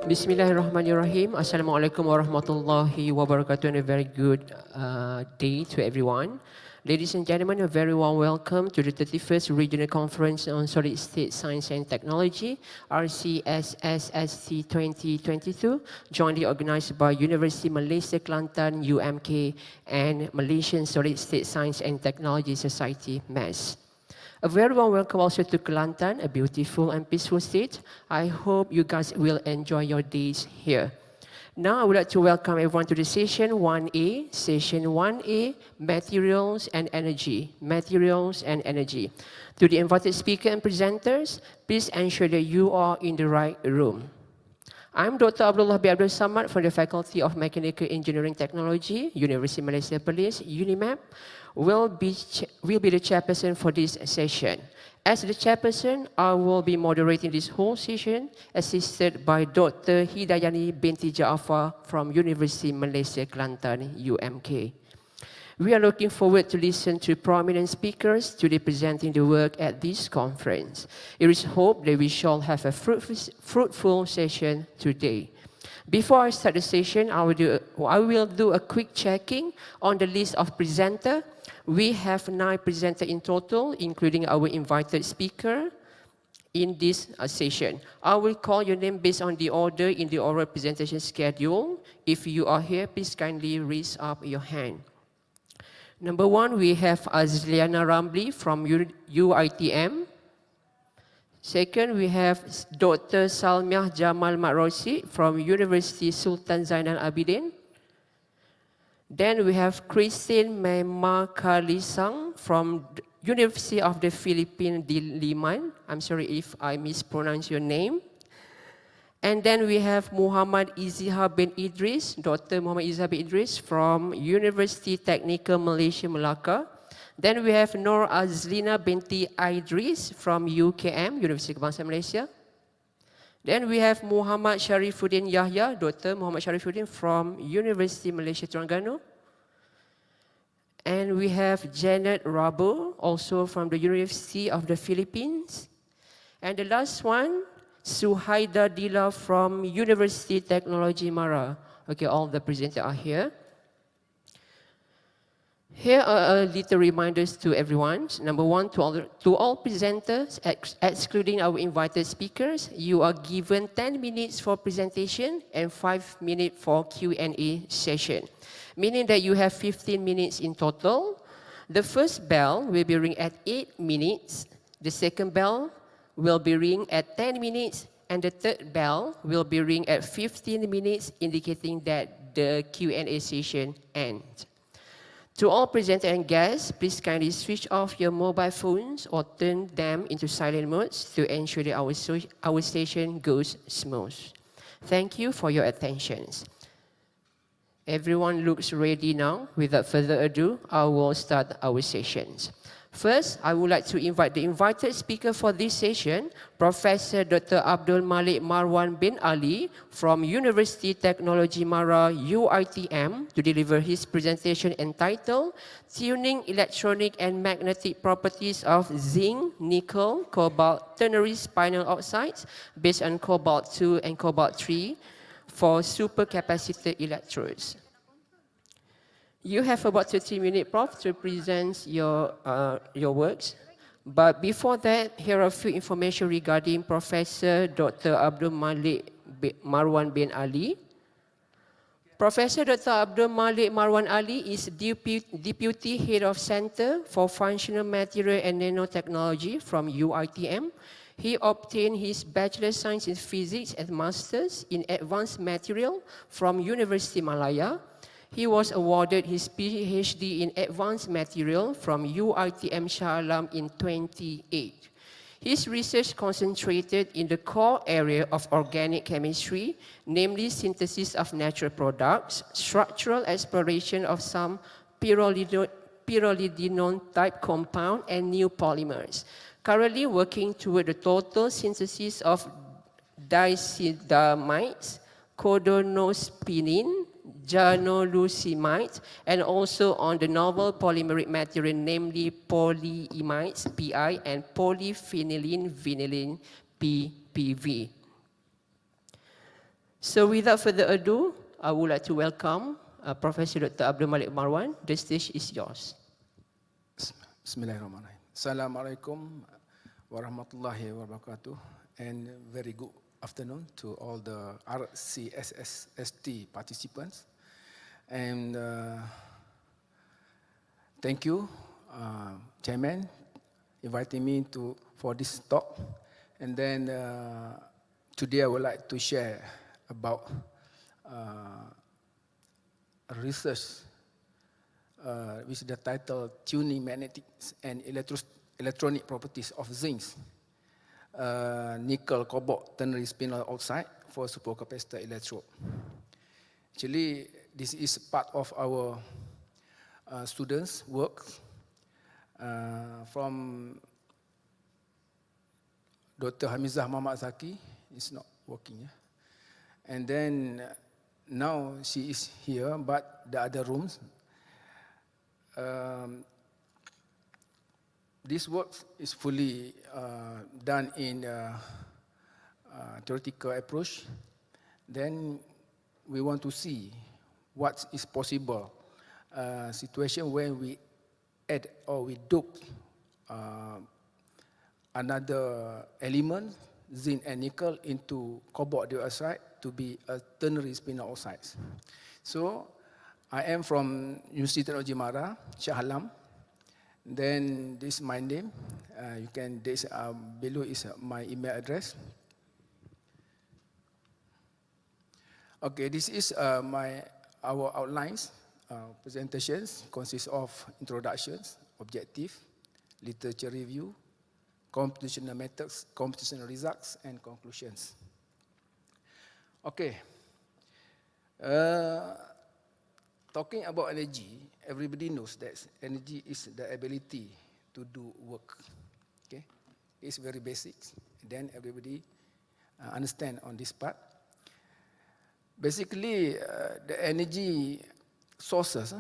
Bismillahirrahmanirrahim. Assalamualaikum warahmatullahi wabarakatuh, and a very good day to everyone. Ladies and gentlemen, a very warm welcome to the 31st Regional Conference on Solid State Science and Technology, RCSSST 2022, jointly organized by University Malaysia Kelantan, UMK, and Malaysian Solid State Science and Technology Society, MAS. A very warm welcome also to Kelantan, a beautiful and peaceful state. I hope you guys will enjoy your days here. Now I would like to welcome everyone to the session 1A. Session 1A, Materials and Energy. Materials and Energy. To the invited speaker and presenters, please ensure that you are in the right room. I'm Dr. Abdullah bin Abdul Samad from the Faculty of Mechanical Engineering Technology, University Malaysia Perlis, UNIMAP. Will be the chairperson for this session. As the chairperson, I will be moderating this whole session, assisted by Dr. Hidayani binti Jaafar from University Malaysia Kelantan, UMK. We are looking forward to listen to prominent speakers today presenting the work at this conference. It is hoped that we shall have a fruitful session today. Before I start the session, I will do a quick checking on the list of presenters. We have 9 presenters in total, including our invited speaker in this session. I will call your name based on the order in the oral presentation schedule. If you are here, please kindly raise up your hand. Number 1, we have AZLIANA RAMLI from UITM. Second, we have Dr. SALMIAH JAMAL from University Sultan Zainal Abidin. Then we have Christine Memakalisang from University of the Philippines, Diliman. I'm sorry if I mispronounce your name. And then we have Muhammad Izhar bin Idris, Dr. Muhammad Izhar bin Idris from University Technical Malaysia, Melaka. Then we have Nur Azlina binti Idris from UKM, University Kebangsaan Malaysia. Then we have Muhammad Sharifuddin Yahya, Dr. Muhammad Sharifuddin from University Malaysia Terengganu. And we have Janet Rabo, also from the University of the Philippines. And the last one, Suhaida Dila from University Teknologi Mara. Okay, all the presenters are here. Here are little reminders to everyone. Number 1, to all presenters, excluding our invited speakers, you are given 10 minutes for presentation and 5 minutes for Q&A session, meaning that you have 15 minutes in total. The first bell will be ring at 8 minutes, the second bell will be ring at 10 minutes, and the third bell will be ring at 15 minutes, indicating that the Q&A session ends. To all presenters and guests, please kindly switch off your mobile phones or turn them into silent modes to ensure that our session goes smooth. Thank you for your attention. Everyone looks ready now. Without further ado, I will start our sessions. First, I would like to invite the invited speaker for this session, Professor Dr. Abdul Malik Marwan bin Ali from University Technologi Mara UITM to deliver his presentation entitled Tuning Electronic and Magnetic Properties of Zinc, Nickel, Cobalt, Ternary Spinel Oxides based on Cobalt 2 and Cobalt 3 for supercapacitor electrodes. You have about 30 minutes, Prof, to present your works. But before that, here are a few information regarding Professor Dr. Abdul Malik Marwan bin Ali. Professor Dr. Abdul Malik Marwan Ali is Deputy Head of Center for Functional Material and Nanotechnology from UITM. He obtained his Bachelor of Science in Physics and Masters in Advanced Material from University Malaya. He was awarded his PhD in Advanced Material from UITM Shah Alam in 2008. His research concentrated in the core area of organic chemistry, namely synthesis of natural products, structural exploration of some pyrrolidinone-type compound, and new polymers. Currently working toward the total synthesis of diacetamides, codonospinine, granulosimides, and also on the novel polymeric material, namely polyimides, PI, and polyphenylene vinylene, PPV. So without further ado, I would like to welcome Professor Dr. Abdul Malik Marwan. The stage is yours. Bismillahirrahmanirrahim. Assalamualaikum warahmatullahi wabarakatuh, and very good afternoon to all the RCSST participants. And thank you, Chairman, inviting me for this talk. And then today I would like to share about research with the title Tuning Magnetic and Electronic Properties of Zinc, Nickel Cobalt Ternary Spinel Oxide for Supercapacitor Electrode. Actually, this is part of our students' work from Dr. Hamizah Muhammad Zaki. Is not working. Yeah? And then now she is here, but the other rooms. This work is fully done in theoretical approach. Then we want to see what is possible situation when we add or we dope another element, zinc and nickel, into cobalt dioxide to be a ternary spinel oxides. So I am from University of Teknologi Mara, Shah Alam. Then this is my name. You can below is my email address. Okay, this is our outlines. Presentations consist of introductions, objective, literature review, computational methods, computational results, and conclusions. Okay. Talking about energy, everybody knows that energy is the ability to do work. Okay, it's very basic. Then everybody understand on this part. Basically, the energy sources,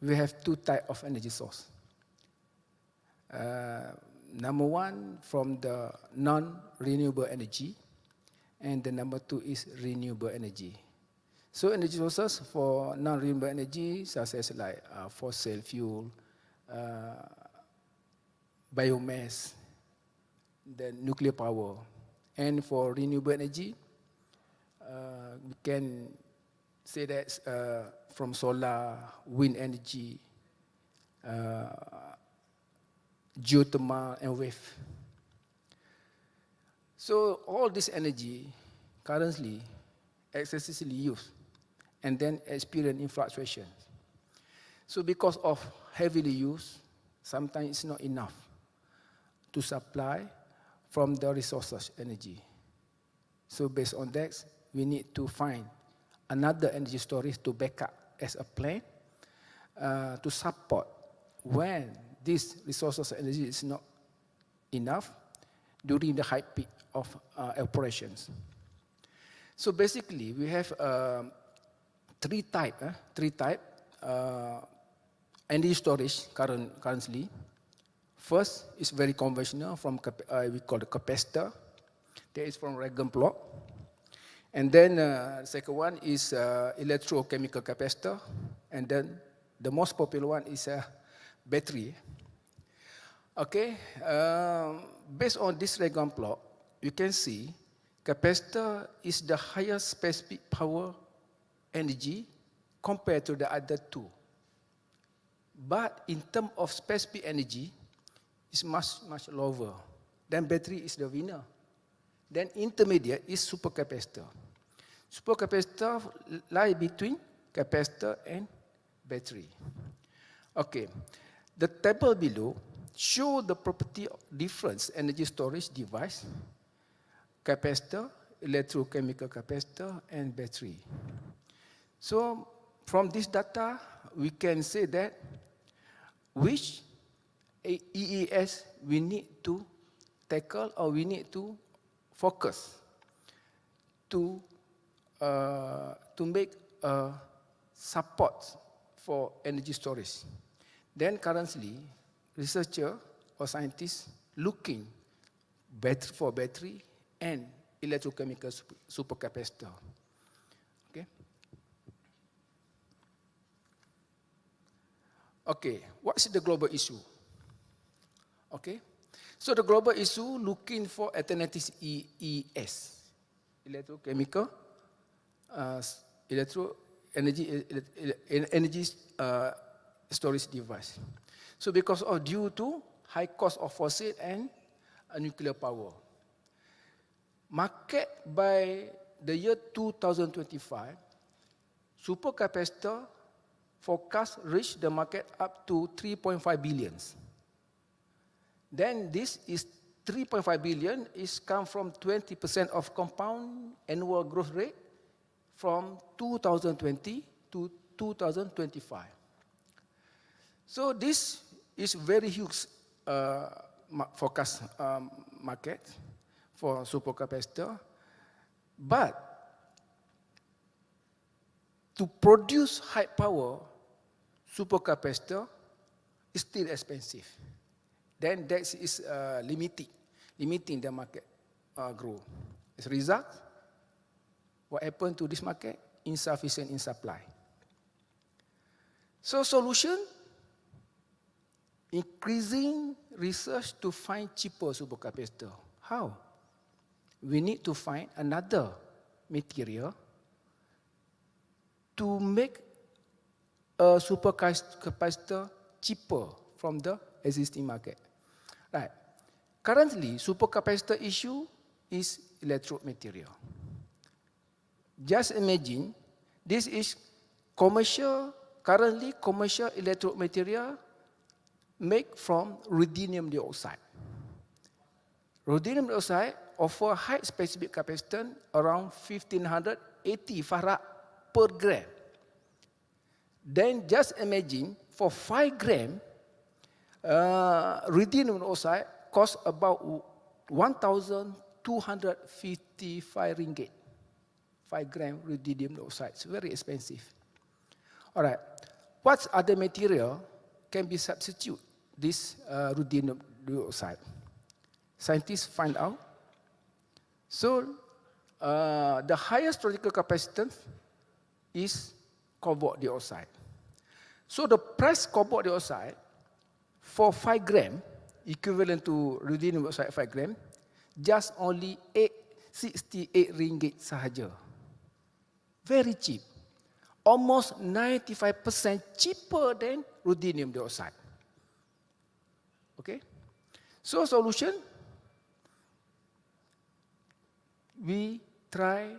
we have two types of energy source. Number one, from the non-renewable energy, and the number two is renewable energy. So energy sources for non-renewable energy, such as like fossil fuel, biomass, then nuclear power. And for renewable energy, we can say that from solar, wind energy, geothermal, and wave. So all this energy currently excessively used and then experience fluctuations. So because of heavily used, sometimes it's not enough to supply from the resources energy. So based on that, we need to find another energy storage to back up as a plan to support when this resources energy is not enough during the high peak of operations. So basically, we have three type energy storage currently. First is very conventional from we call the capacitor. That is from Reagan plot. And then second one is electrochemical capacitor. And then the most popular one is battery. Okay, based on this Reagan plot, you can see capacitor is the highest specific power energy compared to the other two. But in terms of specific energy, it's much lower. Then battery is the winner. Then intermediate is supercapacitor. Supercapacitor lie between capacitor and battery. Okay, the table below show the property of different energy storage device: capacitor, electrochemical capacitor, and battery. So from this data, we can say that which EES we need to tackle or we need to focus to make support for energy storage. Then currently, researcher or scientists looking for battery and electrochemical supercapacitor. Okay, what's the global issue? Okay, so the global issue looking for alternatives EES, electrochemical, energy storage device. So because of due to high cost of fossil and nuclear power, market by the year 2025, supercapacitor forecast reach the market up to 3.5 billions. Then this is 3.5 billion is come from 20% of compound annual growth rate from 2020 to 2025. So this is very huge forecast market for supercapacitor, but to produce high power supercapacitor is still expensive. Then that is limiting the market growth. As a result, what happened to this market? Insufficient in supply. So solution, increasing research to find cheaper supercapacitor. How? We need to find another material to make a supercapacitor cheaper from the existing market. Right. Currently, supercapacitor issue is electrode material. Just imagine, this is currently commercial electrode material made from ruthenium dioxide. Ruthenium dioxide offer high specific capacitance around 1580 farad per gram. Then just imagine, for 5 gram, ruthenium dioxide costs about 1,255 ringgit. 5 gram ruthenium dioxide, it's very expensive. All right, what other material can be substitute this ruthenium dioxide? Scientists find out. So the highest theoretical capacitance is cobalt dioxide. So the price cobalt dioxide for 5 gram, equivalent to ruthenium dioxide 5 gram, just only 68 ringgit sahaja. Very cheap. Almost 95% cheaper than ruthenium dioxide. Okay? So solution, we try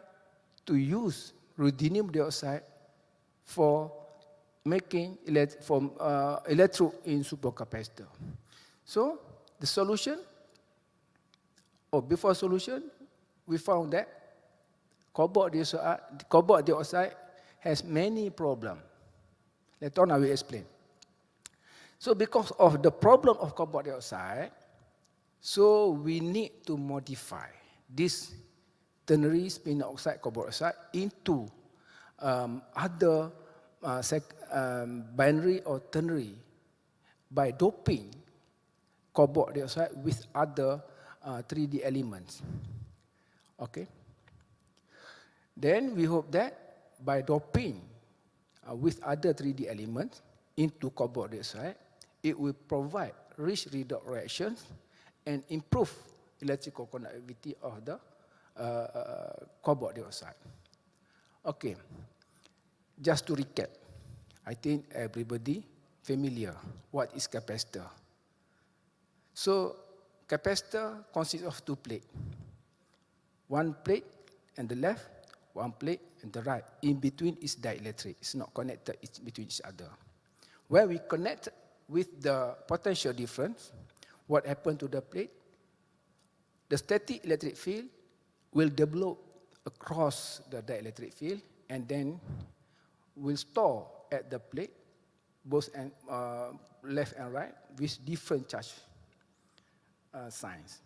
to use ruthenium dioxide for making electrode in supercapacitor. So the solution, or before solution, we found that cobalt dioxide has many problems. Later on I will explain. So because of the problem of cobalt dioxide, so we need to modify this ternary spinel oxide cobalt dioxide into other binary or ternary by doping cobalt dioxide with other 3D elements. Okay. Then we hope that by doping with other 3D elements into cobalt dioxide, it will provide rich redox reactions and improve electrical conductivity of the cobalt dioxide. Okay, just to recap, I think everybody familiar what is capacitor. So capacitor consists of 2 plates. 1 plate on the left, 1 plate on the right. In between is dielectric. It's not connected between each other. When we connect with the potential difference, what happened to the plate? The static electric field will develop across the dielectric field and then will store at the plate, both left and right, with different charge signs.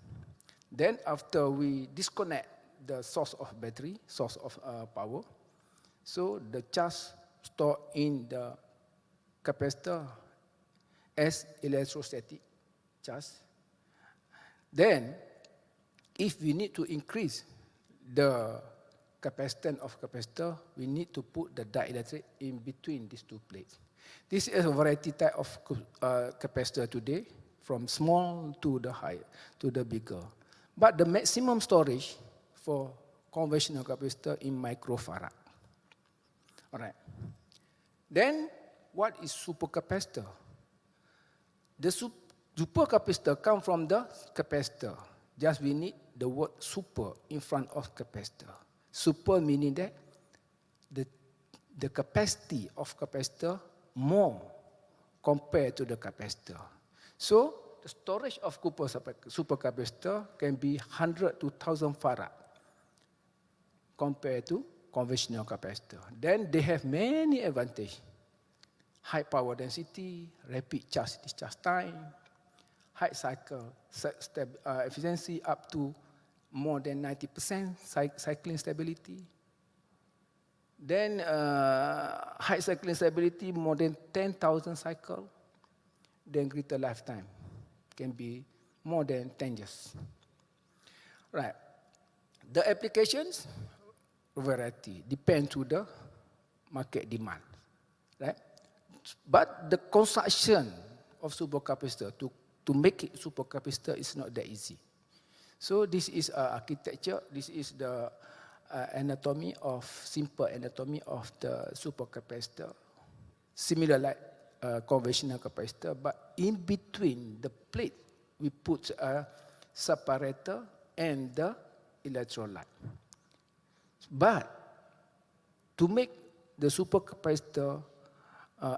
Then after we disconnect the source of battery, source of power, so the charge stored in the capacitor as electrostatic charge. Then, if we need to increase the capacitance of capacitor, we need to put the dielectric in between these 2 plates. This is a variety type of capacitor today, from small to the high to the bigger. But the maximum storage for conventional capacitor in microfarad. All right. Then, what is supercapacitor? The supercapacitor comes from the capacitor. Just we need the word super in front of capacitor. Super meaning that the capacity of capacitor more compared to the capacitor. So, the storage of supercapacitor can be 100 to 1000 farad compared to conventional capacitor. Then they have many advantages. High power density, rapid charge discharge time, high cycle efficiency up to more than 90% cycling stability. Then high cycling stability, more than 10,000 cycles. Then greater lifetime can be more than 10 years. Right. The applications, variety, depend to the market demand. Right? But the construction of supercapacitor, to make it supercapacitor is not that easy. So this is architecture, this is the simple anatomy of the supercapacitor, similar like conventional capacitor, but in between the plate, we put a separator and the electrolyte. But to make the supercapacitor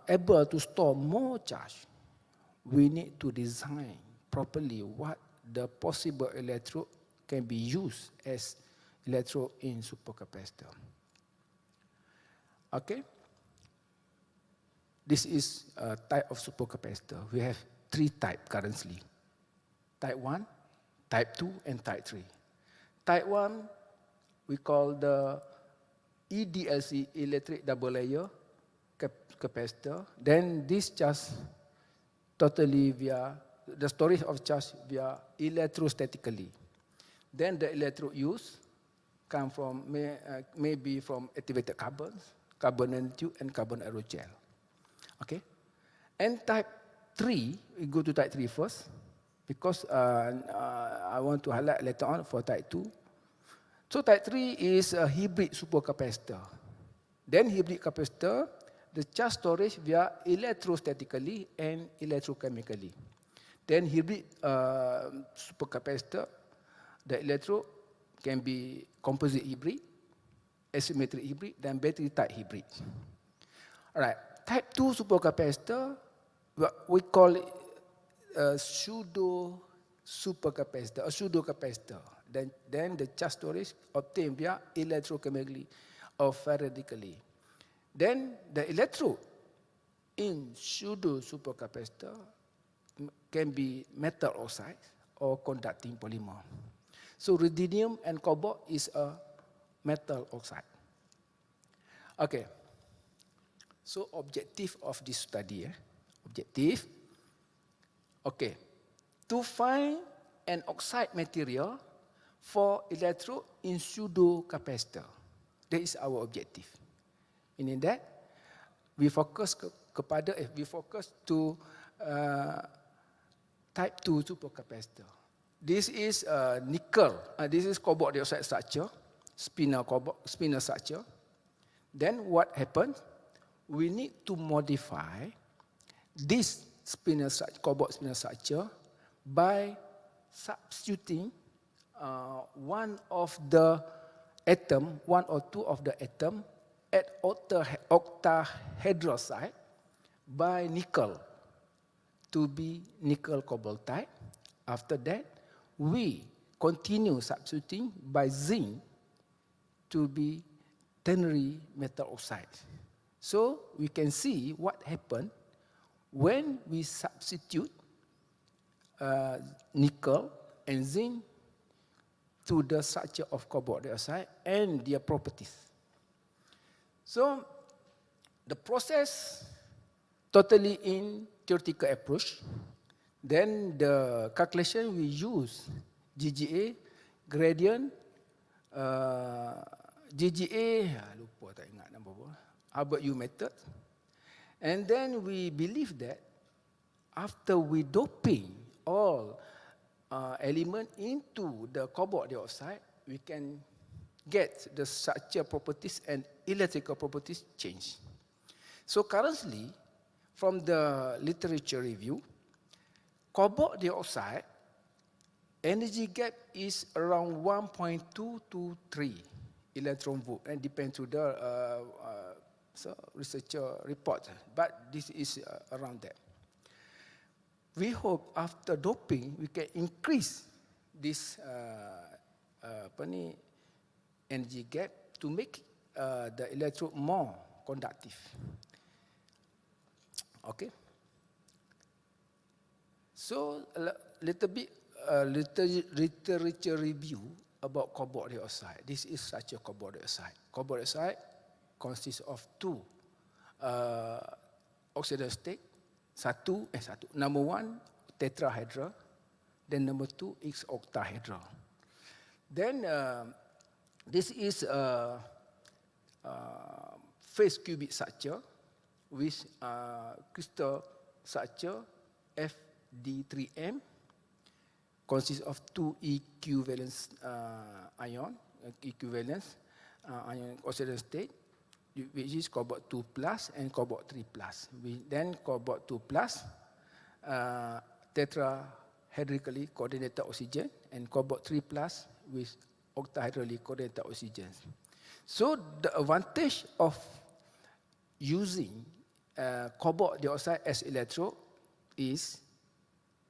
able to store more charge, we need to design properly what the possible electrode can be used as electrode in supercapacitor. Okay? This is a type of supercapacitor. We have 3 types currently. Type 1, Type 2, and Type 3. Type 1, we call the EDLC, electric double layer capacitor. Then this charge totally via the storage of charge via electrostatically. Then the electrode used come from maybe from activated carbons, carbon nanotube, and carbon aerogel. Okay, and type 3, we go to type 3 first because I want to highlight later on for type 2. So type 3 is a hybrid supercapacitor. Then hybrid capacitor, the charge storage via electrostatically and electrochemically. Then hybrid supercapacitor, the electrode can be composite hybrid, asymmetric hybrid, then battery type hybrid. All right, type 2 supercapacitor, we call it a pseudo supercapacitor, a pseudo capacitor. Then the charge storage obtained via electrochemically or faradically. Then the electrode in pseudo supercapacitor can be metal oxide or conducting polymer. So ruthenium and cobalt is a metal oxide. Okay. So objective of this study, objective. Okay. To find an oxide material for electrode in pseudo capacitor. That is our objective. Meaning that we focus to type 2 supercapacitor. This is nickel. This is cobalt dioxide structure, spinel structure. Then what happens? We need to modify this cobalt spinel structure by substituting one of the atom, one or two of the atom at octahedral by nickel to be nickel cobalt type. After that, we continue substituting by zinc to be ternary metal oxide. So we can see what happened when we substitute nickel and zinc to the structure of cobalt dioxide and their properties. So the process totally in theoretical approach. Then the calculation we use GGA, gradient, GGA, lupa tak ingat nama apa, Hubbard U method. And then we believe that after we doping all element into the cobalt dioxide, we can get the structure properties and electrical properties change. So currently, from the literature review, cobalt dioxide energy gap is around 1.2 to 3 electron volt, and depends to the researcher report, but this is around that. We hope after doping we can increase this energy gap to make the electrode more conductive. Okay. So a little bit literature review about cobalt dioxide. This is such a cobalt dioxide. Cobalt dioxide consists of two oxidation state. Number one, tetrahedral. Then number two is octahedral. Then this is a phase cubic structure with crystal structure FD3M, consists of two equivalence ion oxidation state, which is cobalt 2 plus and cobalt 3 plus. Then cobalt 2 plus tetrahedrically coordinated oxygen, and cobalt 3 plus with octahedrally coordinated oxygen. So the advantage of using cobalt dioxide as electrode is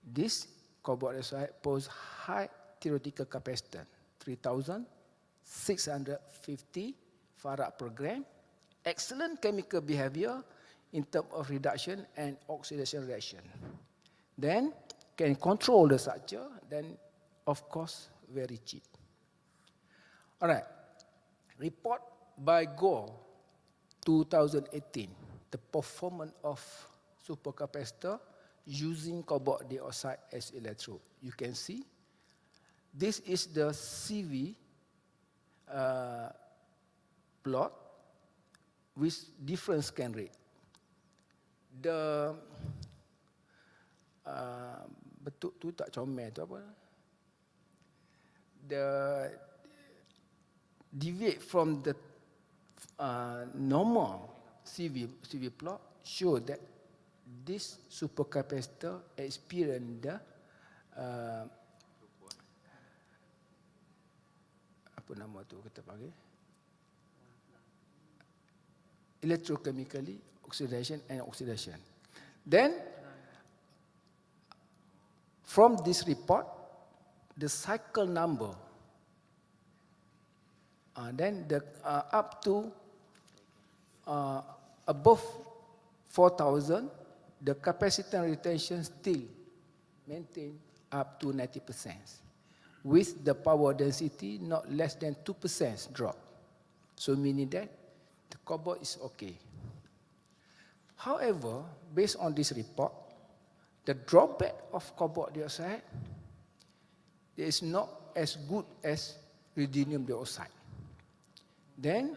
this cobalt dioxide poses high theoretical capacitance, 3,650 farad per gram, excellent chemical behavior in terms of reduction and oxidation reaction. Then can control the structure, then of course very cheap. All right, report by Gore 2018, the performance of supercapacitor using cobalt dioxide as electrode. You can see this is the CV plot with different scan rate. The betul tu tak comel tu apa? The deviate from the normal CV plot show that this supercapacitor experience the apa nama tu kita panggil electrochemically oxidation and oxidation. Then from this report, the cycle number, then the up to above 4,000, the capacitance retention still maintain up to 90%, with the power density not less than 2% drop. So meaning that the cobalt is okay. However, based on this report, the drawback of cobalt dioxide is not as good as ruthenium dioxide. Then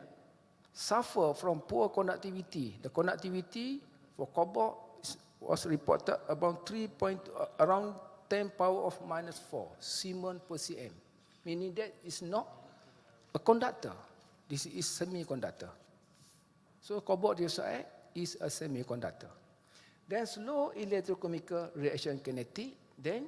suffer from poor conductivity. The conductivity for cobalt was reported about around 10 power of minus 4 Siemens per cm, meaning that it's not a conductor. This is semiconductor. So cobalt dioxide is a semiconductor. Then slow electrochemical reaction kinetic. Then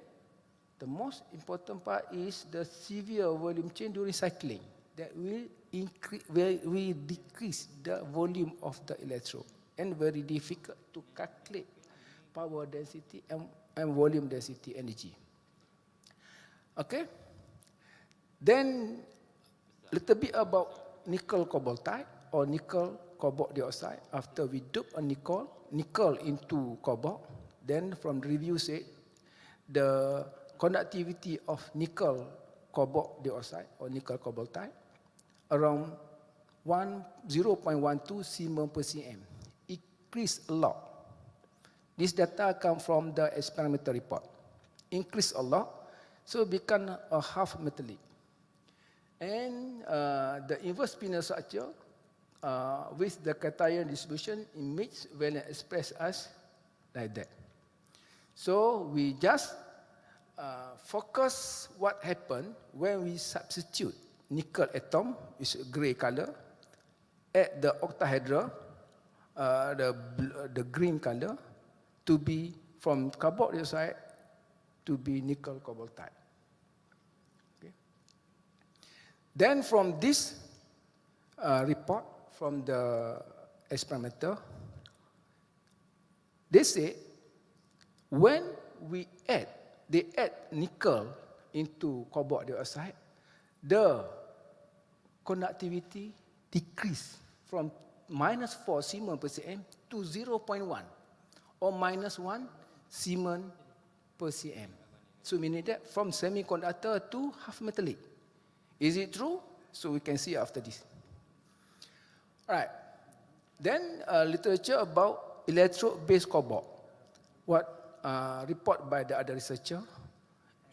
the most important part is the severe volume change during cycling that will decrease the volume of the electrode, and very difficult to calculate power density and volume density energy. Okay. Then little bit about nickel cobaltite or nickel cobalt dioxide. After we dope a nickel into cobalt, then from review said the conductivity of nickel cobalt dioxide or nickel cobaltite around 0.12 Siemens per cm, increased a lot. This data come from the experimental report. Increased a lot, so become a half metallic. And the inverse spinel structure with the cation distribution image when expressed as like that. So we just focus what happened when we substitute nickel atom, is a gray color, at the octahedra, the green color, to be from carbon dioxide to be nickel cobaltite. Okay. Then from this report from the experimenter, they say when they add nickel into cobalt dioxide, the conductivity decrease from -4 Siemens per cm to 0.1 or -1 Siemens per cm. So meaning that from semiconductor to half metallic. Is it true? So we can see after this. All right. Then literature about electrode-based cobalt. What report by the other researcher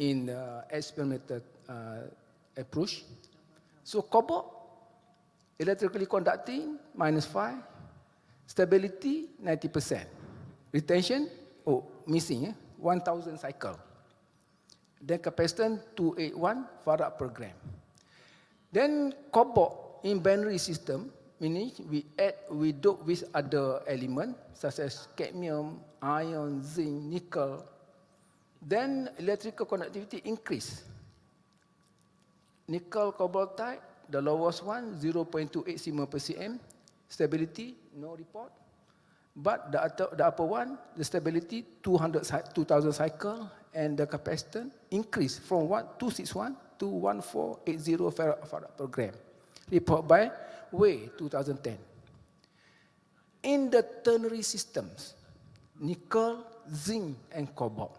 in experimental approach. So cobalt, electrically conducting, -5, stability, 90%. Retention, missing, 1000 cycle. Then capacitance, 281 farad per gram. Then cobalt in binary system, meaning we dope with other elements such as cadmium, iron, zinc, nickel. Then electrical conductivity increase. Nickel cobaltite, the lowest one, 0.28 Siemens per cm. Stability, no report. But the upper one, the stability, 2000 cycle, and the capacitance increase from 261 to 1480 farad per gram. Report by Wei, 2010. In the ternary systems, nickel, zinc, and cobalt,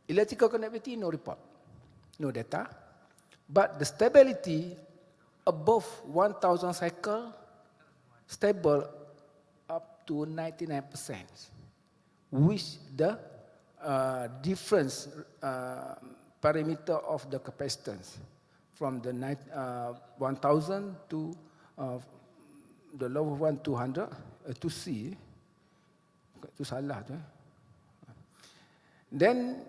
electrical conductivity, no report, no data. But the stability above 1000 cycle, stable up to 99%, with the difference parameter of the capacitance from the 1000 to the lower one 200 to C. Itu salah tu. Then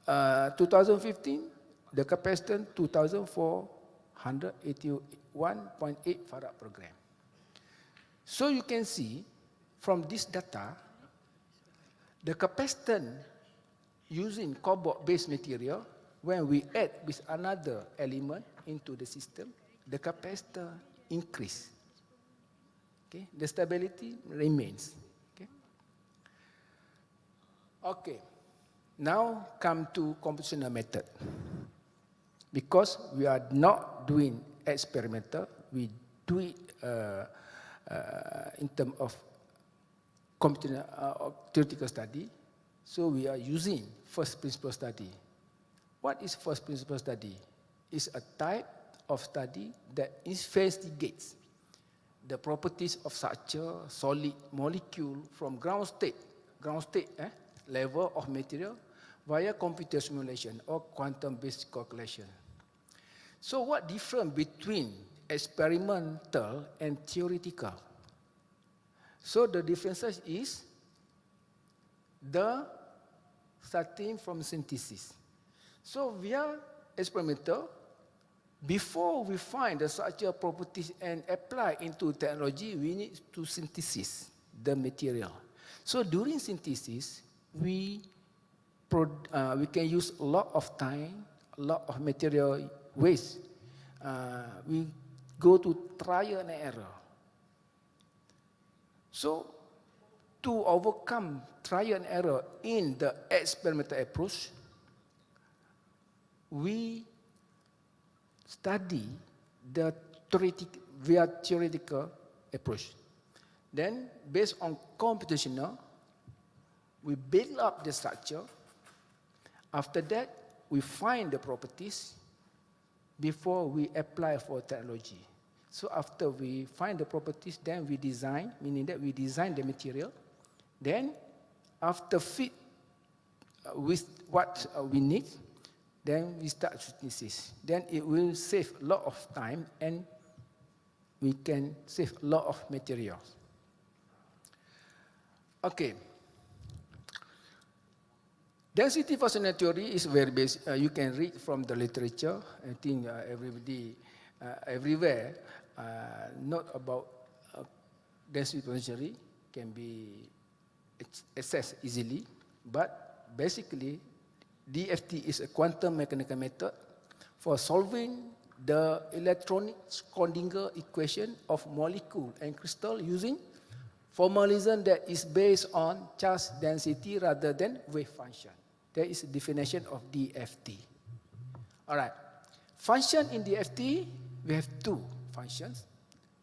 2015, the capacitance 2481.8 farad per gram. So you can see from this data, the capacitance using cobalt-based material, when we add with another element into the system, the capacitor increase. Okay, the stability remains. Okay, now come to compositional method. Because we are not doing experimental, we do it in terms of theoretical study. So we are using first principle study. What is first principle study? It's a type of study that investigates the properties of such a solid molecule from ground state level of material via computer simulation or quantum-based calculation. So what difference between experimental and theoretical? So the differences is the starting from synthesis. So via experimental, before we find the structural properties and apply into technology, we need to synthesis the material. So during synthesis, we can use a lot of time, a lot of material waste. We go to trial and error. So to overcome trial and error in the experimental approach, we study the theoretical approach. Then, based on computational, we build up the structure. After that, we find the properties before we apply for technology. So after we find the properties, then we design, meaning that we design the material. Then, after fit with what we need, then we start synthesis. Then it will save a lot of time and we can save a lot of materials. Okay. Density functional theory is very basic. You can read from the literature. I think everybody, everywhere, not about density functional theory can be accessed easily. But basically, DFT is a quantum mechanical method for solving the electronic Schrödinger equation of molecule and crystal using formalism that is based on charge density rather than wave function. That is the definition of DFT. All right. Function in DFT, we have two functions.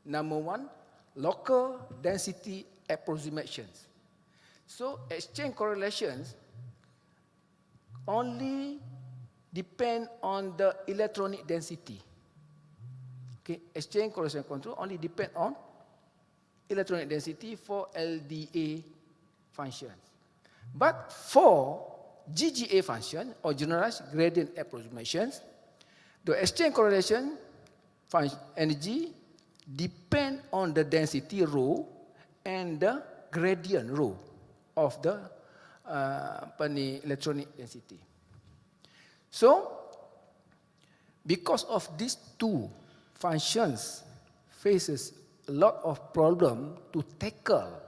Number one, local density approximations. So exchange correlations only depend on the electronic density. Okay, exchange correlation control only depend on electronic density for LDA functions. But for GGA function or generalized gradient approximations, the exchange correlation energy depend on the density rho and the gradient rho of the electronic density. So, because of these two functions faces a lot of problem to tackle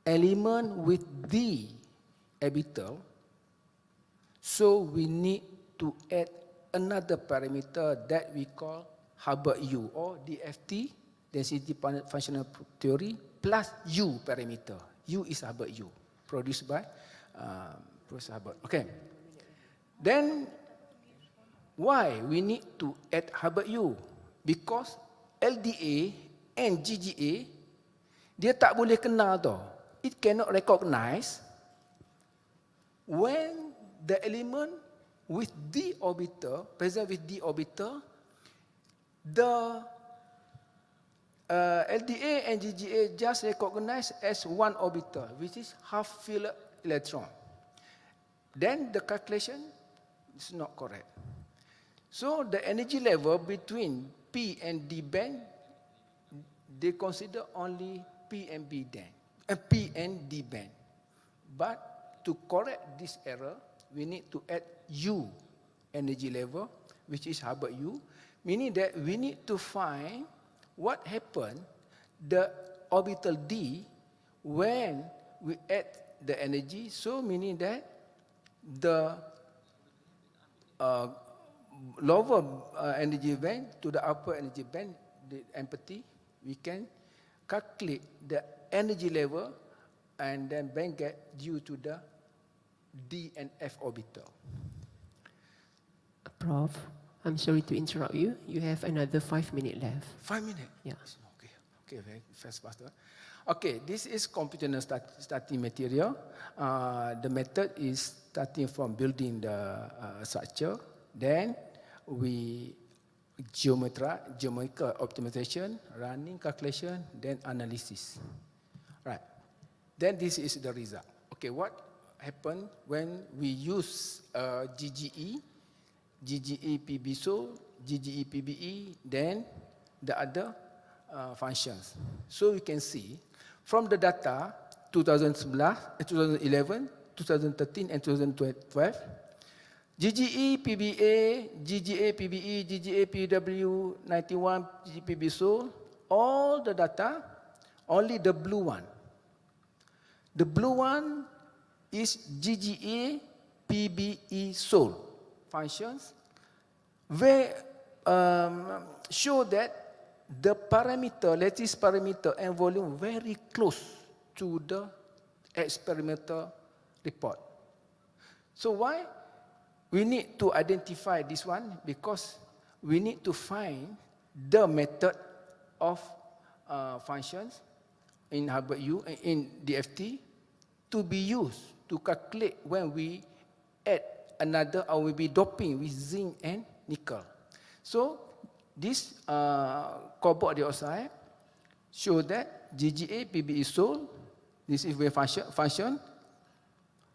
element with the orbital, so we need to add another parameter that we call Hubbard U or DFT, density functional theory, plus U parameter. U is Hubbard U, produced by Professor Hubbard. Okay. Then, why we need to add Hubbard U? Because LDA and GGA, dia tak boleh kenal tau. It cannot recognize when the element with the orbital, present with the orbital, the LDA and GGA just recognize as one orbital, which is half-filled electron. Then the calculation is not correct. So the energy level between P and D band, they consider only P and B band. P and D band. But to correct this error, we need to add U energy level, which is Hubbard U, meaning that we need to find what happened the orbital D when we add the energy. So meaning that the lower energy band to the upper energy band, the empathy, we can calculate the energy level and then band gap due to the D and F orbital. Prof, I'm sorry to interrupt you. You have another 5 minutes left. 5 minutes? Yeah. Okay, okay, very fast, faster. Okay, this is computational starting material. The method is starting from building the structure. Then we geometrical optimization, running calculation, then analysis. Right. Then this is the result. Okay, what happened when we use GGE PBSO, GGE PBE, then the other functions. So you can see from the data 2011, 2013, and 2012, GGE PBA, GGA PBE, GGA PW 91, GGE PBSO, all the data, only the blue one. The blue one is GGA PBE Sol functions, where show that the parameter, lattice parameter and volume very close to the experimental report. So why? We need to identify this one because we need to find the method of functions in Hubbard U, in DFT, to be used to calculate when we add another or we be doping with zinc and nickel. So this cobalt dioxide show that GGA PBE Sol, this is wave function,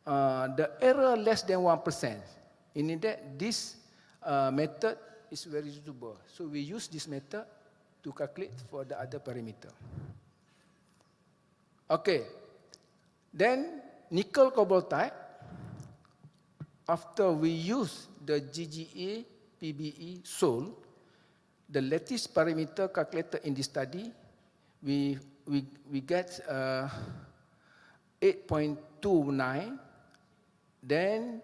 the error less than 1%. Meaning that this method is very suitable. So we use this method to calculate for the other parameter. Okay, then nickel cobalt type, after we use the GGA, PBE, SOL, the latest parameter calculated in this study, we get 8.29, then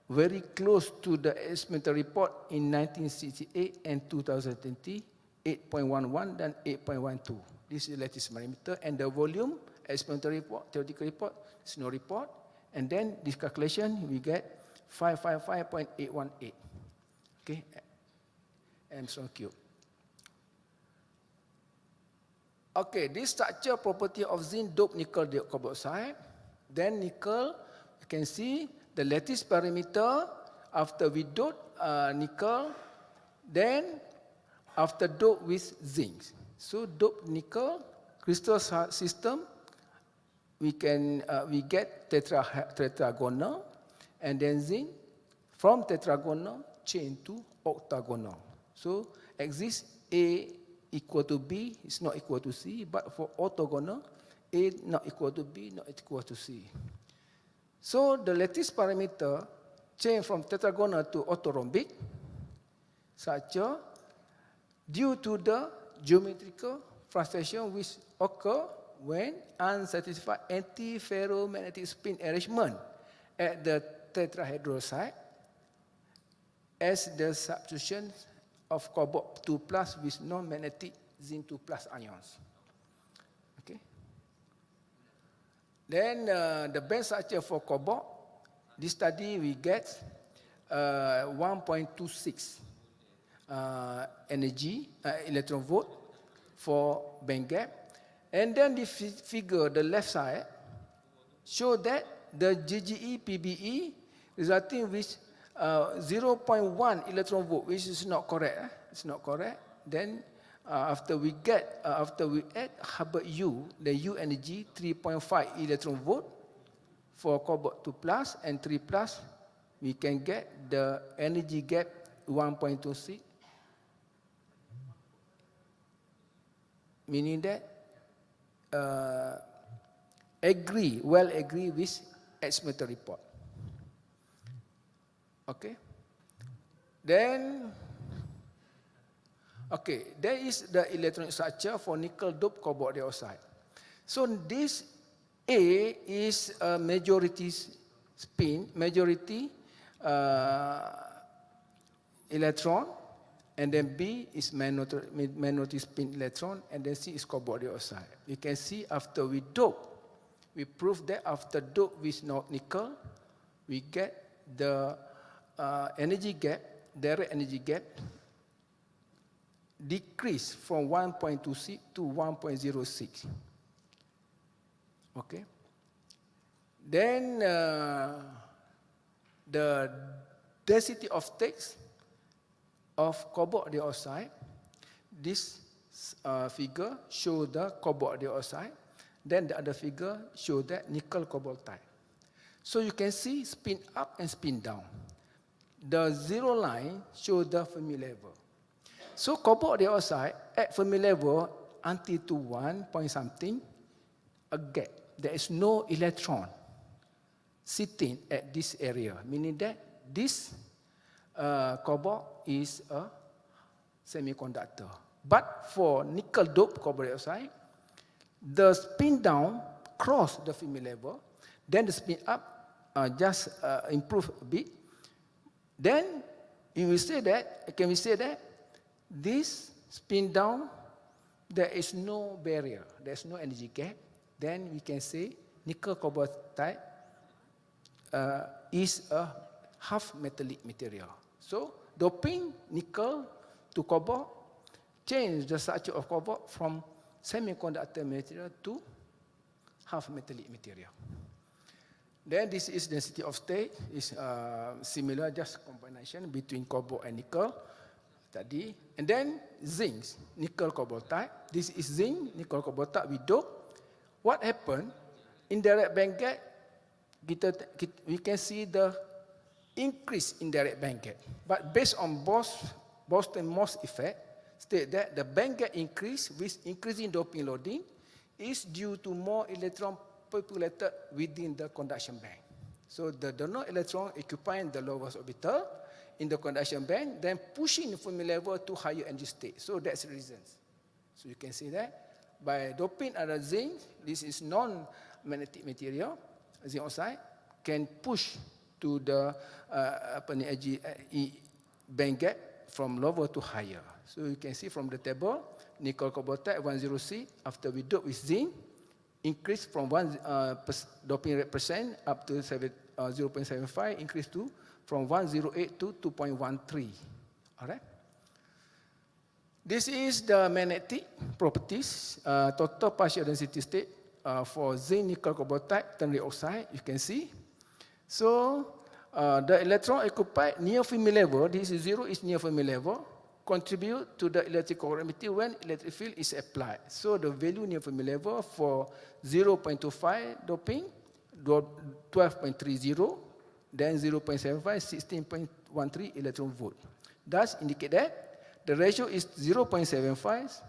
very close to the experimental report in 1968 and 2020, 8.11 then 8.12. This is the latest parameter, and the volume, experimental report, theoretical report, snow report, and then this calculation we get 555.818. Okay, Armstrong cube. Okay, this structure property of zinc dope nickel cobalt oxide. Then nickel, you can see the latest parameter after we dope nickel, then after dope with zinc. So dope nickel crystal system, we get tetragonal, and then zinc from tetragonal chain to octagonal. So exists A equal to B is not equal to C, but for orthogonal, A not equal to B, not equal to C. So the latest parameter change from tetragonal to orthorhombic structure due to the geometrical frustration which occur when unsatisfied antiferromagnetic spin arrangement at the tetrahedral site as the substitution of cobalt 2 plus with non-magnetic zinc 2 plus ions. Okay. Then the band structure for cobalt, this study we get 1.26 energy, electron volt for band gap. And then the figure, the left side, show that the GGE PBE resulting with 0.1 electron volt, which is not correct. It's not correct. Then after we add Hubbard U, the U energy 3.5 electron volt for cobalt 2 plus and 3 plus, we can get the energy gap 1.26, meaning that well agree with experimental report. Okay. Then, okay, there is the electronic structure for nickel dope cobalt dioxide. So this A is a majority spin, majority electron, and then B is minority spin electron, and then C is cobalt dioxide. You can see after we dope, we prove that after dope with nickel, we get the energy gap, direct energy gap, decrease from 1.26 to 1.06. Okay. Then the density of states of cobalt dioxide, this figure show the cobalt dioxide, then the other figure show that nickel cobalt type. So you can see spin up and spin down. The zero line show the Fermi level. So cobalt dioxide at Fermi level until to 1 point something, a gap. There is no electron sitting at this area, meaning that this cobalt is a semiconductor. But for nickel dope cobalt dioxide, the spin down cross the Fermi level, then the spin up just improve a bit. Then can we say that this spin down, there is no barrier, there is no energy gap. Then we can say nickel cobalt type is a half metallic material. So doping nickel to cobalt change the structure of cobalt from semiconductor material to half metallic material. Then this is density of state, is similar, just combination between cobalt and nickel tadi. And then zinc, nickel cobalt type. This is zinc, nickel cobalt type we dope. What happened? Indirect band gap, we can see the increase in direct band gap. But based on both Bose-Mohs effect state that the band gap increase with increasing doping loading is due to more electron populated within the conduction band. So the donor electron occupying the lowest orbital in the conduction band, then pushing the Fermi level to higher energy state. So that's the reason. So you can see that by doping other zinc, this is non-magnetic material, zinc oxide, can push to the band gap from lower to higher. So you can see from the table, nickel cobalt 10C, after we dope with zinc, increase from 1 doping rate percent up to 0.75, increase to from 108 to 2.13. All right. This is the magnetic properties, total partial density state for zinc nickel cobaltite ternary oxide. You can see. So the electron occupied near Fermi level, this is 0 is near Fermi level, contribute to the electrical conductivity when electric field is applied. So the value near Fermi level for 0.25 doping, 12.30, then 0.75, 16.13 electron volt. Thus indicate that the ratio is 0.75,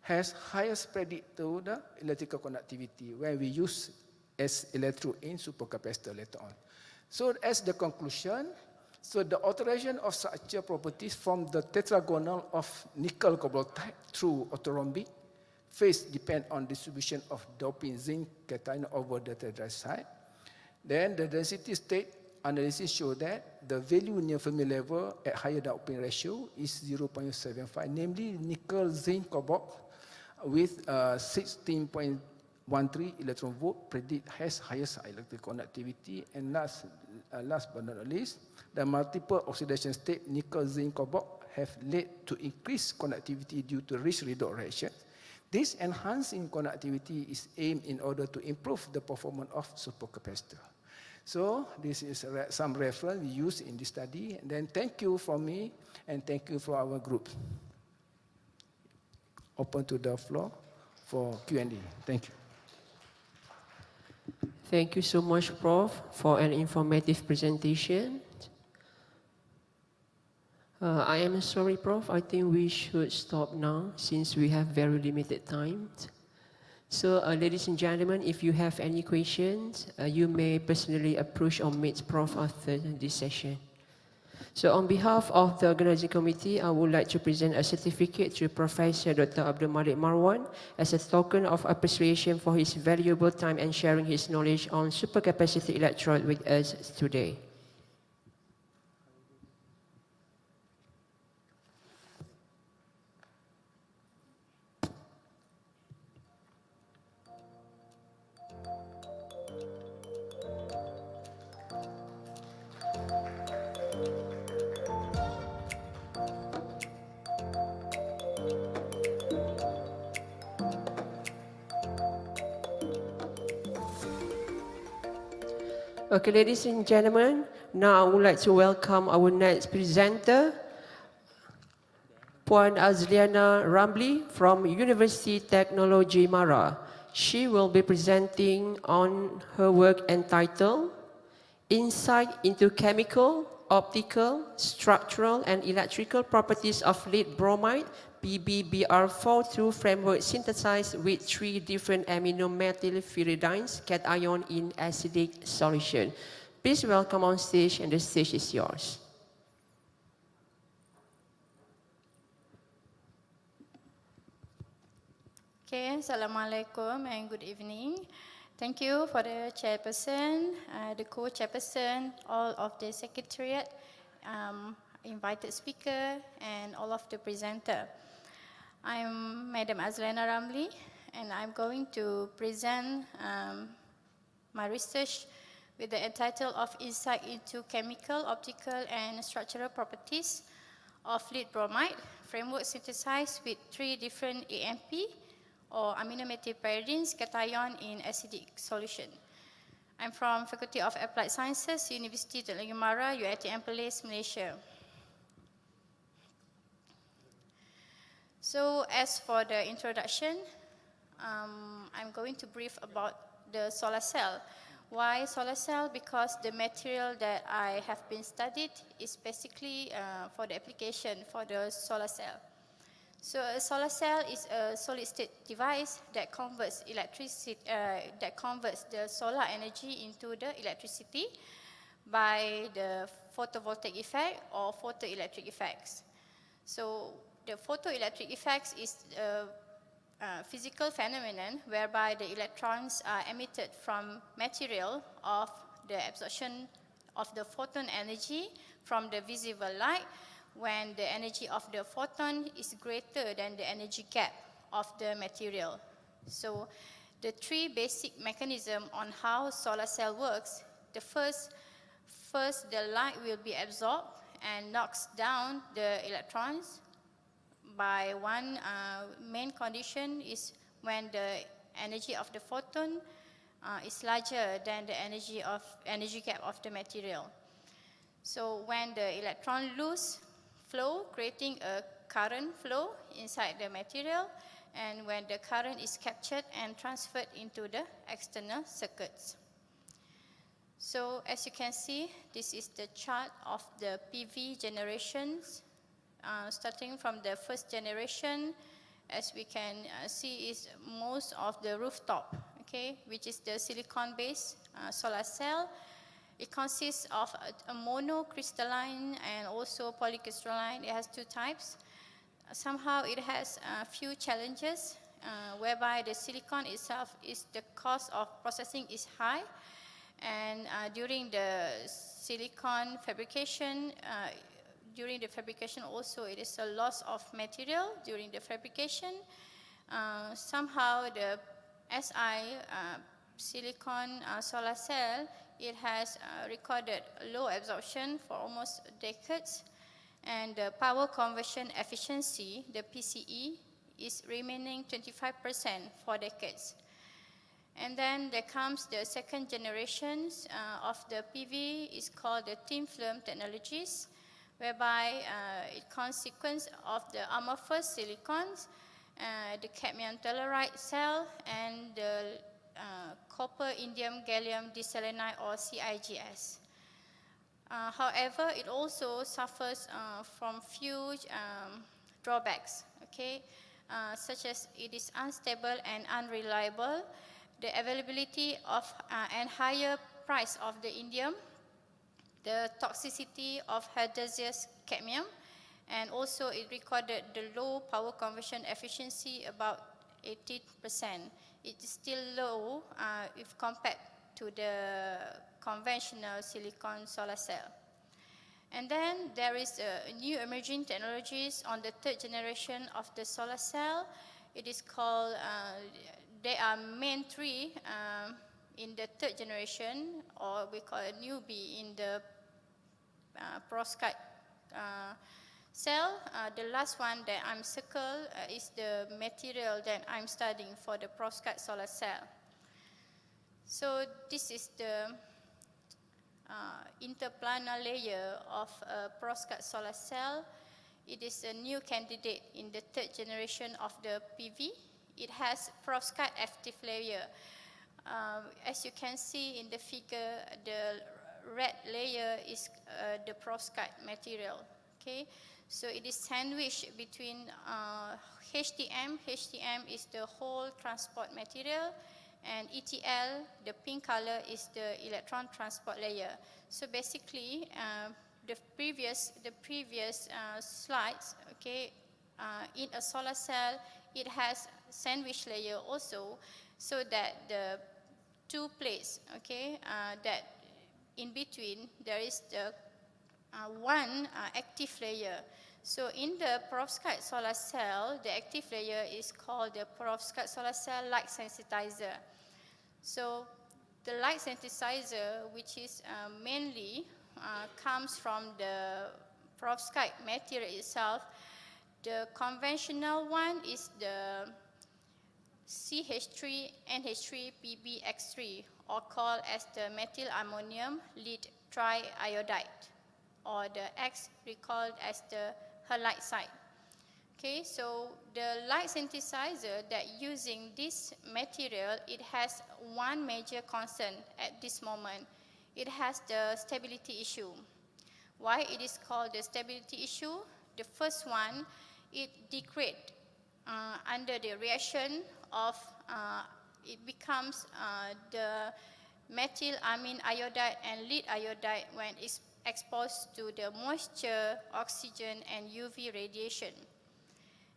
has highest predict to the electrical conductivity when we use as electrode in supercapacitor later on. So as the conclusion, so the alteration of structure properties from the tetragonal of nickel cobaltite through orthorhombic phase depend on distribution of doping zinc cation over the tetrahedral side. Then the density state analysis show that the value near Fermi level at higher doping ratio is 0.75, namely nickel zinc cobalt with 16.13 electron volt predict has highest electrical conductivity. And last but not least, the multiple oxidation state nickel zinc cobalt have led to increased conductivity due to rich redox reaction. This enhancing conductivity is aimed in order to improve the performance of supercapacitor. So this is some reference we use in this study. And then thank you for me and thank you for our group. Open to the floor for Q&A. Thank you. Thank you so much, Prof, for an informative presentation. I am sorry, Prof. I think we should stop now since we have very limited time. So, ladies and gentlemen, if you have any questions, you may personally approach or meet Prof after this session. So, on behalf of the organizing committee, I would like to present a certificate to Professor Dr. Abdul Malik Marwan as a token of appreciation for his valuable time and sharing his knowledge on supercapacitor electrode with us today. Okay, ladies and gentlemen, now I would like to welcome our next presenter, Puan AZLIANA RAMLI from University Teknologi Mara. She will be presenting on her work entitled Insight into Chemical, Optical, Structural and Electrical Properties of Lead Bromide PBBr42 framework synthesized with 3 different amino-methylpyridines cation in acidic solution. Please welcome on stage, and the stage is yours. Okay, Assalamualaikum and good evening. Thank you for the chairperson, the co-chairperson, all of the secretariat, invited speaker, and all of the presenter. I'm Madam AZLIANA RAMLI, and I'm going to present my research with the title of Insight into Chemical, Optical, and Structural Properties of Lead Bromide, framework synthesized with 3 different AMP, or amino-methylpyridines cation in acidic solution. I'm from Faculty of Applied Sciences, University Teknologi Mara, UiTM Perlis, Malaysia. So as for the introduction, I'm going to brief about the solar cell, Why solar cell? Because the material that I have been studied is basically for the application for the solar cell. So a solar cell is a solid-state device that converts electricity, that converts the solar energy into the electricity by the photovoltaic effect or photoelectric effects. So the photoelectric effects is a physical phenomenon whereby the electrons are emitted from material of the absorption of the photon energy from the visible light when the energy of the photon is greater than the energy gap of the material. So the three basic mechanisms on how solar cell works, the first the light will be absorbed and knocks down the electrons by one main condition is when the energy of the photon is larger than the energy gap of the material. So when the electron lose flow, creating a current flow inside the material, and when the current is captured and transferred into the external circuits. So as you can see, this is the chart of the PV generations. Starting from the first generation, as we can see, is most of the rooftop, okay, which is the silicon-based solar cell. It consists of a monocrystalline and also polycrystalline. It has two types. Somehow it has a few challenges, whereby the silicon itself is the cost of processing is high, and during the silicon fabrication, also it is a loss of material during the fabrication. Somehow the SI silicon solar cell, it has recorded low absorption for almost decades, and the power conversion efficiency, the PCE, is remaining 25% for decades. And then there comes the second generations of the PV, is called the thin film technologies, whereby it consequence of the amorphous silicons, the cadmium telluride cell, and the copper indium gallium diselenide or CIGS. However, it also suffers from few drawbacks, okay, such as it is unstable and unreliable, the availability of and higher price of the indium, the toxicity of hazardous cadmium, and also it recorded the low power conversion efficiency, about 80%. It is still low if compared to the conventional silicon solar cell. And then there is new emerging technologies on the third generation of the solar cell. It is called, there are main three in the third generation, or we call it newbie in the perovskite cell. The last one that I'm circled is the material that I'm studying for the perovskite solar cell. So this is the interplanar layer of a perovskite solar cell. It is a new candidate in the third generation of the PV. It has perovskite active layer. As you can see in the figure, the red layer is the perovskite material. Okay, so it is sandwiched between HTM. HTM is the whole transport material, and ETL, the pink color, is the electron transport layer. So basically, the previous slides, okay, in a solar cell, it has sandwich layer also, so that the two plates, okay, that in between there is the one active layer. So in the perovskite solar cell, the active layer is called the perovskite solar cell light sensitizer. So the light sensitizer, which is mainly comes from the perovskite material itself. The conventional one is the CH3 NH3PBX3, or called as the methyl ammonium lead triiodide, or the X recalled as the halide site. Okay, so the light synthesizer that using this material, it has one major concern at this moment. It has the stability issue. Why it is called the stability issue? The first one, it degrades under the reaction of, it becomes the methyl amine iodide and lead iodide when it's exposed to the moisture, oxygen, and UV radiation.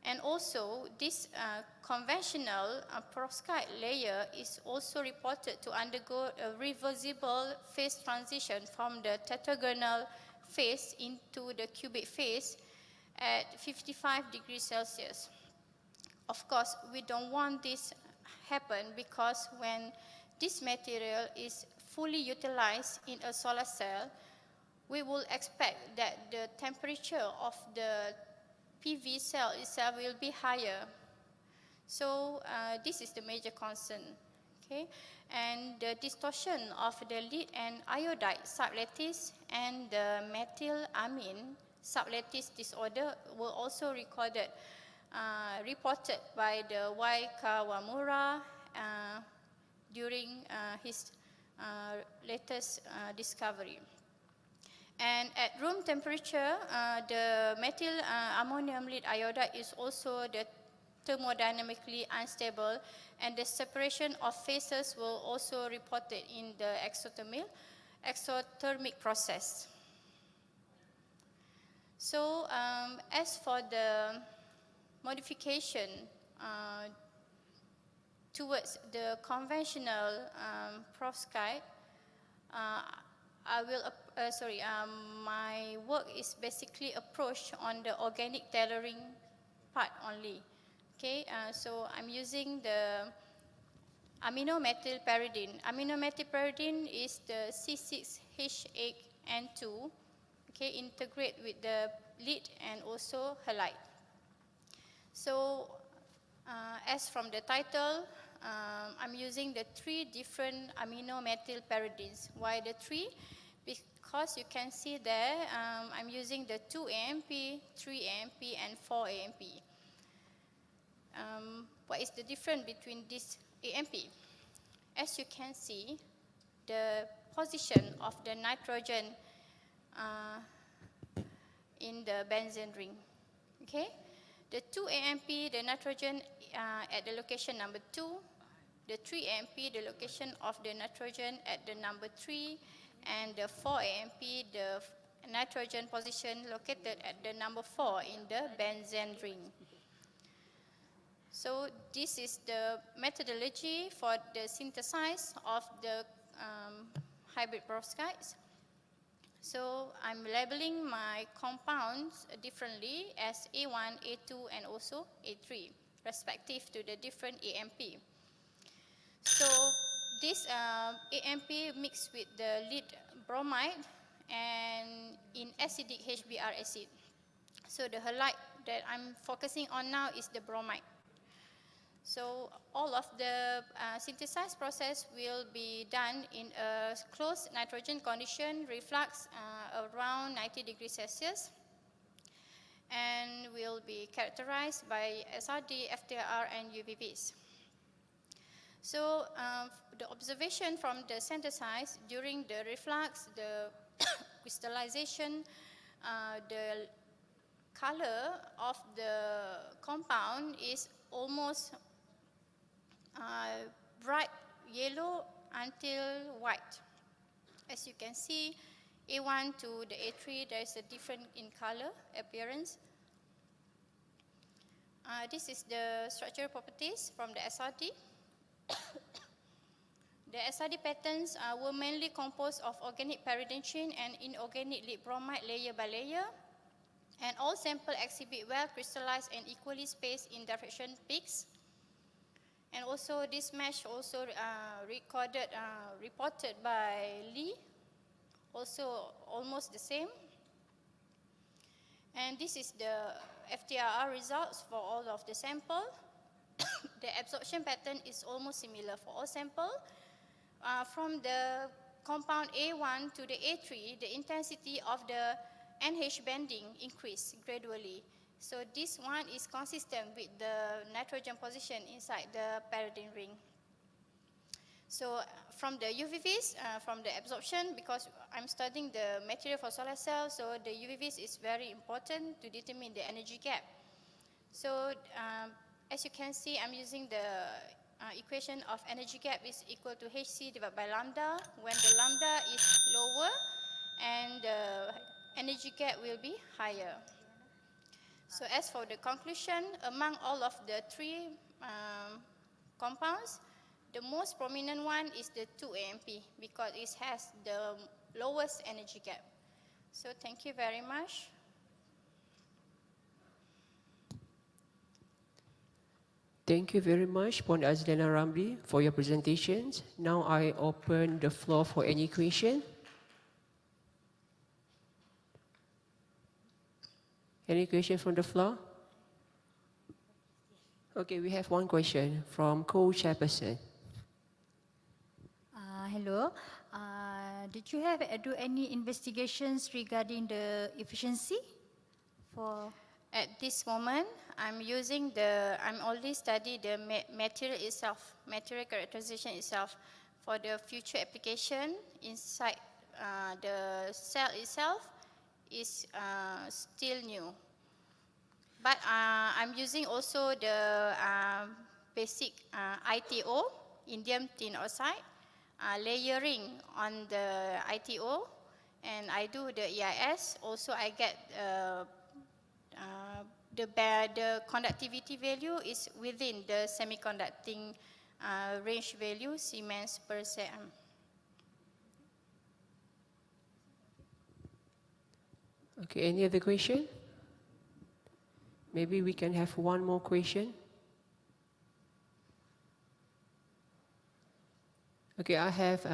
And also, this conventional perovskite layer is also reported to undergo a reversible phase transition from the tetragonal phase into the cubic phase at 55 degrees Celsius. Of course, we don't want this happen because when this material is fully utilized in a solar cell, we will expect that the temperature of the PV cell itself will be higher. So this is the major concern. Okay? And the distortion of the lead and iodide sublattice and the methyl amine sublattice disorder were also reported by the Y. Kawamura during his latest discovery. And at room temperature, the methyl ammonium lead iodide is also the thermodynamically unstable, and the separation of phases will also reported in the exothermic process. So as for the modification towards the conventional perovskite, my work is basically approached on the organic tailoring part only. Okay, so I'm using the aminomethylpyridine. Aminomethylpyridine is the C6H8N2, okay, integrate with the lead and also halide. So as from the title, I'm using the 3 different aminomethylpyridines. Why the 3? Because you can see there, I'm using the 2-AMP, 3-AMP, and 4-AMP. What is the difference between this AMP? As you can see, the position of the nitrogen in the benzene ring. Okay? The 2-AMP, the nitrogen at the location number 2. The 3-AMP, the location of the nitrogen at the number 3. And the 4-AMP, the nitrogen position located at the number 4 in the benzene ring. So this is the methodology for the synthesis of the hybrid perovskites. So I'm labeling my compounds differently as A1, A2, and also A3, respective to the different AMP. So this AMP mixed with the lead bromide and in acidic HBr acid. So the halide that I'm focusing on now is the bromide. So all of the synthesis process will be done in a closed nitrogen condition, reflux around 90 degrees Celsius, and will be characterized by SRD, FTIR, and UVVs. So the observation from the synthesis during the reflux, the crystallization, the color of the compound is almost bright yellow until white. As you can see, A1 to the A3, there is a different in color appearance. This is the structural properties from the SRD. The SRD patterns were mainly composed of organic pyridine and inorganic lead bromide layer by layer, and all samples exhibit well crystallized and equally spaced in diffraction peaks. And also this mesh also reported by Lee, also almost the same. And this is the FTIR results for all of the sample. The absorption pattern is almost similar for all samples. From the compound A1 to the A3, the intensity of the NH bending increased gradually. So this one is consistent with the nitrogen position inside the pyridine ring. So from the UVVs, from the absorption, because I'm studying the material for solar cells, so the UVVs is very important to determine the energy gap. So as you can see, I'm using the equation of energy gap is equal to Hc divided by lambda, when the lambda is lower and the energy gap will be higher. So as for the conclusion, among all of the three compounds, the most prominent one is the 2-AMP because it has the lowest energy gap. So thank you very much. Thank you very much, Puan AZLIANA RAMLI, for your presentations. Now I open the floor for any question. Any question from the floor? Okay, we have one question from co-chairperson. Hello. Did you do any investigations regarding the efficiency for? At this moment, I'm only study the material itself, material characterization itself. For the future application inside the cell itself is still new. But I'm using also the basic ITO, indium tin oxide, layering on the ITO, and I do the EIS. Also, I get the conductivity value is within the semiconducting range value, Siemens per cm. Okay, any other question? Maybe we can have one more question. Okay, I have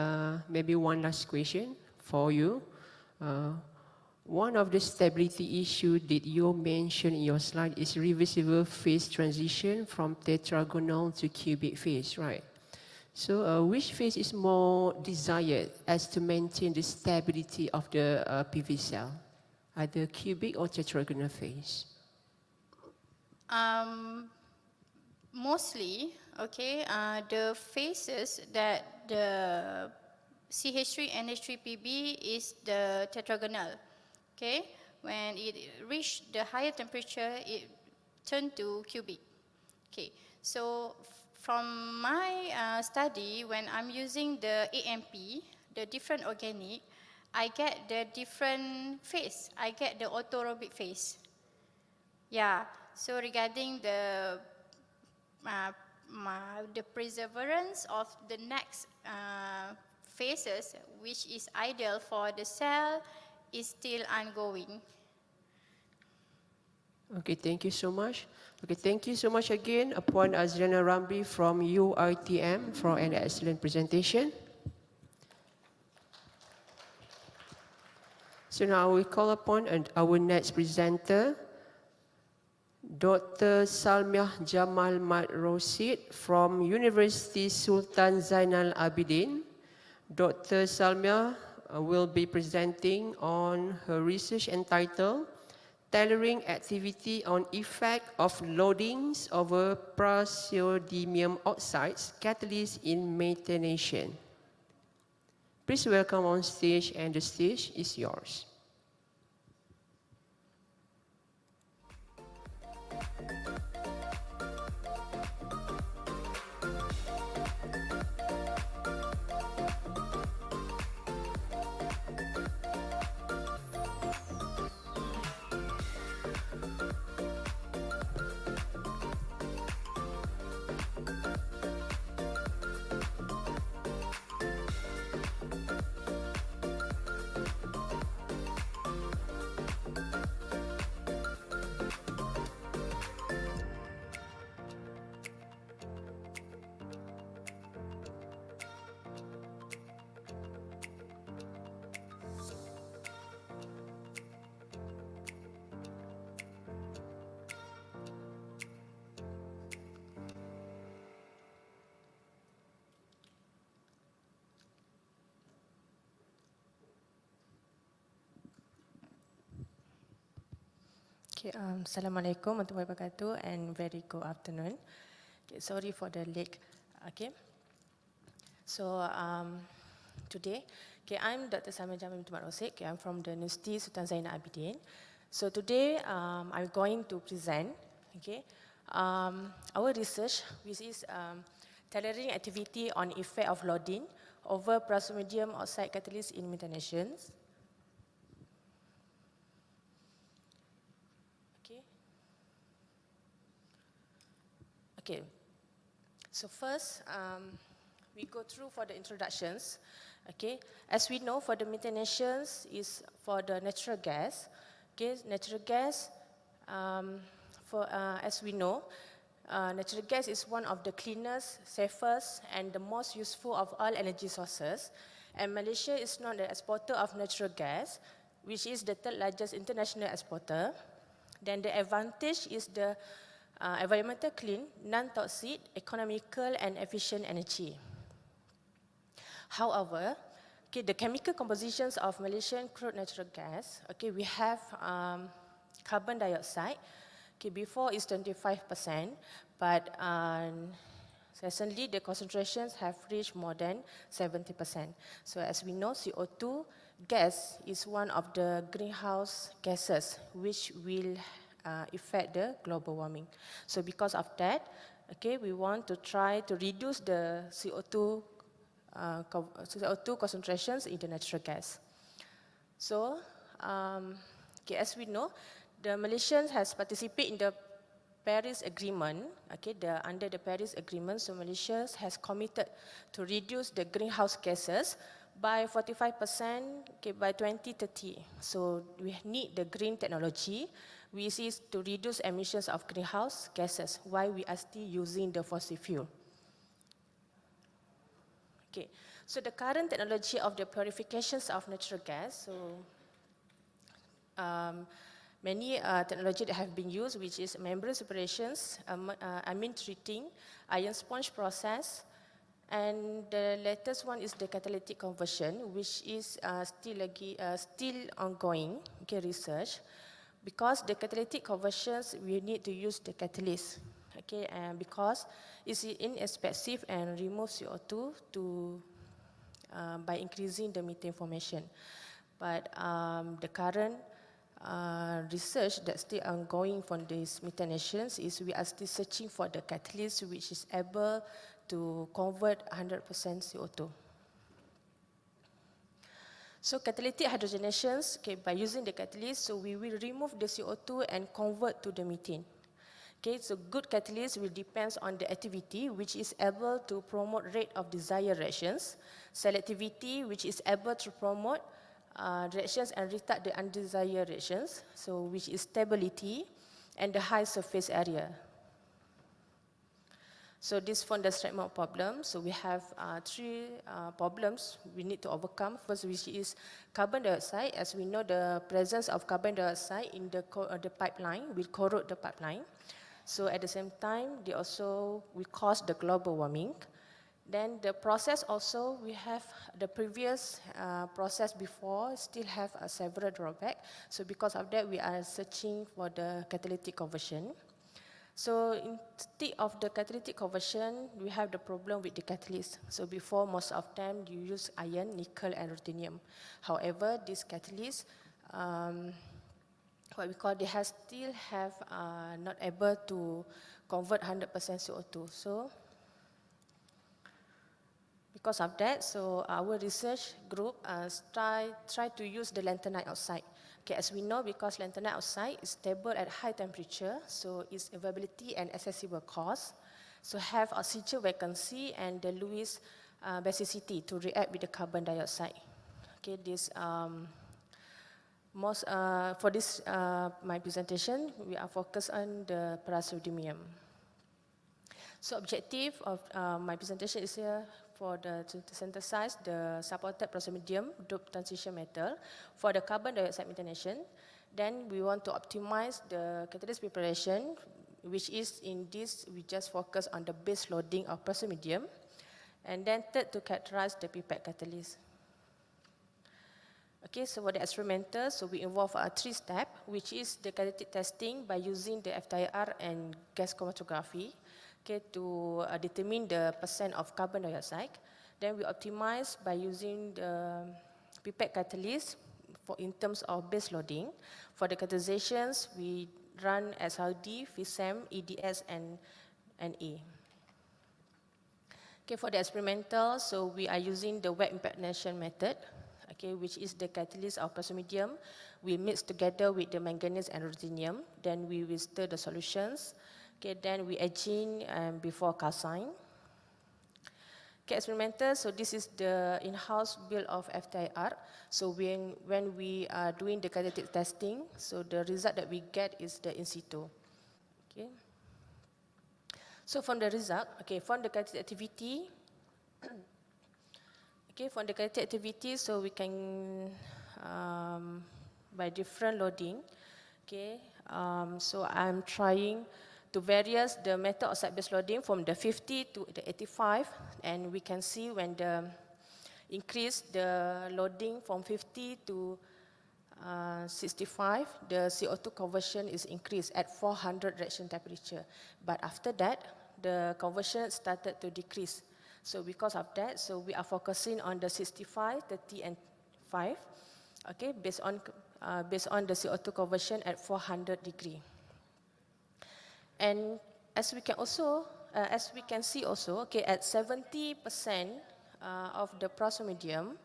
maybe one last question for you. One of the stability issues that you mentioned in your slide is reversible phase transition from tetragonal to cubic phase, right? So which phase is more desired as to maintain the stability of the PV cell? Either cubic or tetragonal phase? Mostly, okay, the phases that the CH3 NH3PB is the tetragonal. Okay, when it reached the higher temperature, it turned to cubic. Okay, so from my study, when I'm using the AMP, the different organic, I get the different phase. I get the orthorhombic phase. Yeah, so regarding the perseverance of the next phases, which is ideal for the cell, is still ongoing. Okay, thank you so much. Okay, thank you so much again, Puan AZLIANA RAMLI from UITM for an excellent presentation. So now we call upon our next presenter, Dr. SALMIAH Jamal Mat Rosid from University Sultan Zainal Abidin. Dr. SALMIAH will be presenting on her research entitled Tailoring Activity on Effect of Loadings over Praseodymium Oxides Catalysts in Methanation. Please welcome on stage, and the stage is yours. Okay, Assalamualaikum warahmatullahi wabarakatuh and very good afternoon. Okay, sorry for the late. Okay, so today, okay, I'm Dr. Sem Analysis. Okay, I'm from the University Sultan Zainal Abidin. So today, I'm going to present, okay, our research, which is tailoring activity on effect of loading over plasmodium oxide catalyst in methanations. Okay, so first, we go through for the introductions. Okay, as we know, for the methanations is for the natural gas. Okay, natural gas, as we know, natural gas is one of the cleanest, safest, and the most useful of all energy sources. And Malaysia is not the exporter of natural gas, which is the third largest international exporter. Then the advantage is the environmental clean, non-toxic, economical and efficient energy. However, okay, the chemical compositions of Malaysian crude natural gas, okay, we have carbon dioxide, okay, before is 25%, but recently the concentrations have reached more than 70%. So as we know, CO2 gas is one of the greenhouse gases which will affect the global warming. So because of that, okay, we want to try to reduce the CO2 concentrations in the natural gas. So, okay, as we know, the Malaysians has participated in the Paris Agreement. Okay, under the Paris Agreement, so Malaysia has committed to reduce the greenhouse gases by 45%, okay, by 2030. So we need the green technology, which is to reduce emissions of greenhouse gases while we are still using the fossil fuel. Okay, so the current technology of the purifications of natural gas, so many technology that have been used, which is membrane separations, amine treating, ion sponge process, and the latest one is the catalytic conversion, which is still ongoing, okay, research. Because the catalytic conversions, we need to use the catalyst, okay, and because it's inexpensive and removes CO2 by increasing the methane formation. But the current research that's still ongoing for these methanations is we are still searching for the catalyst which is able to convert 100% CO2. So catalytic hydrogenations, okay, by using the catalyst, so we will remove the CO2 and convert to the methane. Okay, so good catalyst will depend on the activity which is able to promote rate of desired reactions, selectivity which is able to promote reactions and retard the undesired reactions, so which is stability and the high surface area. So this for the statement problem, so we have three problems we need to overcome. First, which is carbon dioxide. As we know, the presence of carbon dioxide in the pipeline will corrode the pipeline. So at the same time, they also will cause the global warming. Then the process also, we have the previous process before still have several drawbacks. So because of that, we are searching for the catalytic conversion. So instead of the catalytic conversion, we have the problem with the catalyst. So before, most of them you use iron, nickel and ruthenium. However, this catalyst, what we call, they still have not able to convert 100% CO2. So because of that, so our research group try to use the lanthanide oxide. Okay, as we know, because lanthanide oxide is stable at high temperature, so its availability and accessible cost, so have oxygen vacancy and the Lewis basicity to react with the carbon dioxide. Okay, this for this my presentation, we are focused on the praseodymium. So objective of my presentation is here to synthesize the supported praseodymium dope transition metal for the carbon dioxide methanation. Then we want to optimize the catalyst preparation, which is in this, we just focus on the base loading of praseodymium. And then third, to characterize the pipette catalyst. Okay, so for the experimental, so we involve 3 steps, which is the catalytic testing by using the FTIR and gas chromatography, okay, to determine the percent of carbon dioxide. Then we optimize by using the pipette catalyst in terms of base loading. For the catalyzations, we run Xrd, FISEM, EDS, and NA. Okay, for the experimental, so we are using the wet impregnation method, okay, which is the catalyst of plasmodium. We mix together with the manganese and ruthenium. Then we will stir the solutions. Okay, then we aging before calcine. Okay, experimental, so this is the in-house build of FTIR. So when we are doing the catalytic testing, so the result that we get is the in situ. Okay. So from the result, okay, from the catalytic activity, okay, from the catalytic activity, so we can, by different loading, okay, so I'm trying to various the metal oxide base loading from the 50 to the 85, and we can see when the increase the loading from 50 to 65, the CO2 conversion is increased at 400 reaction temperature. But after that, the conversion started to decrease. So because of that, so we are focusing on the 65, 30, and 5, okay, based on the CO2 conversion at 400 degree. And as we can see also, okay, at 70% of the plasmodium,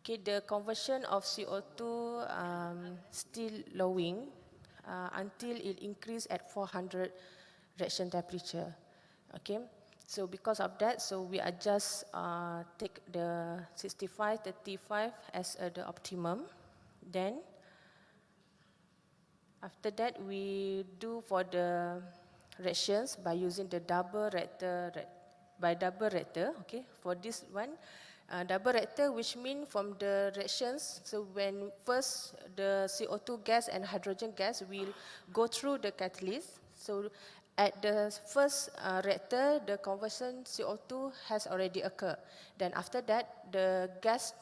okay, the conversion of CO2 still lowering until it increase at 400 reaction temperature. Okay, so because of that, so we adjust take the 65, 35 as the optimum. Then after that, we do for the reactions by using the double reactor, okay, for this one, double reactor, which means from the reactions, so when first the CO2 gas and hydrogen gas will go through the catalyst, so at the first reactor, the conversion CO2 has already occurred. Then after that, the gas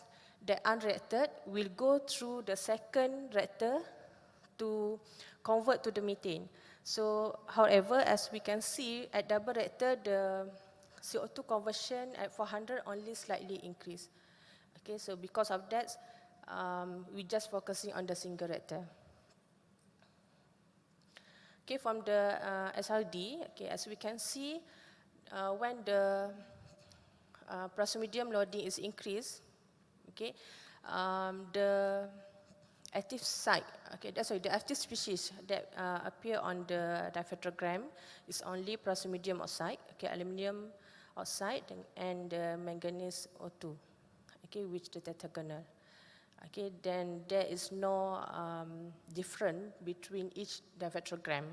that unreacted will go through the second reactor to convert to the methane. So, however, as we can see at double reactor, the CO2 conversion at 400 only slightly increase. Okay, so because of that, we just focusing on the single reactor. Okay, from the Xrd, okay, as we can see, when the plasmodium loading is increased, okay, the active site, okay, the active species that appear on the diaphotogram is only plasmodium oxide, okay, aluminium oxide, and manganese O2, okay, which the tetragonal. Okay, then there is no difference between each diaphotogram.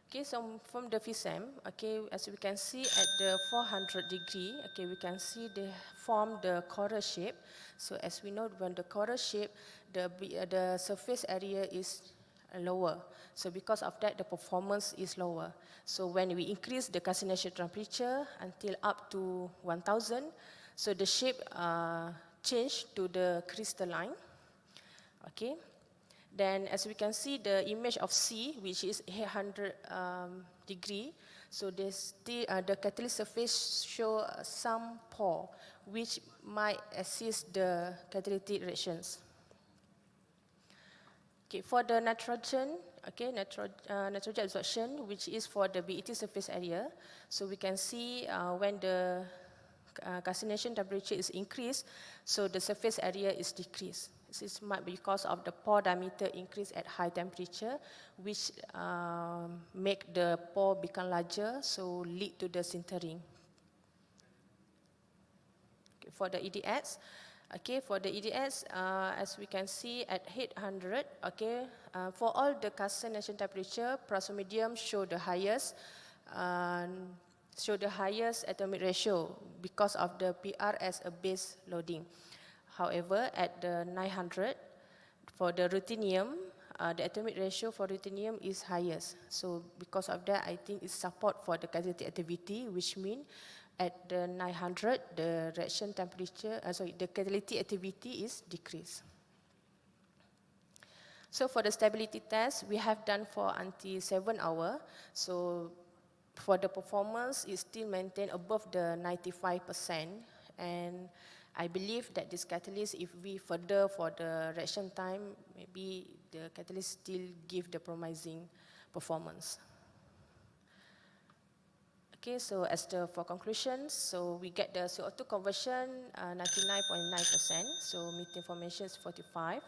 Okay, so from the FISEM, okay, as we can see at the 400 degree, okay, we can see they form the coral shape. So as we know, when the coral shape, the surface area is lower. So because of that, the performance is lower. So when we increase the calcination temperature until up to 1000, so the shape change to the crystalline. Okay. Then as we can see, the image of C, which is 800 degree, so the catalyst surface show some pore, which might assist the catalytic reactions. Okay, for the nitrogen, okay, nitrogen absorption, which is for the BET surface area, so we can see when the calcination temperature is increased, so the surface area is decreased. This might be because of the pore diameter increase at high temperature, which make the pore become larger, so lead to the sintering. Okay, for the EDS, okay, for the EDS, as we can see at 800, okay, for all the calcination temperature, plasmodium show the highest atomic ratio because of the PR as a base loading. However, at the 900, for the ruthenium, the atomic ratio for ruthenium is highest. So because of that, I think it's support for the catalytic activity, which means at the 900, the reaction temperature, the catalytic activity is decreased. So for the stability test, we have done for until 7 hours. So for the performance, it's still maintained above the 95%. And I believe that this catalyst, if we further for the reaction time, maybe the catalyst still give the promising performance. Okay, so for conclusions, so we get the CO2 conversion 99.9%, so methane formation is 45.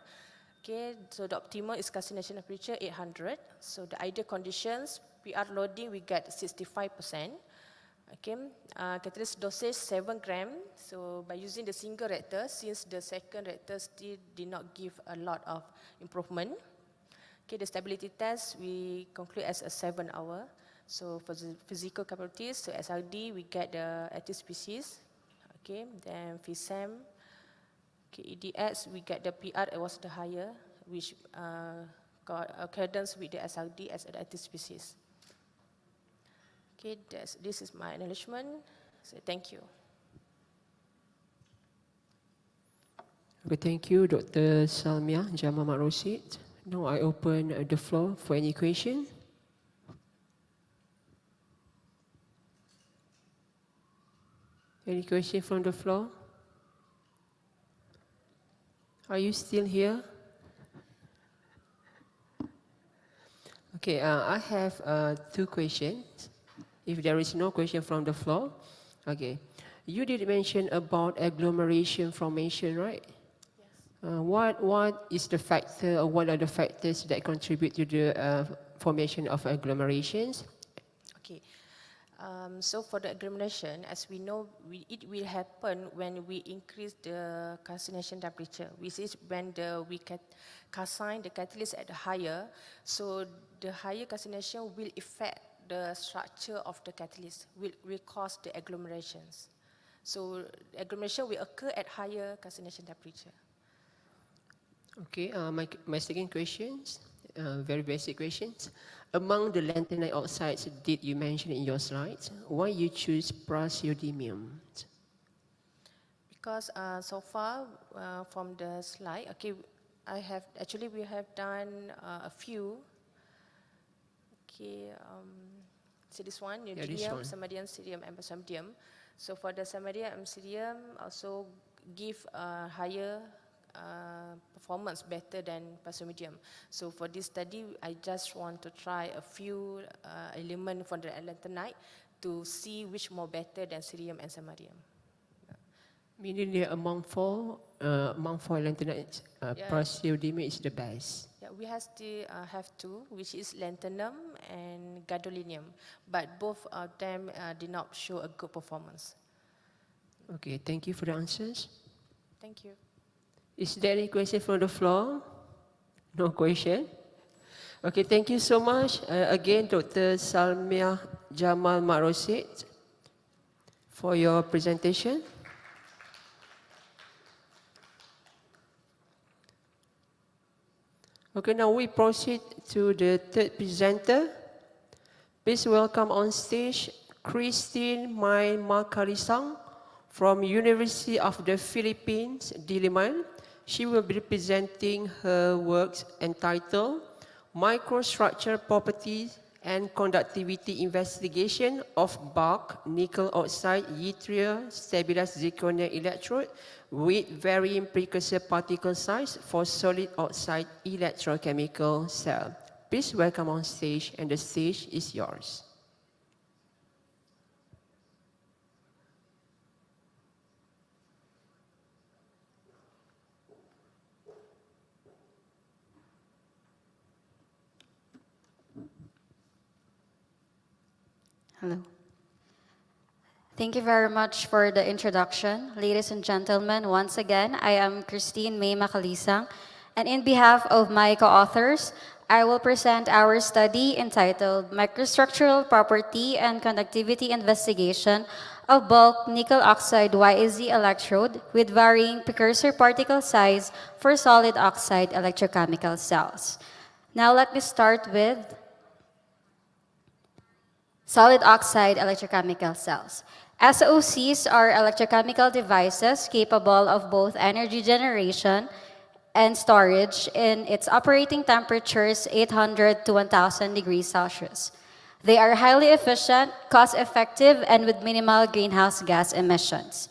Okay, so the optimal is calcination temperature 800. So the ideal conditions, PR loading, we get 65%. Okay, catalyst dosage 7 gram. So by using the single reactor, since the second reactor still did not give a lot of improvement. Okay, the stability test we conclude as a 7 hour. So for the physical capabilities, so SRD we get the active species. Okay, then FISEM. Okay, EDX we get the PR, it was the higher, which got accordance with the SRD as the active species. Okay, this is my acknowledgement. So thank you. Okay, thank you, Dr. SALMIAH Jamal Marosid. Now I open the floor for any question. Any question from the floor? Are you still here? Okay, I have 2 questions. If there is no question from the floor, okay. You did mention about agglomeration formation, right? Yes. What is the factor, or what are the factors that contribute to the formation of agglomerations? Okay. So for the agglomeration, as we know, it will happen when we increase the calcination temperature, which is when we calcine the catalyst at the higher. So the higher calcination will affect the structure of the catalyst, will cause the agglomerations. So agglomeration will occur at higher calcination temperature. Okay, my second question, very basic questions. Among the lanthanide oxides did you mention in your slides, why you choose praseodymium? Because so far from the slide, okay, we have done a few. Okay, so this one, neodymium, samarium, cerium, and praseodymium. So for the samarium and cerium, also give a higher performance better than praseodymium. So for this study, I just want to try a few elements from the lanthanide to see which more better than cerium and samarium. Meaning that among four lanthanides, praseodymium is the best. Yeah, we have two, which is lanthanum and gadolinium, but both of them did not show a good performance. Okay, thank you for the answers. Thank you. Is there any question from the floor? No question? Okay, thank you so much. Again, Dr. SALMIAH Jamal Marosid for your presentation. Okay, now we proceed to the third presenter. Please welcome on stage Christine Mai Makarisang from University of the Philippines, Diliman. She will be presenting her works entitled Microstructure Properties and Conductivity Investigation of Bulk Nickel Oxide Yttria Stabilized Zirconia Electrode with Varying Precursor Particle Size for Solid Oxide Electrochemical Cell. Please welcome on stage, and the stage is yours. Hello. Thank you very much for the introduction. Ladies and gentlemen, once again, I am Christine May Makalisang, and in behalf of my co-authors, I will present our study entitled Microstructural Property and Conductivity Investigation of Bulk Nickel Oxide YAZ Electrode with Varying Precursor Particle Size for Solid Oxide Electrochemical Cells. Now let me start with solid oxide electrochemical cells. SOCs are electrochemical devices capable of both energy generation and storage in its operating temperatures 800 to 1000 degrees Celsius. They are highly efficient, cost-effective, and with minimal greenhouse gas emissions.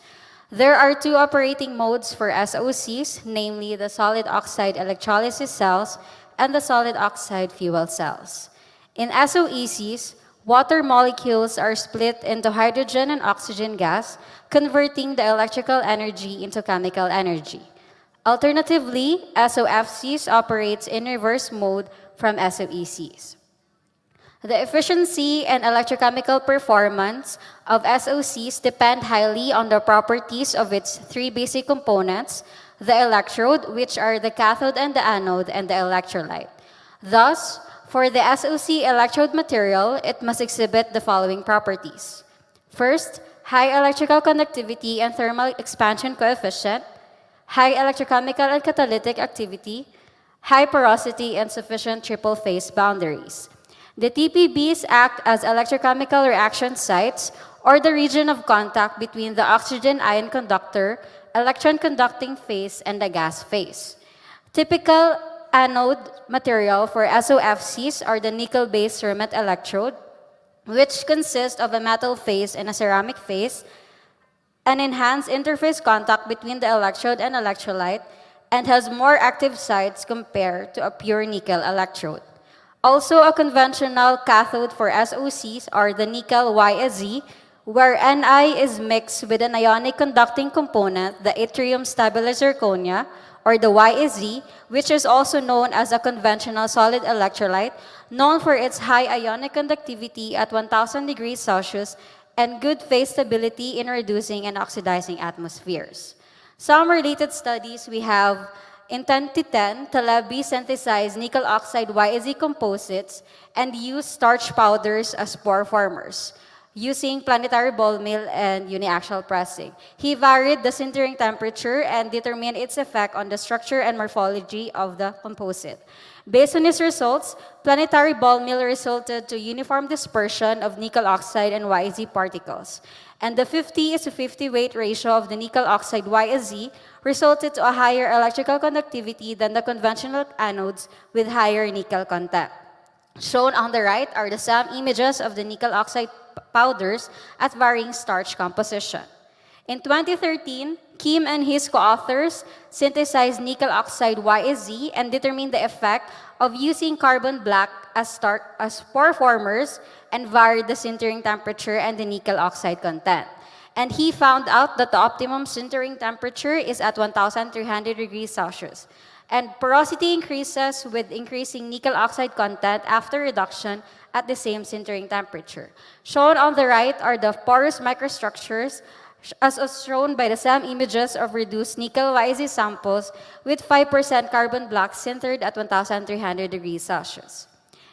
There are two operating modes for SOCs, namely the solid oxide electrolysis cells and the solid oxide fuel cells. In SOECs, water molecules are split into hydrogen and oxygen gas, converting the electrical energy into chemical energy. Alternatively, SOFCs operates in reverse mode from SOECs. The efficiency and electrochemical performance of SOCs depend highly on the properties of its three basic components, the electrode, which are the cathode and the anode, and the electrolyte. Thus, for the SOC electrode material, it must exhibit the following properties. First, high electrical conductivity and thermal expansion coefficient, high electrochemical and catalytic activity, high porosity, and sufficient triple phase boundaries. The TPBs act as electrochemical reaction sites or the region of contact between the oxygen ion conductor, electron conducting phase, and the gas phase. Typical anode material for SOFCs are the nickel-based cermet electrode, which consists of a metal phase and a ceramic phase, an enhanced interface contact between the electrode and electrolyte, and has more active sites compared to a pure nickel electrode. Also, a conventional cathode for SOCs are the nickel YSZ, where Ni is mixed with an ionic conducting component, the yttrium stabilized zirconia, or the YSZ, which is also known as a conventional solid electrolyte, known for its high ionic conductivity at 1000 degrees Celsius and good phase stability in reducing and oxidizing atmospheres. Some related studies we have in 2010, Talabi synthesized nickel oxide YSZ composites and used starch powders as spore formers, using planetary ball mill and uniaxial pressing. He varied the sintering temperature and determined its effect on the structure and morphology of the composite. Based on his results, planetary ball mill resulted to uniform dispersion of nickel oxide and YSZ particles. And the 50:50 weight ratio of the nickel oxide YSZ resulted to a higher electrical conductivity than the conventional anodes with higher nickel content. Shown on the right are the SAM images of the nickel oxide powders at varying starch composition. In 2013, Kim and his co-authors synthesized nickel oxide YSZ and determined the effect of using carbon black as spore formers and varied the sintering temperature and the nickel oxide content. And he found out that the optimum sintering temperature is at 1300 degrees Celsius. And porosity increases with increasing nickel oxide content after reduction at the same sintering temperature. Shown on the right are the porous microstructures as shown by the SAM images of reduced nickel YSZ samples with 5% carbon black sintered at 1300 degrees Celsius.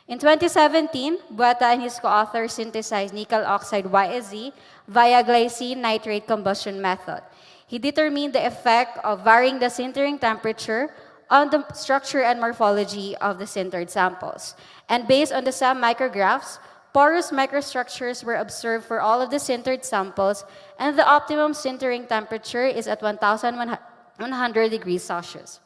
In 2017, Bueta and his co-authors synthesized nickel oxide YSZ via glycine nitrate combustion method. He determined the effect of varying the sintering temperature on the structure and morphology of the sintered samples. And based on the SAM micrographs, porous microstructures were observed for all of the sintered samples, and the optimum sintering temperature is at 1100 degrees Celsius.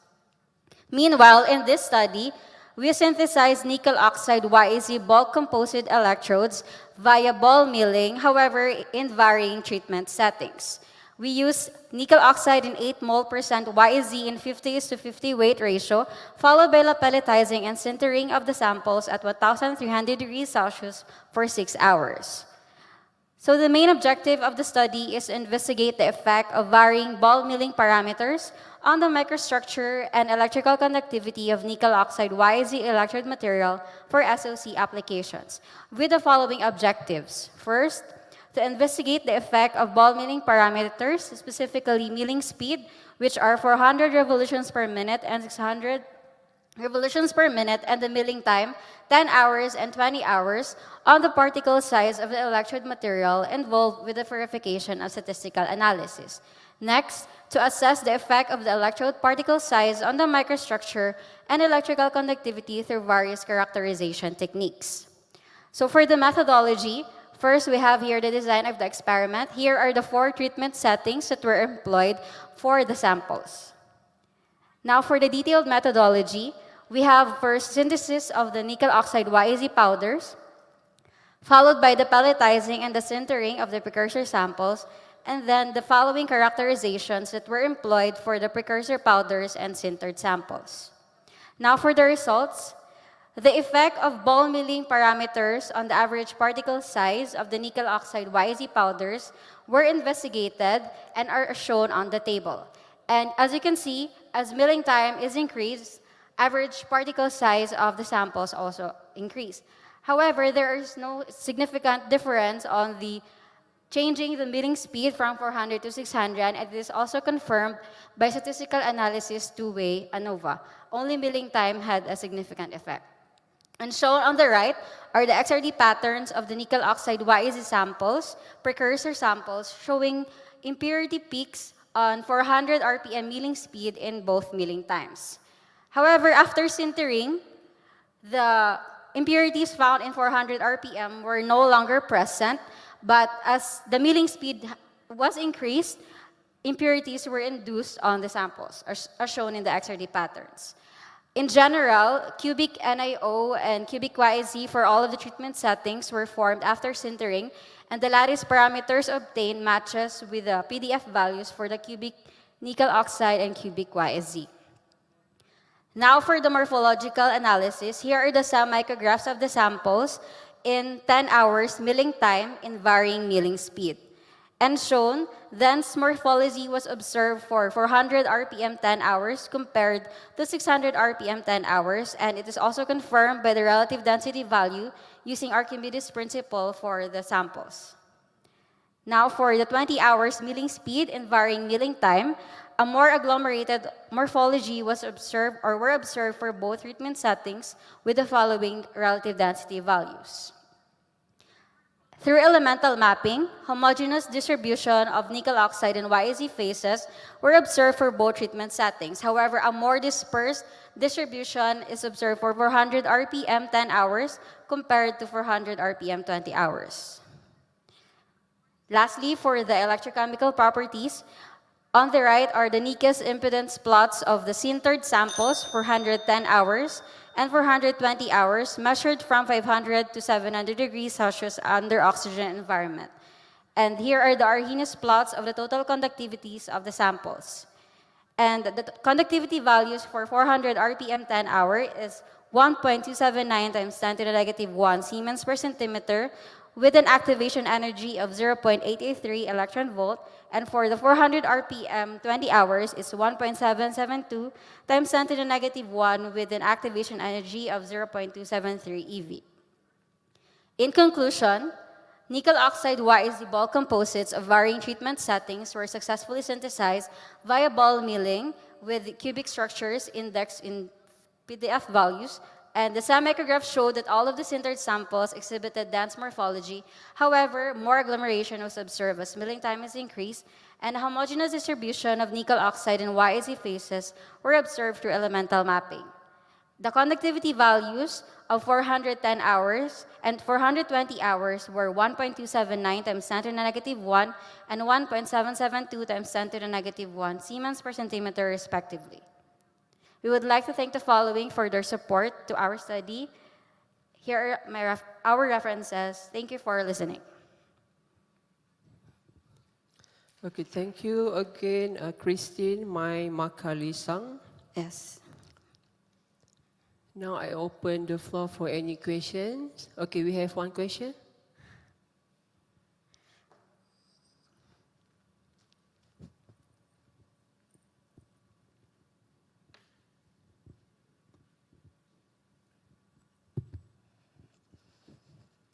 Meanwhile, in this study, we synthesized nickel oxide YSZ bulk composite electrodes via ball milling, however, in varying treatment settings. We use nickel oxide in 8 mol% YSZ in 50:50 weight ratio, followed by pelletizing and sintering of the samples at 1300 degrees Celsius for 6 hours. So the main objective of the study is to investigate the effect of varying ball milling parameters on the microstructure and electrical conductivity of nickel oxide YSZ electrode material for SOC applications, with the following objectives. First, to investigate the effect of ball milling parameters, specifically milling speed, which are 400 revolutions per minute and 600 revolutions per minute, and the milling time, 10 hours and 20 hours, on the particle size of the electrode material involved with the verification of statistical analysis. Next, to assess the effect of the electrode particle size on the microstructure and electrical conductivity through various characterization techniques. So for the methodology, First, we have here the design of the experiment. Here are the 4 treatment settings that were employed for the samples. Now for the detailed methodology, we have first synthesis of the nickel oxide YAZ powders, followed by the pelletizing and the sintering of the precursor samples, and then the following characterizations that were employed for the precursor powders and sintered samples. Now for the results, the effect of ball milling parameters on the average particle size of the nickel oxide YAZ powders were investigated and are shown on the table. And as you can see, as milling time is increased, average particle size of the samples also increase. However, there is no significant difference on the changing the milling speed from 400 to 600, and it is also confirmed by statistical analysis two-way ANOVA. Only milling time had a significant effect. And shown on the right are the Xrd patterns of the nickel oxide YAZ samples, precursor samples, showing impurity peaks on 400 RPM milling speed in both milling times. However, after sintering, the impurities found in 400 RPM were no longer present, but as the milling speed was increased, impurities were induced on the samples, as shown in the Xrd patterns. In general, cubic NiO and cubic YAZ for all of the treatment settings were formed after sintering, and the lattice parameters obtained matches with the PDF values for the cubic nickel oxide and cubic YAZ. Now for the morphological analysis, here are the SEM micrographs of the samples in 10 hours milling time in varying milling speed. And shown, dense morphology was observed for 400 RPM 10 hours compared to 600 RPM 10 hours, and it is also confirmed by the relative density value using Archimedes' principle for the samples. Now for the 20 hours milling speed in varying milling time, a more agglomerated morphology was observed or were observed for both treatment settings with the following relative density values. Through elemental mapping, homogeneous distribution of nickel oxide and YAZ phases were observed for both treatment settings. However, a more dispersed distribution is observed for 400 RPM 10 hours compared to 400 RPM 20 hours. Lastly, for the electrochemical properties, on the right are the Nikkei's impedance plots of the sintered samples for 110 hours and for 120 hours, measured from 500 to 700 degrees Celsius under oxygen environment. And here are the Arrhenius plots of the total conductivities of the samples. And the conductivity values for 400 RPM 10 hour is 1.279 times 10 to the negative 1 Siemens per centimeter, with an activation energy of 0.883 electron volt, and for the 400 RPM 20 hours is 1.772 times 10 to the negative 1 with an activation energy of 0.273 eV. In conclusion, nickel oxide YAZ ball composites of varying treatment settings were successfully synthesized via ball milling with cubic structures indexed in PDF values, and the SEM micrograph showed that all of the sintered samples exhibited dense morphology. However, more agglomeration was observed as milling time is increased, and a homogeneous distribution of nickel oxide and YAZ phases were observed through elemental mapping. The conductivity values of 410 hours and 420 hours were 1.279 times 10 to the negative 1 and 1.772 times 10 to the negative 1 Siemens per centimeter respectively. We would like to thank the following for their support to our study. Here are our references. Thank you for listening. Okay, thank you again, Christine, my Makalisang. Yes. Now I open the floor for any questions. Okay, we have one question.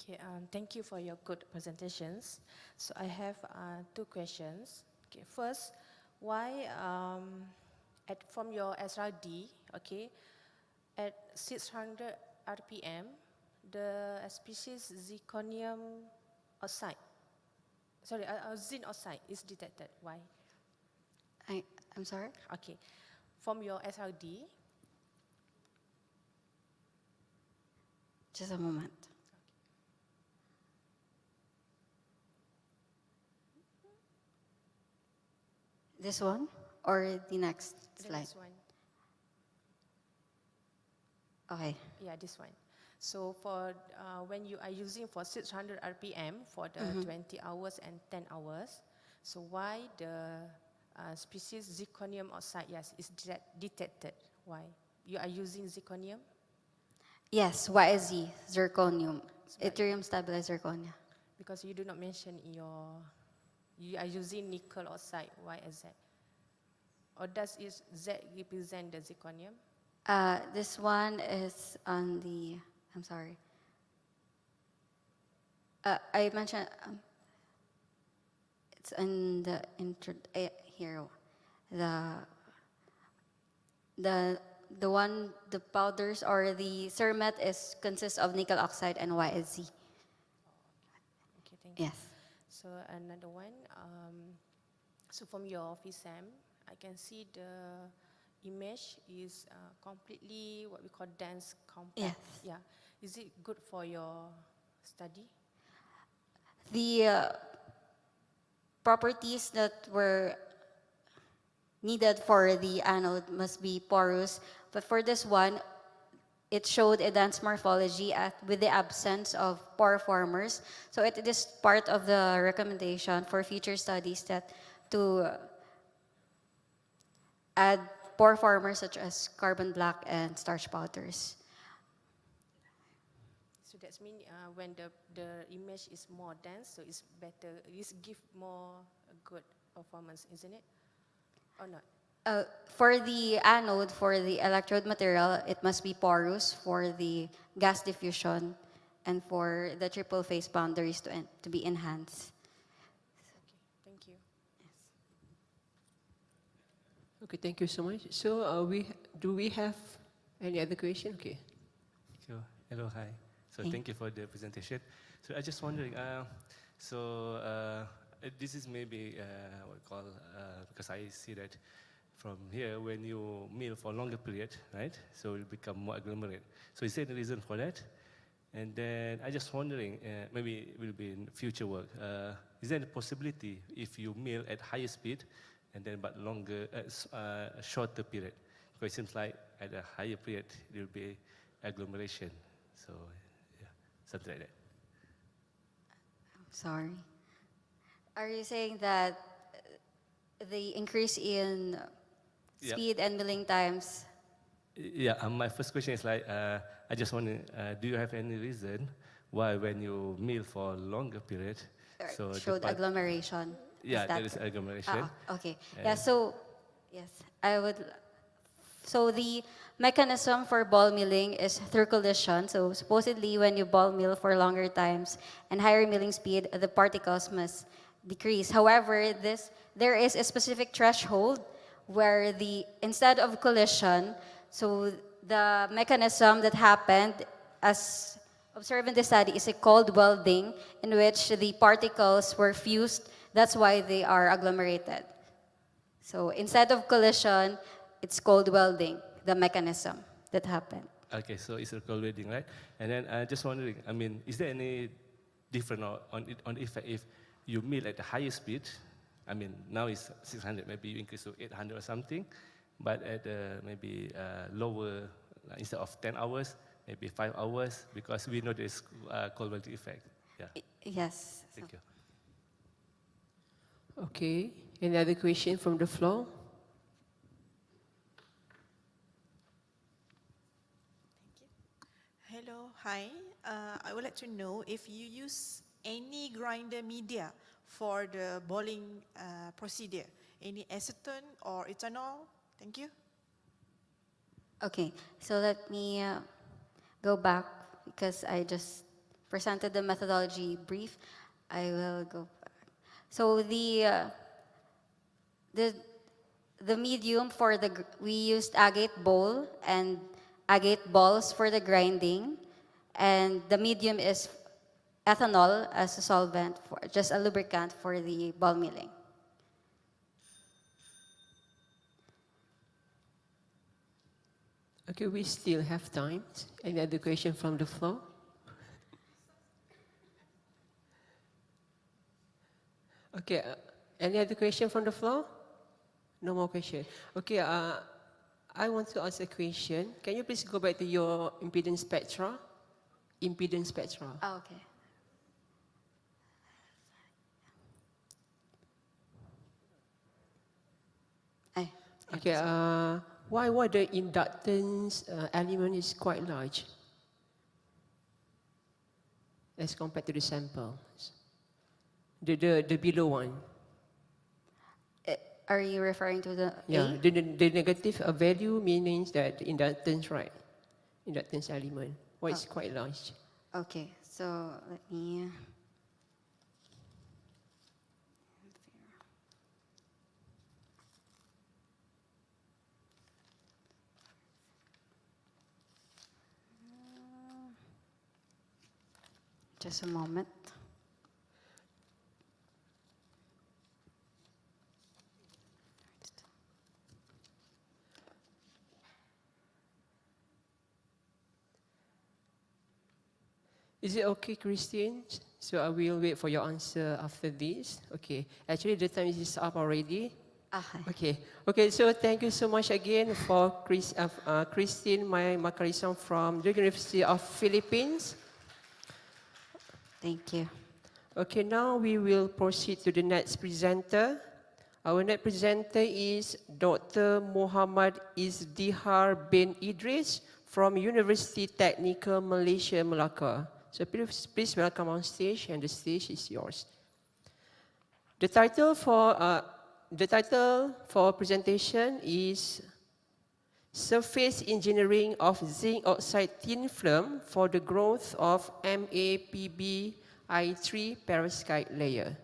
Okay, thank you for your good presentations. So I have two questions. Okay, first, why from your Xrd, okay, at 600 RPM, the species zirconium oxide, sorry, zinc oxide is detected. Why? I'm sorry? Okay, from your Xrd. Just a moment. This one or the next The slide? next one. Okay. Yeah, this one. So for when you are using for 600 RPM for the 20 hours and 10 hours, so why the species zirconium oxide, yes, is detected? Why? You are using zirconium? Yes, YZ, zirconium, yttrium stabilized zirconia. Because you do not mention in you are using nickel oxide, why is that? Or does Z represent the zirconium? This one is on the, I'm sorry. I mentioned, it's in the intro, here, the one, the powders or the cermet consists of nickel oxide and YSZ. Okay, thank you. Yes. So another one, so from your FISAM, I can see the image is completely what we call dense compact. Yes. Yeah. Is it good for your study? The properties that were needed for the anode must be porous, but for this one, it showed a dense morphology with the absence of pore formers. So it is part of the recommendation for future studies that to add pore formers such as carbon black and starch powders. So that means when the image is more dense, so it's better, it give more good performance, isn't it? Or not? For the anode, for the electrode material, it must be porous for the gas diffusion and for the triple phase boundaries to be enhanced. Okay, thank you. Okay, thank you so much. So do we have any other question? Okay. Thank you. Hello, hi. So thank you for the presentation. So I just wondering, this is maybe what we call, because I see that from here, when you mill for a longer period, right? So it will become more agglomerate. So is there any reason for that? And then I just wondering, maybe it will be in future work. Is there any possibility if you mill at higher speed and then but longer, shorter period? Because it seems like at a higher period there will be agglomeration. So yeah, something like that. Sorry. Are you saying that the increase in speed and milling times? Yeah, my first question is like, I just want to, do you have any reason why when you mill for a longer period, so showed agglomeration? Yeah, there is agglomeration. Okay. Yeah, so, yes, I would. So the mechanism for ball milling is through collision. So supposedly when you ball mill for longer times and higher milling speed, the particles must decrease. However, there is a specific threshold where instead of collision, so the mechanism that happened as observed in the study is a cold welding in which the particles were fused. That's why they are agglomerated. So instead of collision, it's cold welding, the mechanism that happened. Okay, so it's a cold welding, right? And then just wondering, I mean, is there any difference on the effect if you mill at a higher speed? I mean, now it's 600, maybe you increase to 800 or something, but at maybe lower, instead of 10 hours, maybe 5 hours, because we know there's cold welding effect. Yeah. Yes. Thank you. Okay. Any other question from the floor? Hello, hi. I would like to know if you use any grinder media for the balling procedure. Any acetone or ethanol? Thank you. Okay, so let me go back because I just presented the methodology brief. I will go back. So the medium for we used agate bowl and agate balls for the grinding, and the medium is ethanol as a solvent, for just a lubricant for the ball milling. Okay, we still have time. Any other question from the floor? Okay, any other question from the floor? No more question. Okay, I want to ask a question. Can you please go back to your impedance spectra? Impedance spectra. Oh, okay. Eh, Okay, why the inductance element is quite large as compared to the sample? The below one. Are you referring to the Yeah, A? the negative value means that the inductance, right? Inductance element. Why it's quite large? Okay, so let me. Just a moment. Is it okay, Christine? So I will wait for your answer after this. Okay. Actually, the time is up already. Okay. Okay. So thank you so much again for Christine Makarisang from the University of Philippines. Thank you. Okay. Now we will proceed to the next presenter. Our next presenter is Dr. Muhammad Izdihar bin Idris from University Technical Malaysia, Melaka. So please welcome on stage, and the stage is yours. The title for presentation is Surface Engineering of Zinc Oxide Thin Film for the Growth of MAPBI3 Perovskite Layer.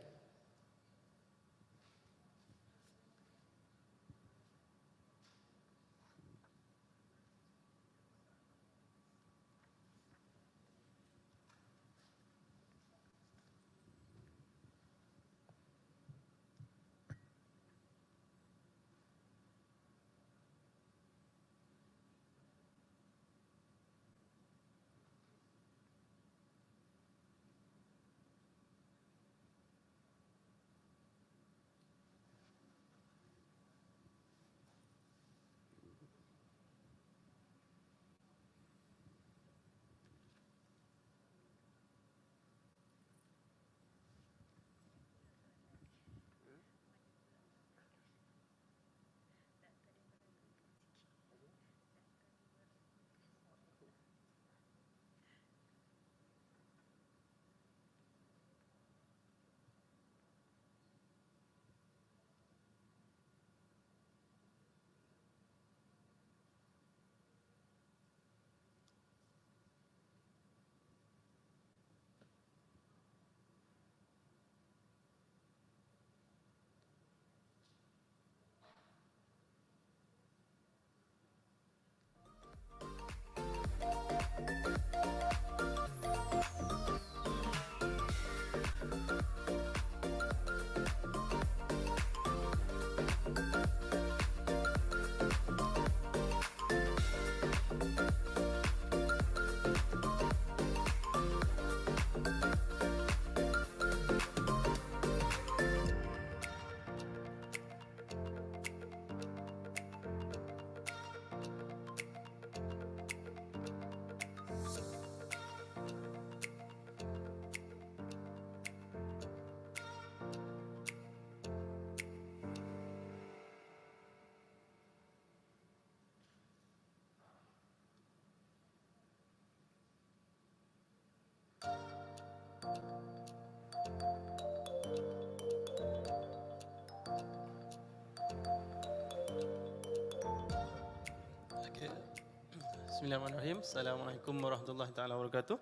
Bismillahirrahmanirrahim. Assalamualaikum warahmatullahi taala wabarakatuh.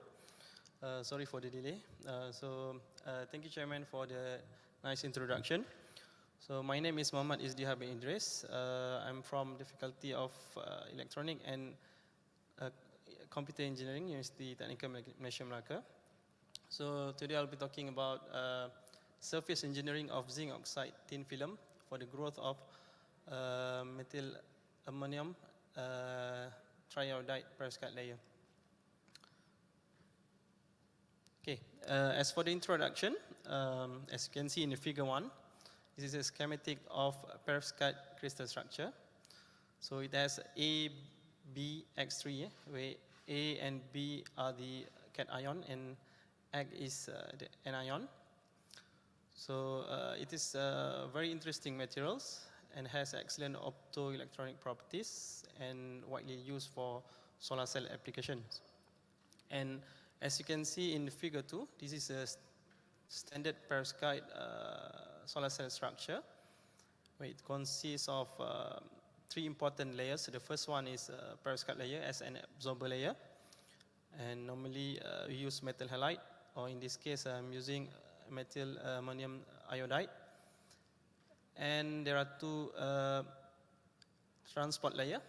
Sorry for the delay. Thank you, Chairman, for the nice introduction. So my name is Muhammad Izdihar bin Idris. I'm from the Faculty of Electronic and Computer Engineering, University Technical Malaysia, Melaka. So today I'll be talking about surface engineering of zinc oxide thin film for the growth of methyl ammonium triiodide perovskite layer. Okay, as for the introduction, as you can see in the figure 1, This is a schematic of perovskite crystal structure. So it has A, B, X3, where A and B are the cation and X is the anion. So it is very interesting materials and has excellent optoelectronic properties and widely used for solar cell applications. And as you can see in figure 2, this is a standard perovskite solar cell structure, where it consists of 3 important layers. The first one is a perovskite layer as an absorber layer. And normally we use metal halide, or in this case I'm using methyl ammonium iodide. And there are 2 transport layer,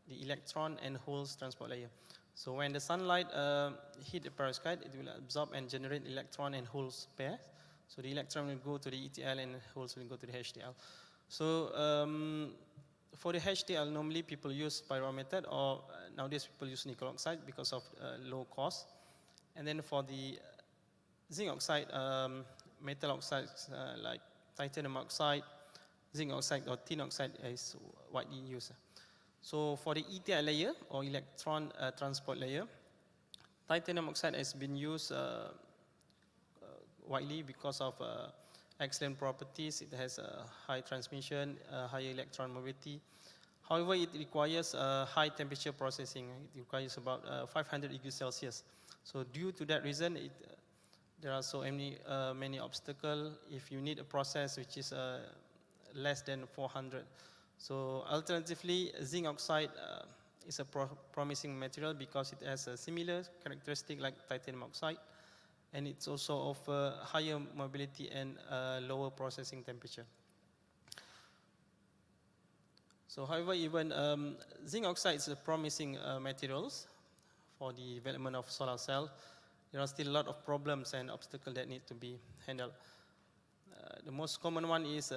the electron and holes transport layer. So when the sunlight hit the perovskite, it will absorb and generate electron and holes pair. So the electron will go to the ETL and holes will go to the HTL. So for the HTL, normally people use spiral method, or nowadays people use nickel oxide because of low cost. And then for the zinc oxide, metal oxides like titanium oxide, zinc oxide or tin oxide is widely used. So for the ETL layer or electron transport layer, titanium oxide has been used widely because of excellent properties. It has high transmission, higher electron mobility. However, it requires high temperature processing. It requires about 500 degrees Celsius. So due to that reason, there are so many obstacles if you need a process which is less than 400. So alternatively, zinc oxide is a promising material because it has a similar characteristic like titanium oxide, and it's also of higher mobility and lower processing temperature. So however, even zinc oxide is a promising materials for the development of solar cell. There are still a lot of problems and obstacles that need to be handled. The most common one is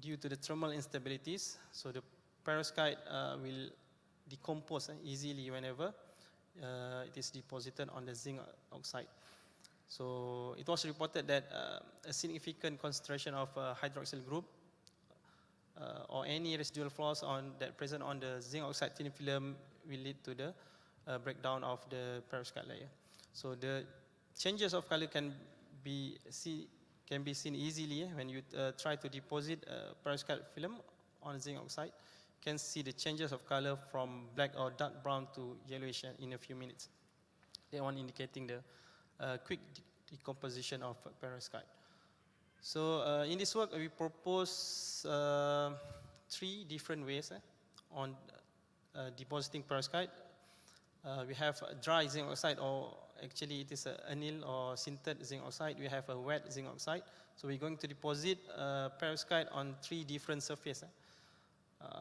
due to the thermal instabilities. So the perovskite will decompose easily whenever it is deposited on the zinc oxide. So it was reported that a significant concentration of hydroxyl group or any residual flaws that present on the zinc oxide thin film will lead to the breakdown of the perovskite layer. So the changes of color can be seen easily when you try to deposit perovskite film on zinc oxide. You can see the changes of color from black or dark brown to yellowish in a few minutes. That one indicating the quick decomposition of perovskite. So in this work, we propose 3 different ways on depositing perovskite. We have dry zinc oxide, or actually it is anneal or sintered zinc oxide. We have a wet zinc oxide. So we're going to deposit perovskite on 3 different surfaces.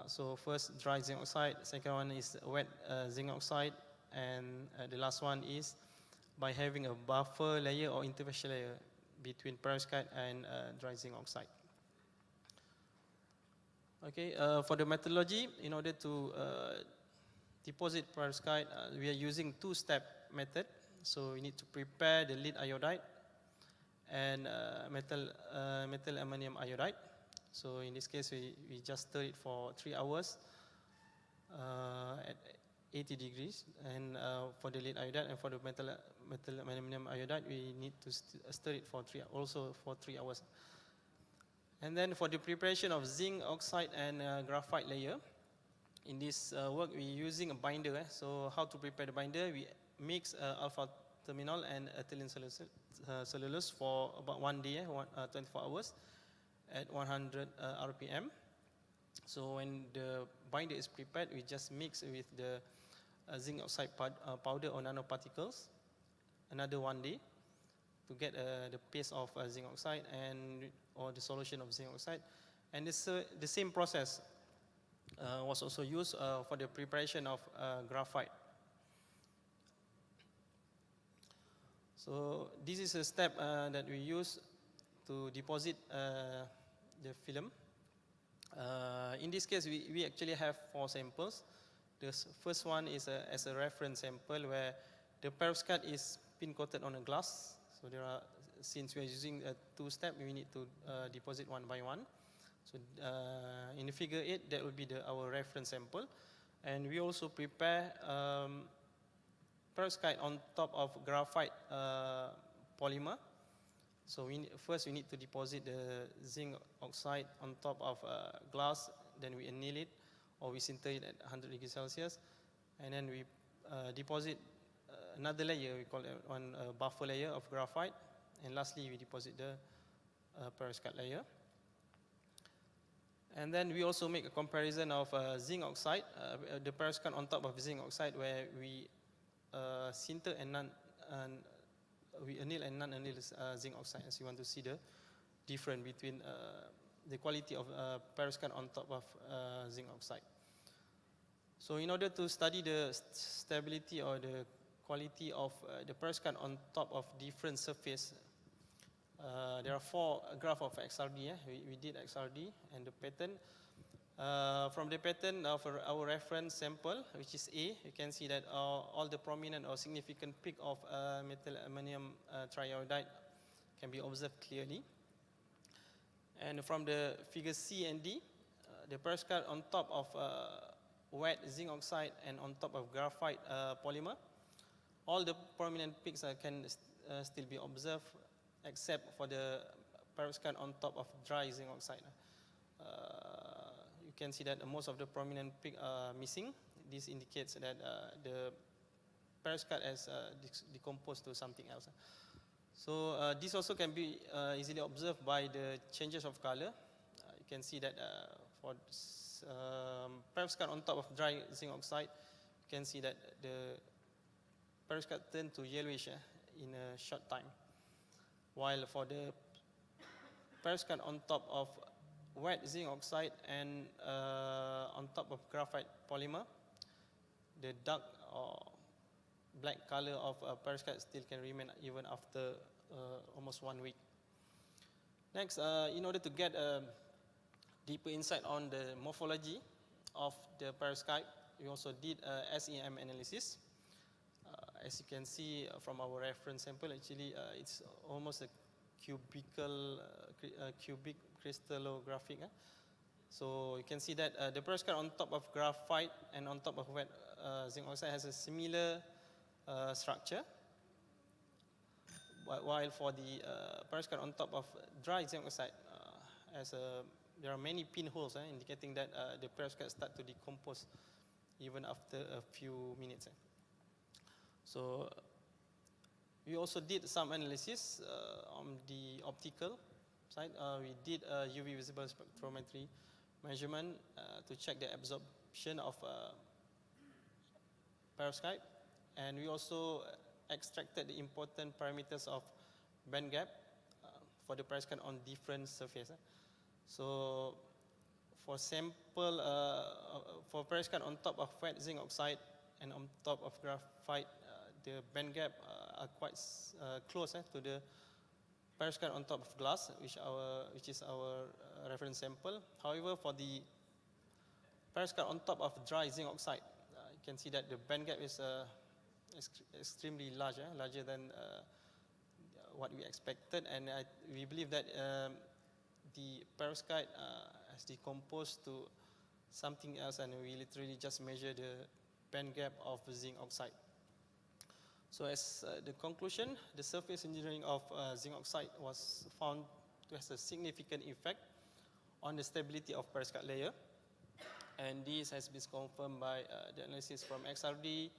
So first dry zinc oxide, second one is wet zinc oxide, and the last one is by having a buffer layer or interfacial layer between perovskite and dry zinc oxide. Okay, for the methodology, in order to deposit perovskite, we are using 2-step method. So we need to prepare the lead iodide and metal ammonium iodide. So in this case, we just stir it for 3 hours at 80 degrees. And for the lead iodide and for the metal ammonium iodide, we need to stir it for 3 hours. And then for the preparation of zinc oxide and graphite layer, in this work, we're using a binder. So how to prepare the binder? We mix alpha terminal and ethylene cellulose for about 1 day, 24 hours at 100 RPM. So when the binder is prepared, we just mix with the zinc oxide powder or nanoparticles another 1 day to get the paste of zinc oxide or the solution of zinc oxide. And the same process was also used for the preparation of graphite. So this is a step that we use to deposit the film. In this case, we actually have 4 samples. The first one is as a reference sample where the perovskite is spin coated on a glass. So there are, since we are using a two-step, we need to deposit one by one. So in the figure 8, that will be our reference sample. And we also prepare perovskite on top of graphite polymer. So first we need to deposit the zinc oxide on top of glass, then we anneal it, or we sinter it at 100 degrees Celsius. And then we deposit another layer, we call it one buffer layer of graphite. And lastly, we deposit the perovskite layer. And then we also make a comparison of zinc oxide, the perovskite on top of zinc oxide, where we sinter and we anneal and non-anneal zinc oxide, as you want to see the difference between the quality of perovskite on top of zinc oxide. So in order to study the stability or the quality of the perovskite on top of different surface, there are 4 graphs of Xrd. We did Xrd and the pattern. From the pattern of our reference sample, which is A, you can see that all the prominent or significant peak of metal ammonium triiodide can be observed clearly. And from the figure C and D, the perovskite on top of wet zinc oxide and on top of graphite polymer, all the prominent peaks can still be observed, except for the perovskite on top of dry zinc oxide. You can see that most of the prominent peaks are missing. This indicates that the perovskite has decomposed to something else. So this also can be easily observed by the changes of color. You can see that for perovskite on top of dry zinc oxide, you can see that the perovskite turned to yellowish in a short time. While for the perovskite on top of wet zinc oxide and on top of graphite polymer, the dark or black color of perovskite still can remain even after almost 1 week. Next, in order to get a deeper insight on the morphology of the perovskite, we also did a SEM analysis. As you can see from our reference sample, actually it's almost a cubic crystallographic. So you can see that the perovskite on top of graphite and on top of wet zinc oxide has a similar structure, while for the perovskite on top of dry zinc oxide, there are many pinholes indicating that the perovskite start to decompose even after a few minutes. So we also did some analysis on the optical side. We did a UV visible spectrometry measurement to check the absorption of perovskite, and we also extracted the important parameters of band gap for the perovskite on different surfaces. So for sample, for perovskite on top of wet zinc oxide and on top of graphite, the band gap are quite close to the perovskite on top of glass, which is our reference sample. However, for the perovskite on top of dry zinc oxide, you can see that the band gap is extremely large, larger than what we expected, and we believe that the perovskite has decomposed to something else, and we literally just measure the band gap of zinc oxide. So as the conclusion, the surface engineering of zinc oxide was found to have a significant effect on the stability of perovskite layer, and this has been confirmed by the analysis from Xrd,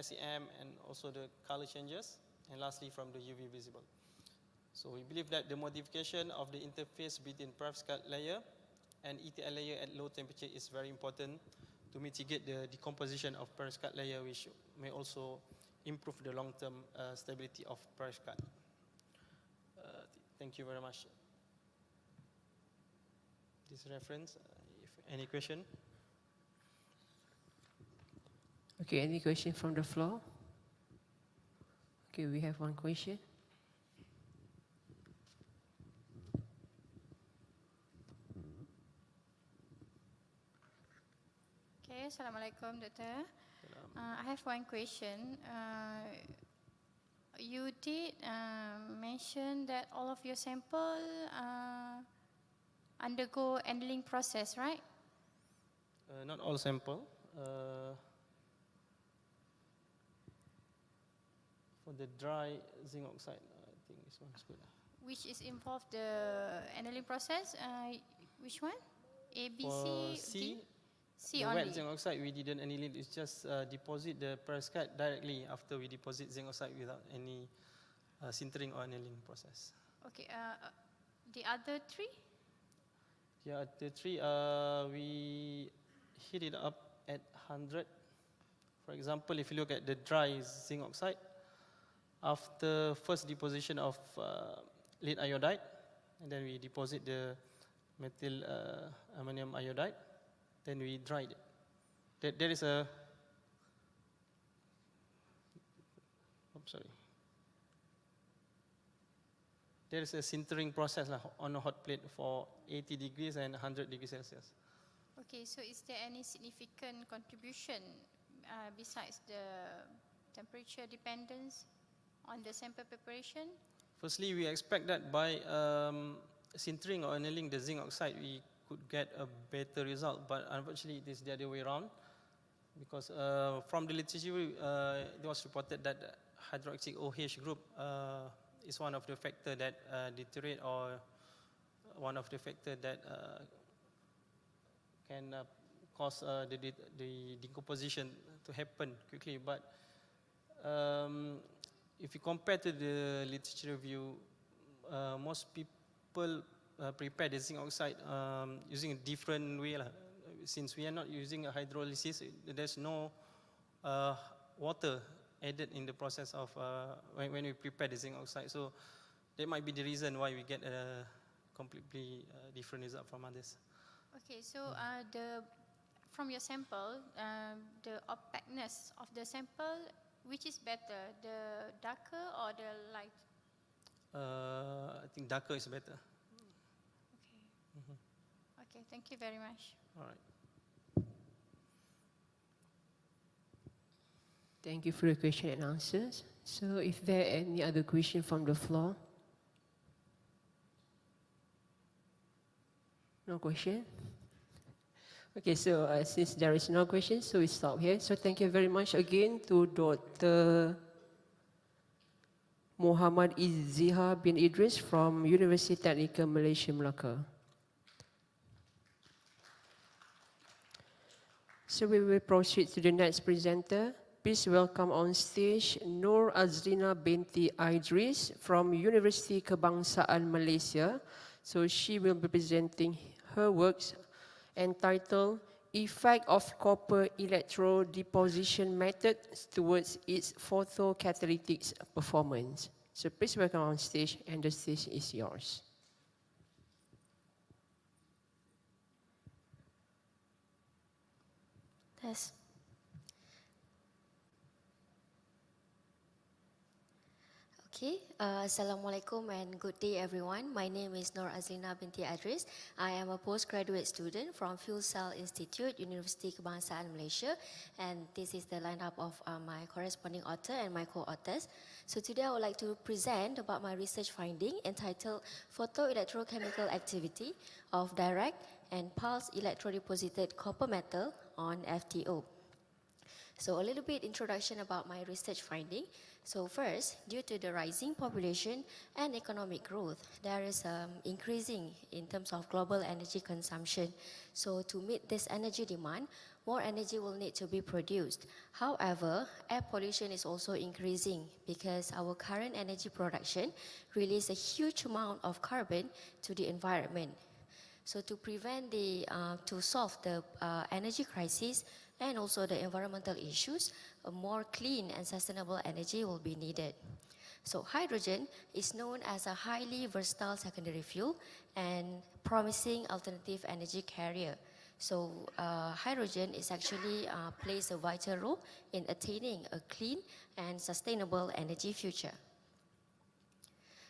SEM, and also the color changes, and lastly from the UV visible. So we believe that the modification of the interface between perovskite layer and ETL layer at low temperature is very important to mitigate the decomposition of perovskite layer, which may also improve the long-term stability of perovskite. Thank you very much. This reference, if any question? Okay, any question from the floor? Okay, we have one question. Okay, Assalamualaikum, Doctor. I have one question. You did mention that all of your sample undergo annealing process, right? Not all sample. For the dry zinc oxide, I think this one is good. Which is involved the annealing process? Which one? A, B, For C, C, D? C the only. wet zinc oxide, we didn't anneal it. It's just deposit the perovskite directly after we deposit zinc oxide without any sintering or annealing process. Okay. The other three? Yeah, the three, we heat it up at 100. For example, if you look at the dry zinc oxide, after first deposition of lead iodide, and then we deposit the methyl ammonium iodide, then we dried it. There is a, there is a sintering process on a hot plate for 80 degrees and 100 degrees Celsius. Okay, so is there any significant contribution besides the temperature dependence on the sample preparation? Firstly, we expect that by sintering or annealing the zinc oxide, we could get a better result, but unfortunately it is the other way around, because from the literature it was reported that the hydroxy OH group is one of the factors that deteriorate, or one of the factors that can cause the decomposition to happen quickly. But if you compare to the literature review, most people prepare the zinc oxide using a different way. Since we are not using a hydrolysis, there's no water added in the process of when we prepare the zinc oxide. So that might be the reason why we get a completely different result from others. Okay, so from your sample, the opaqueness of the sample, which is better, the darker or the light? I think darker is better. Okay. Okay, thank you very much. All right. Thank you for your question and answers. So if there are any other question from the floor? No question? Okay, so since there is no question, so we stop here. So thank you very much again to Dr. Muhammad Izziha bin Idris from University Technical Malaysia, Melaka. So we will proceed to the next presenter. Please welcome on stage Nur Azrina binti Idris from University Kebangsaan Malaysia. So she will be presenting her works entitled Effect of Copper Electrode Deposition Method Towards its Photocatalytic Performance. So please welcome on stage, and the stage is yours. Yes. Okay, Assalamualaikum and good day everyone. My name is Nur Azlina binti Idris. I am a postgraduate student from Fuel Cell Institute, University Kebangsaan Malaysia, and this is the lineup of my corresponding author and my co-authors. So today I would like to present about my research finding entitled Photoelectrochemical Activity of Direct and Pulse Electrodeposited Copper Metal on FTO. So a little bit introduction about my research finding. So first, due to the rising population and economic growth, there is increasing in terms of global energy consumption. So to meet this energy demand, more energy will need to be produced. However, air pollution is also increasing because our current energy production releases a huge amount of carbon to the environment. So to prevent to solve the energy crisis and also the environmental issues, a more clean and sustainable energy will be needed. So hydrogen is known as a highly versatile secondary fuel and promising alternative energy carrier. So hydrogen is actually plays a vital role in attaining a clean and sustainable energy future.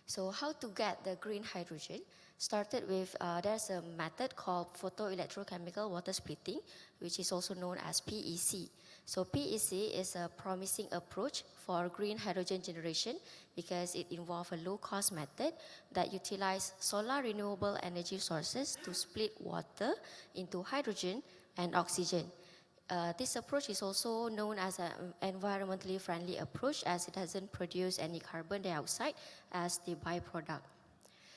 So how to get the green hydrogen? Started with, there's a method called photoelectrochemical water splitting, which is also known as PEC. So PEC is a promising approach for green hydrogen generation because it involves a low-cost method that utilizes solar renewable energy sources to split water into hydrogen and oxygen. This approach is also known as an environmentally friendly approach as it doesn't produce any carbon dioxide as the byproduct.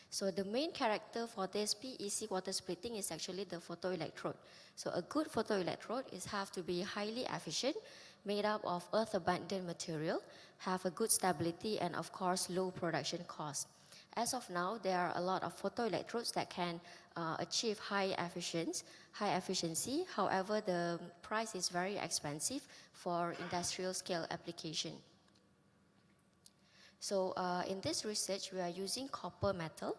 So the main character for this PEC water splitting is actually the photoelectrode. So a good photoelectrode have to be highly efficient, made up of earth-abundant material, have a good stability, and of course low production cost. As of now, there are a lot of photoelectrodes that can achieve high efficiency. However, the price is very expensive for industrial scale application. So in this research, we are using copper metal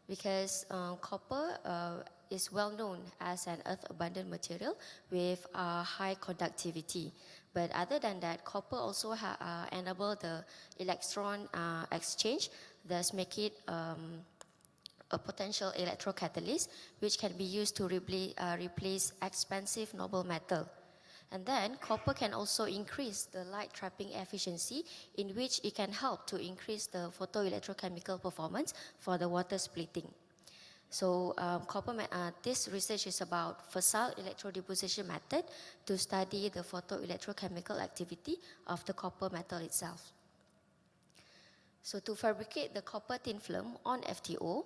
because copper is well known as an earth-abundant material with high conductivity. But other than that, copper also enable the electron exchange, thus make it a potential electrocatalyst, which can be used to replace expensive noble metal. And then copper can also increase the light trapping efficiency, in which it can help to increase the photoelectrochemical performance for the water splitting. So this research is about fissile electrodeposition method to study the photoelectrochemical activity of the copper metal itself. So to fabricate the copper thin film on FTO,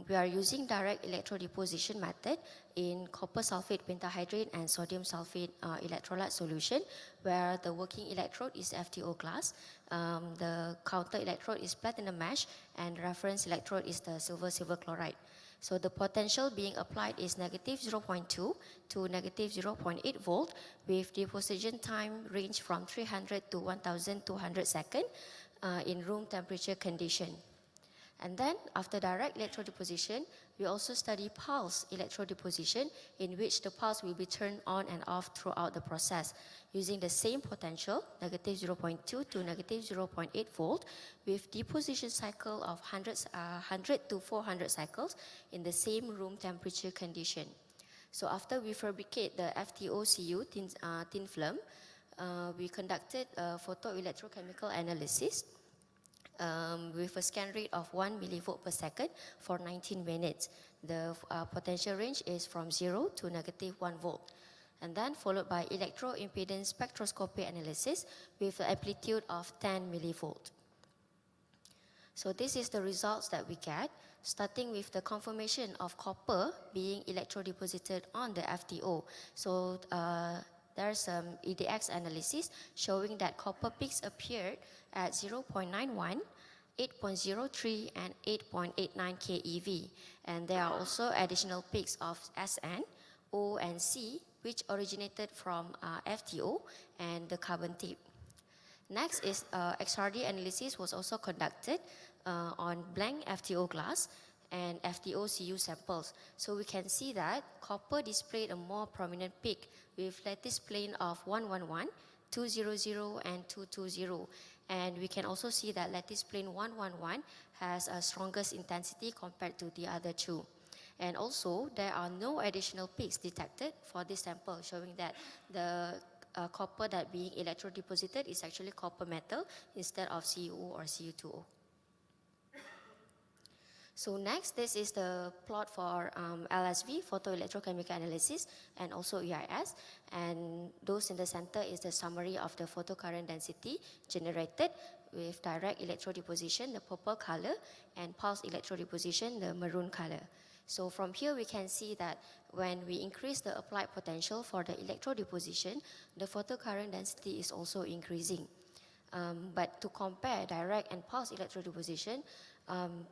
we are using direct electrodeposition method in copper sulfate pentahydrate and sodium sulfate electrolyte solution, where the working electrode is FTO glass, the counter electrode is platinum mesh, and reference electrode is the silver chloride. So the potential being applied is negative 0.2 to negative 0.8 volt with deposition time range from 300 to 1200 seconds in room temperature condition. And then after direct electrodeposition, we also study pulse electrodeposition, in which the pulse will be turned on and off throughout the process using the same potential, negative 0.2 to negative 0.8 volt, with deposition cycle of 100 to 400 cycles in the same room temperature condition. So after we fabricate the FTO-CU thin film, we conducted a photoelectrochemical analysis with a scan rate of 1 millivolt per second for 19 minutes. The potential range is from 0 to negative 1 volt. And then followed by electroimpedance spectroscopy analysis with an amplitude of 10 millivolt. So this is the results that we get, starting with the confirmation of copper being electrodeposited on the FTO. So there's some EDX analysis showing that copper peaks appeared at 0.91, 8.03, and 8.89 keV. And there are also additional peaks of SN, O, and C, which originated from FTO and the carbon tip. Next is Xrd analysis was also conducted on blank FTO glass and FTO-CU samples. So we can see that copper displayed a more prominent peak with lattice plane of 111, 200, and 220. And we can also see that lattice plane 111 has a strongest intensity compared to the other two. And also, there are no additional peaks detected for this sample, showing that the copper that being electrodeposited is actually copper metal instead of CuO or Cu2O. So next, this is the plot for LSV, photoelectrochemical analysis, and also EIS. And those in the center is the summary of the photocurrent density generated with direct electrodeposition, the purple color, and pulse electrodeposition, the maroon color. So from here, we can see that when we increase the applied potential for the electrodeposition, the photocurrent density is also increasing. But to compare direct and pulse electrodeposition,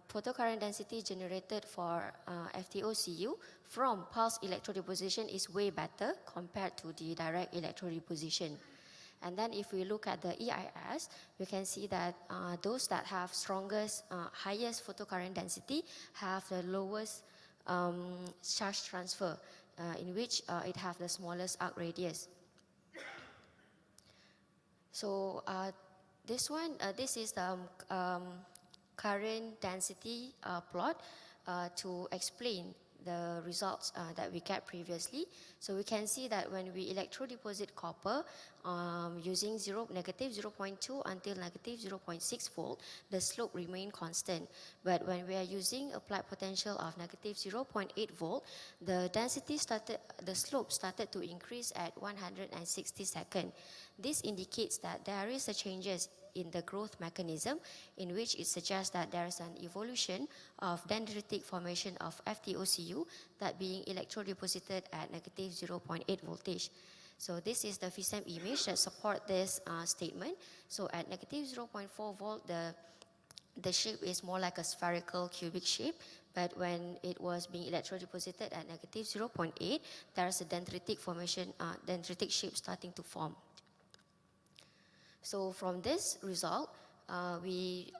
photocurrent density generated for FTO-CU from pulse electrodeposition is way better compared to the direct electrodeposition. And then if we look at the EIS, we can see that those that have strongest, highest photocurrent density have the lowest charge transfer, in which it have the smallest arc radius. So this is the current density plot to explain the results that we get previously. So we can see that when we electrodeposit copper using negative 0.2 until negative 0.6 volt, the slope remain constant. But when we are using applied potential of negative 0.8 volt, the slope started to increase at 160 seconds. This indicates that there is a changes in the growth mechanism, in which it suggests that there is an evolution of dendritic formation of FTOCU that being electrodeposited at negative 0.8 voltage. So this is the FISEM image that support this statement. So at negative 0.4 volt, the shape is more like a spherical cubic shape, but when it was being electrodeposited at negative 0.8, there is a dendritic formation, dendritic shape starting to form. So from this result, we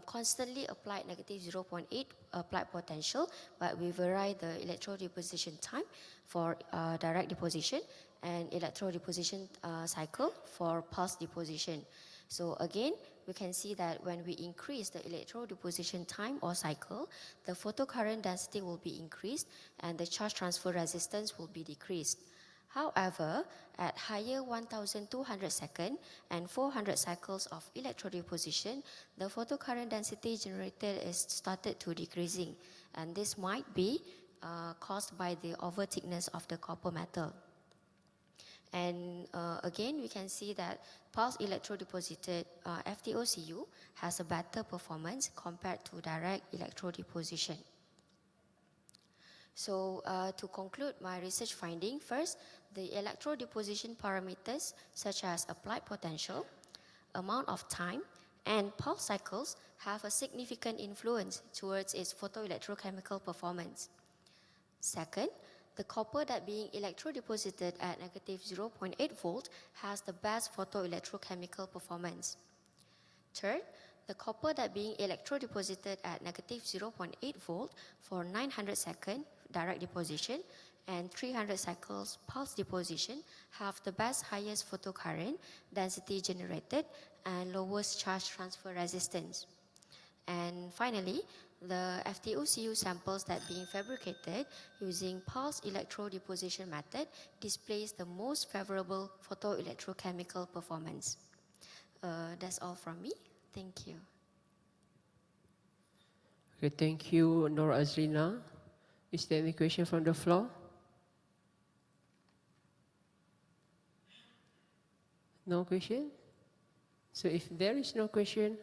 constantly apply negative 0.8 applied potential, but we vary the electrodeposition time for direct deposition and electrodeposition cycle for pulse deposition. So again, we can see that when we increase the electrodeposition time or cycle, the photocurrent density will be increased and the charge transfer resistance will be decreased. However, at higher 1200 seconds and 400 cycles of electrodeposition, the photocurrent density generated is started to decreasing, and this might be caused by the over thickness of the copper metal. And again, we can see that pulse electrodeposited FTOCU has a better performance compared to direct electrodeposition. So to conclude my research finding, first, the electrodeposition parameters such as applied potential, amount of time, and pulse cycles have a significant influence towards its photoelectrochemical performance. Second, the copper that being electrodeposited at negative 0.8 volt has the best photoelectrochemical performance. Third, the copper that being electrodeposited at negative 0.8 volt for 900 seconds direct deposition and 300 cycles pulse deposition have the best highest photocurrent density generated and lowest charge transfer resistance. And finally, the FTOCU samples that being fabricated using pulse electrodeposition method displays the most favorable photoelectrochemical performance. That's all from me. Thank you. Okay, thank you, Nur Azlina. Is there any question from the floor? No question? So if there is no question,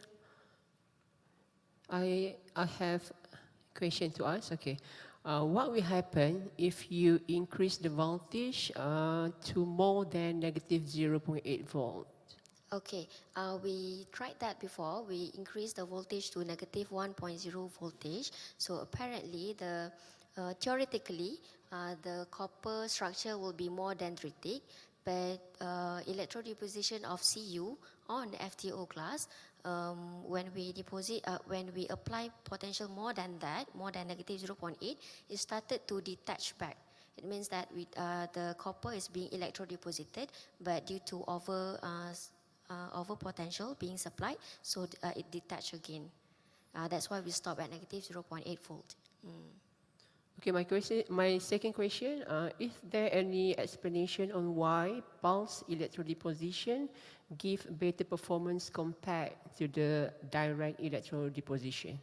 I have a question to ask. Okay, what will happen if you increase the voltage to more than negative 0.8 volt? Okay, we tried that before. We increased the voltage to negative 1.0 voltage. So apparently, theoretically, the copper structure will be more dendritic, but electrodeposition of Cu on the FTO glass, when we apply potential more than that, more than negative 0.8, it started to detach back. It means that the copper is being electrodeposited, but due to over potential being supplied, so it detached again. That's why we stop at negative 0.8 volt. Okay, my second question, is there any explanation on why pulse electrodeposition give better performance compared to the direct electrodeposition?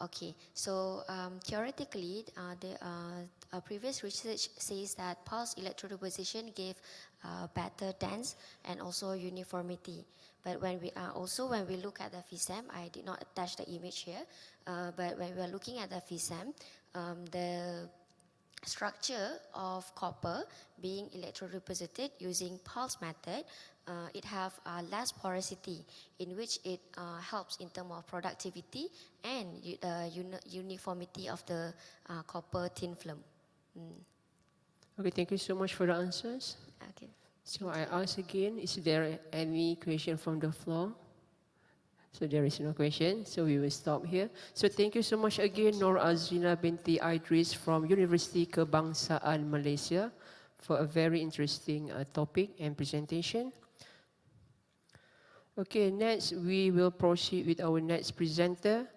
Okay, so theoretically, the previous research says that pulse electrodeposition gave better dense and also uniformity. But when we look at the FISEM, I did not attach the image here, but when we are looking at the FISEM, the structure of copper being electrodeposited using pulse method, it have less porosity, in which it helps in terms of productivity and uniformity of the copper thin film. Okay, thank you so much for the answers. Okay. So I ask again, is there any question from the floor? So there is no question, so we will stop here. So thank you so much again, Nur Azlina binti Idris from Universiti Kebangsaan Malaysia for a very interesting topic and presentation. Okay, next we will proceed with our next presenter,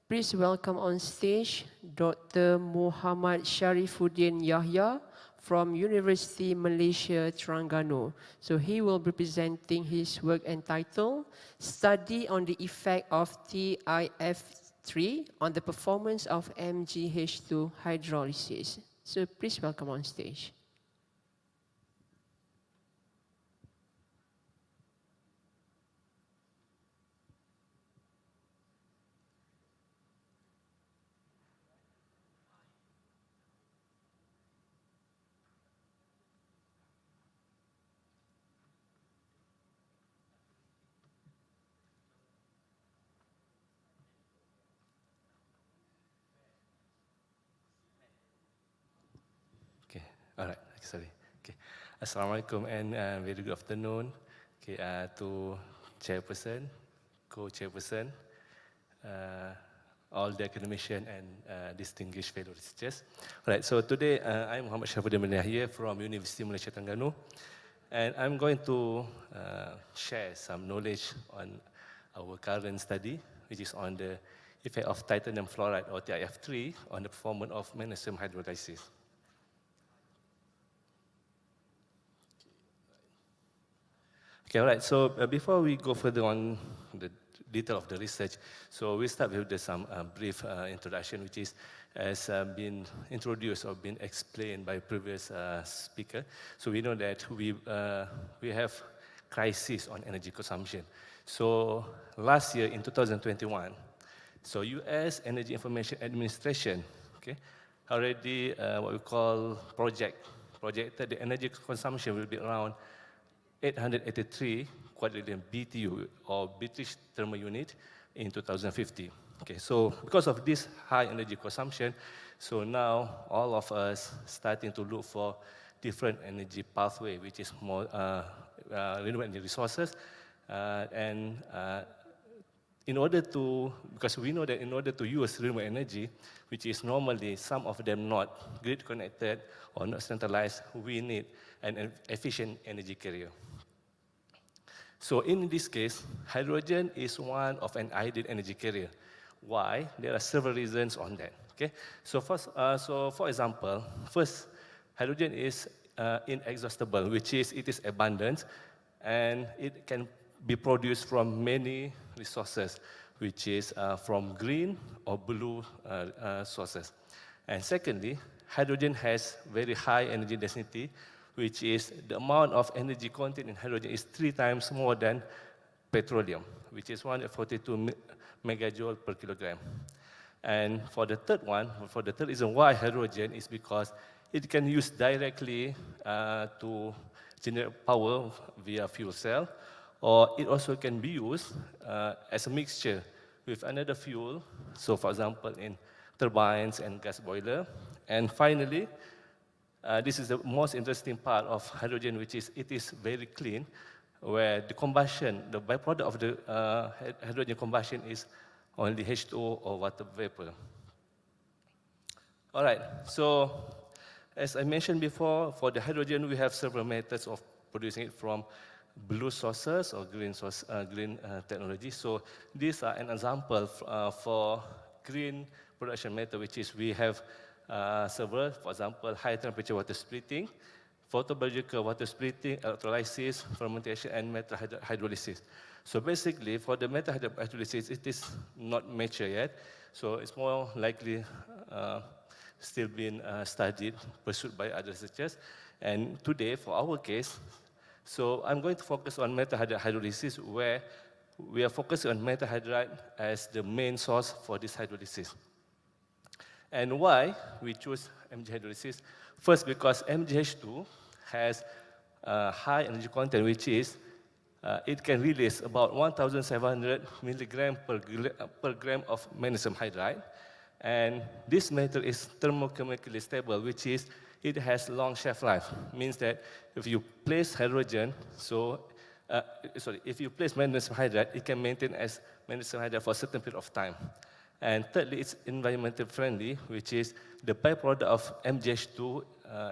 Please welcome on stage Dr. Muhammad Sharifuddin Yahya from University Malaysia Terengganu. So he will be presenting his work entitled Study on the Effect of TIF3 on the Performance of MgH2 Hydrolysis. So please welcome on stage. Alright, sorry. Okay. Assalamualaikum and very good afternoon. Okay, to chairperson, co-chairperson, all the academicians and distinguished fellow researchers. Alright, so today I'm Muhammad Sharifuddin here from University Malaysia Terengganu, and I'm going to share some knowledge on our current study, which is on the effect of titanium fluoride or TIF3 on the performance of magnesium hydrolysis. Okay, all right. So before we go further on the detail of the research, so we start with some brief introduction, which is has been introduced or been explained by previous speaker. So we know that we have crisis on energy consumption. So last year in 2021, so U.S. Energy Information Administration, okay, already what we call projected the energy consumption will be around 883 quadrillion BTU or British thermal unit in 2050. Okay, so because of this high energy consumption, so now all of us starting to look for different energy pathway, which is more renewable energy resources, and in order to, because we know that in order to use renewable energy, which is normally some of them not grid connected or not centralized, we need an efficient energy carrier. So in this case, hydrogen is one of an ideal energy carrier. Why? There are several reasons on that. Okay. So first, for example, first, hydrogen is inexhaustible, which is it is abundant, and it can be produced from many resources, which is from green or blue sources. And secondly, hydrogen has very high energy density, which is the amount of energy content in hydrogen is 3 times more than petroleum, which is 142 megajoule per kilogram. And for the third reason why hydrogen is because it can use directly to generate power via fuel cell, or it also can be used as a mixture with another fuel, so for example in turbines and gas boiler. And finally, this is the most interesting part of hydrogen, which is it is very clean, where the combustion, the byproduct of the hydrogen combustion is only H2O or water vapor. All right, so as I mentioned before, for the hydrogen, we have several methods of producing it from blue sources or green technology. So these are an example for green production method, which is we have several, for example, high temperature water splitting, photobiological water splitting, electrolysis, fermentation, and metal hydrolysis. So basically, for the metal hydrolysis, it is not mature yet, so it's more likely still being studied, pursued by other researchers. And today, for our case, so I'm going to focus on metal hydrolysis, where we are focusing on metal hydride as the main source for this hydrolysis. And why we choose MG hydrolysis? First, because MgH2 has high energy content, which is it can release about 1,700 milligram per gram of magnesium hydride. And this metal is thermochemically stable, which is it has long shelf life. Means that if you place hydrogen, if you place magnesium hydride, it can maintain as magnesium hydride for a certain period of time. And thirdly, it's environmentally friendly, which is the byproduct of MgH2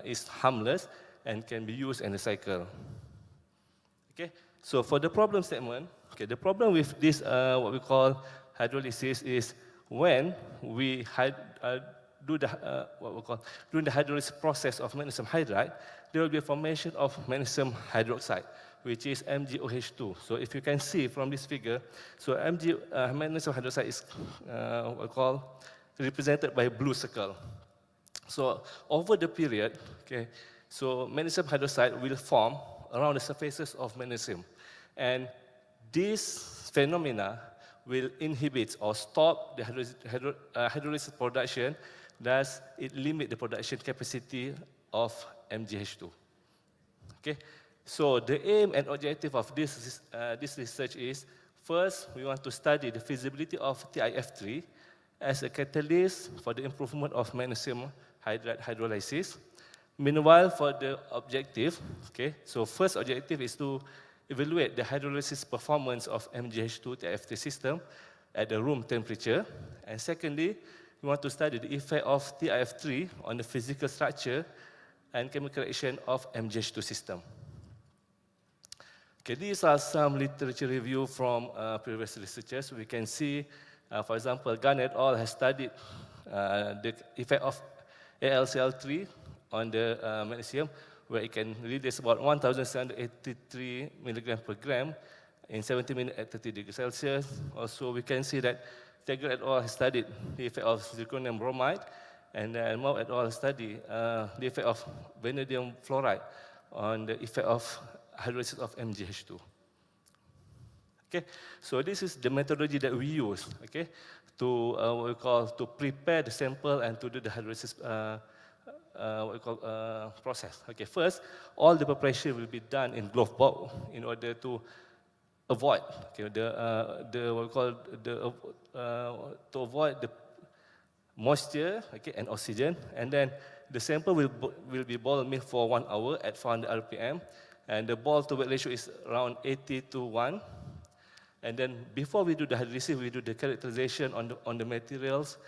is harmless and can be used in the cycle. Okay, so for the problem statement, okay, the problem with this, what we call hydrolysis is when we do the what we call during the hydrolysis process of magnesium hydride, there will be a formation of magnesium hydroxide, which is MgOH2. So if you can see from this figure, so magnesium hydroxide is what we call represented by a blue circle. So over the period, okay, so magnesium hydroxide will form around the surfaces of magnesium, and this phenomena will inhibit or stop the hydrolysis production. Thus, it limits the production capacity of MgH2. Okay, so the aim and objective of this research is, first, we want to study the feasibility of TIF3 as a catalyst for the improvement of magnesium hydride hydrolysis. Meanwhile, for the objective, okay, so first objective is to evaluate the hydrolysis performance of MgH2 TIF3 system at the room temperature. And secondly, we want to study the effect of TIF3 on the physical structure and chemical reaction of MgH2 system. Okay, these are some literature review from previous researchers. We can see, for example, Gunn et al. Has studied the effect of AlCl3 on the magnesium, where it can release about 1,783 milligram per gram in 70 minutes at 30 degrees Celsius. Also, we can see that Tegel et al. Has studied the effect of zirconium bromide, and Mao et al. Has studied the effect of vanadium fluoride on the effect of hydrolysis of MgH2. Okay, so this is the methodology that we use, okay, to what we call to prepare the sample and to do the hydrolysis what we call process. Okay, first, all the preparation will be done in glove box in order to avoid, okay, what we call to avoid the moisture, okay, and oxygen. And then the sample will be boil milled for 1 hour at 400 RPM, and the boil to weight ratio is around 80 to 1. And then before we do the hydrolysis, we do the characterization on the materials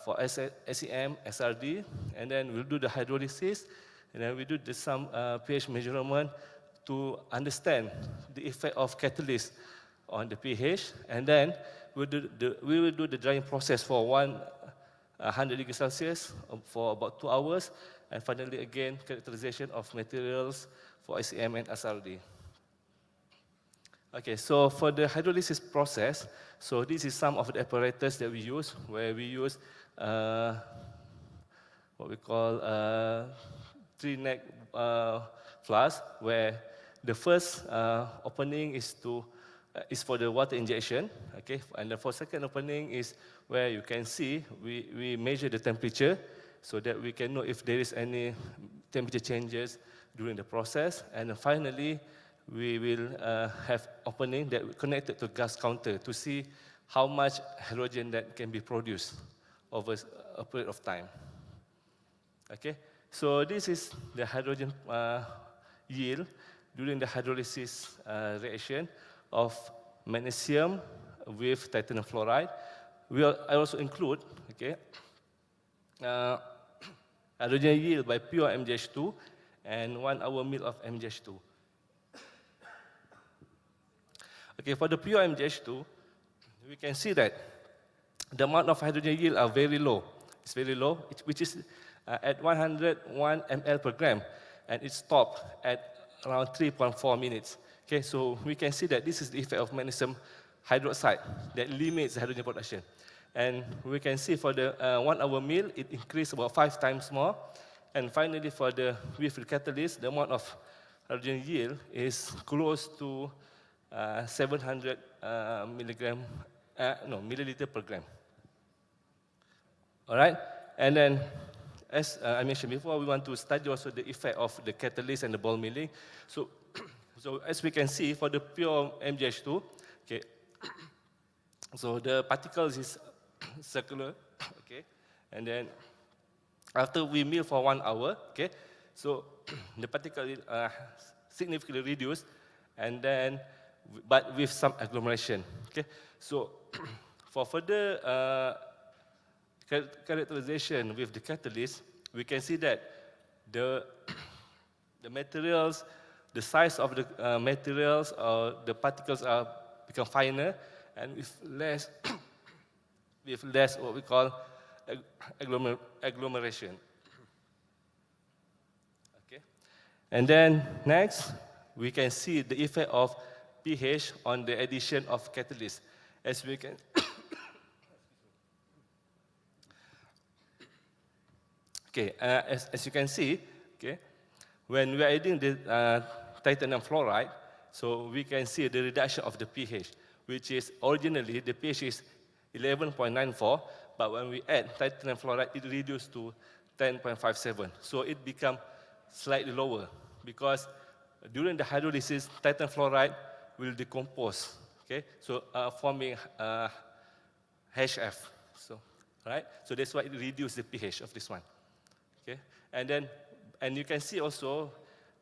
for SEM, Xrd, and then we'll do the hydrolysis, and then we do some pH measurement to understand the effect of catalyst on the pH, and then we will do the drying process for 100 degrees Celsius for about 2 hours, and finally again characterization of materials for SEM and Xrd. Okay, so for the hydrolysis process, so this is some of the apparatus that we use, where we use what we call 3-neck flask, where the first opening is for the water injection, okay, and the second opening is where you can see we measure the temperature so that we can know if there is any temperature changes during the process, and finally we will have opening that connected to gas counter to see how much hydrogen that can be produced over a period of time. Okay, so this is the hydrogen yield during the hydrolysis reaction of magnesium with titanium fluoride. I also include, okay, hydrogen yield by pure MgH2 and 1 hour meal of MgH2. Okay, for the pure MgH2, we can see that the amount of hydrogen yield are very low. It's very low, which is at 101 ml per gram, and it stopped at around 3.4 minutes. Okay, so we can see that this is the effect of magnesium hydroxide that limits the hydrogen production. And we can see for the 1 hour meal, it increased about 5 times more. And finally, for the with catalyst, the amount of hydrogen yield is close to 700 milliliter per gram. All right, and then as I mentioned before, we want to study also the effect of the catalyst and the ball milling. So, as we can see for the pure MgH2, okay, so the particles is circular, okay, and then after we mill for 1 hour, okay, so the particle is significantly reduced, and then but with some agglomeration. Okay, so for further characterization with the catalyst, we can see that the materials, the size of the materials or the particles are become finer, and with less with less what we call agglomeration. Okay. And then next, we can see the effect of pH on the addition of catalyst. As we can, okay, as you can see, okay, when we are adding the titanium fluoride, so we can see the reduction of the pH, which is originally the pH is 11.94, but when we add titanium fluoride, it reduced to 10.57. So it becomes slightly lower because during the hydrolysis, titanium fluoride will decompose, okay? So forming HF, so, right? So that's why it reduces the pH of this one, okay? And you can see also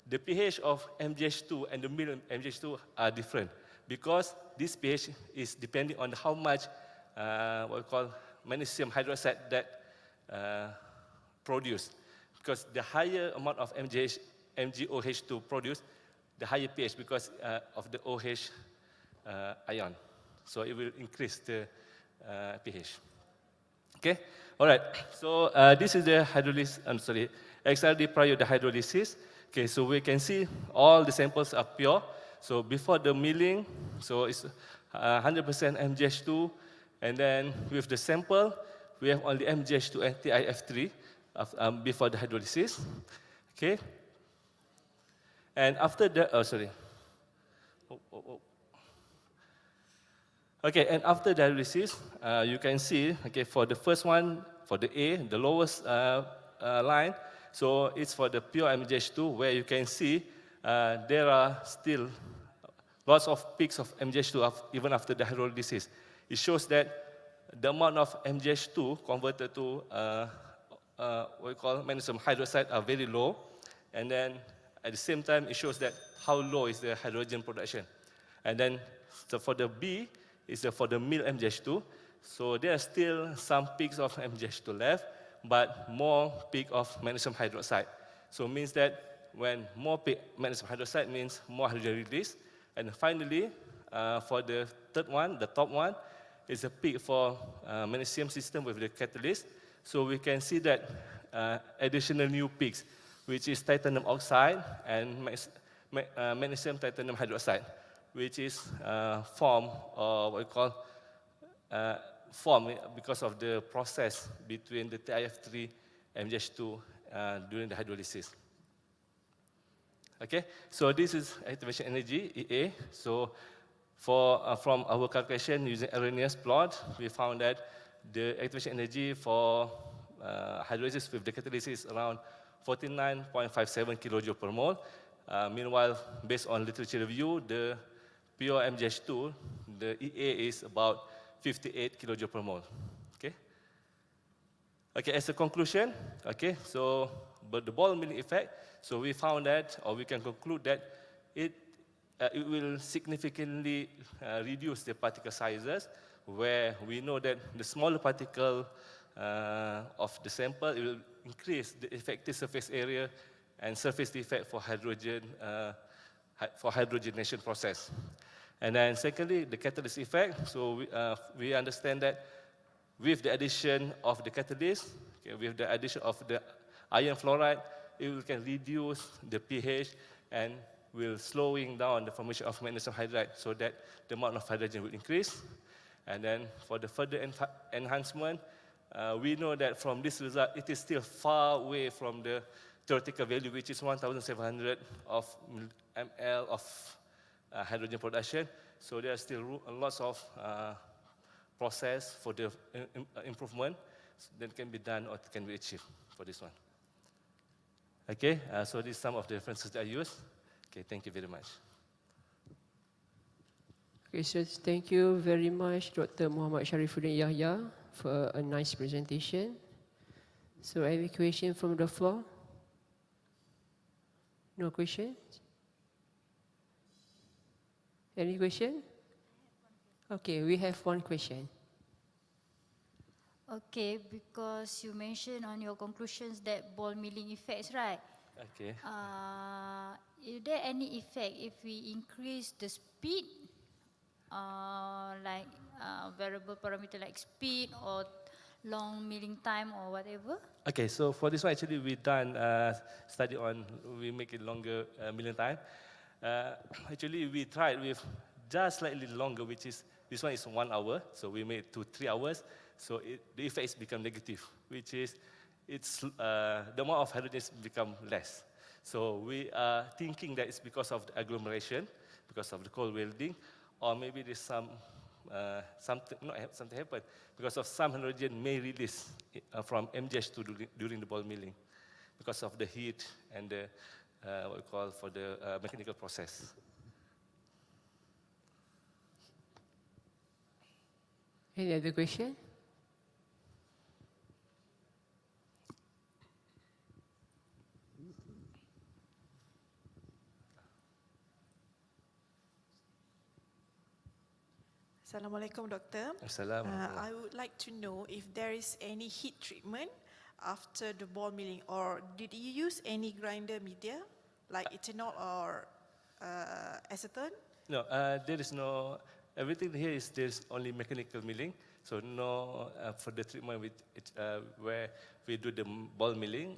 the pH of MgH2 and the middle MgH2 are different because this pH is depending on how much what we call magnesium hydroxide that produced. Because the higher amount of MgOH2 produced, the higher pH because of the OH ion. So it will increase the pH. Okay, all right. So this is the hydrolysis, Xrd prior to hydrolysis. Okay, so we can see all the samples are pure. So before the milling, so it's 100% MgH2, and then with the sample, we have only MgH2 and TiF3 before the hydrolysis. Okay, and after the, Okay, and after the hydrolysis, you can see, okay, for the first one, for the A, the lowest line, so it's for the pure MgH2, where you can see there are still lots of peaks of MgH2 even after the hydrolysis. It shows that the amount of MgH2 converted to what we call magnesium hydroxide are very low, and then at the same time, it shows that how low is the hydrogen production. And then so for the B, is for the mild MgH2, so there are still some peaks of MgH2 left, but more peak of magnesium hydroxide. So it means that when more peak magnesium hydroxide means more hydrogen release. And finally, for the third one, the top one, is a peak for magnesium system with the catalyst. So we can see that additional new peaks, which is titanium oxide and magnesium titanium hydroxide, which is formed, or what we call formed because of the process between the TiF3 and MgH2 during the hydrolysis. Okay, so this is activation energy, EA. So from our calculation using erroneous plot, we found that the activation energy for hydrolysis with the catalysis is around 49.57 kilojoule per mole. Meanwhile, based on literature review, the pure MgH2, the EA is about 58 kilojoule per mole. Okay. Okay, as a conclusion, okay, so but the ball milling effect, so we found that, or we can conclude that it will significantly reduce the particle sizes, where we know that the smaller particle of the sample, it will increase the effective surface area and surface defect for hydrogen for hydrogenation process. And then secondly, the catalyst effect. So we understand that with the addition of the catalyst, okay, with the addition of the iron fluoride, it can reduce the pH and will slowing down the formation of magnesium hydride so that the amount of hydrogen will increase. And then for the further enhancement, we know that from this result, it is still far away from the theoretical value, which is 1,700 of ml of hydrogen production. So there are still lots of process for the improvement that can be done or can be achieved for this one. Okay, so these are some of the references that I use. Okay, thank you very much. Okay, so thank you very much, Dr. Muhammad Sharifuddin Yahya, for a nice presentation. So any question from the floor? No questions? Any question? Okay, we have one question. Okay, because you mentioned on your conclusions that ball milling effects, right? Okay. Is there any effect if we increase the speed like variable parameter like speed or long milling time or whatever? Okay, so for this one, actually, we done study on, we make it longer milling time. Actually, we tried with just slightly longer, which is, this one is 1 hour, so we made it to 3 hours, so the effects become negative, which is, the amount of hydrogens become less. So we are thinking that it's because of the agglomeration, because of the cold welding, or maybe there's something happened, because of some hydrogen may release from MGH2 during the ball milling, because of the heat and the, what we call for the mechanical process. Any other question? Assalamualaikum, Doctor. Assalamualaikum. I would like to know if there is any heat treatment after the ball milling, or did you use any grinder media like ethanol or acetone? No, there is no, everything here is, there's only mechanical milling, so no for the treatment with where we do the ball milling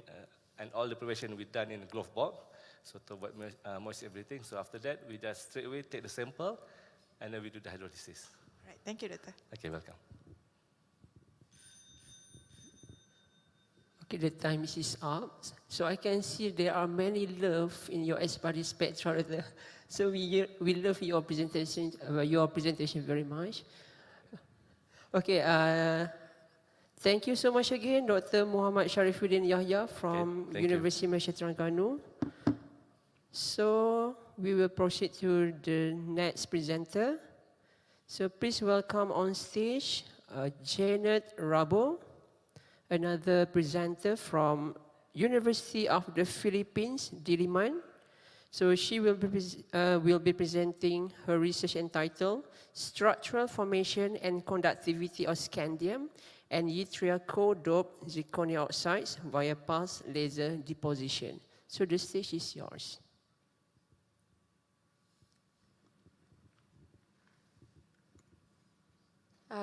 and all the preparation we done in the glove box, so to moist everything. So after that, we just straight away take the sample and then we do the hydrolysis. Right, thank you, Doctor. Okay, welcome. Okay, the time is up. So I can see there are many love in your S-body spectra. So we love your presentation very much. Okay, thank you so much again, Dr. Muhammad Sharifuddin Yahya from University Malaysia Terengganu. So we will proceed to the next presenter. So please welcome on stage Janet Rabo, another presenter from University of the Philippines, Diliman. So she will be presenting her research entitled Structural Formation and Conductivity of Scandium and yttria co-doped zirconia oxides via pulse laser deposition. So the stage is yours.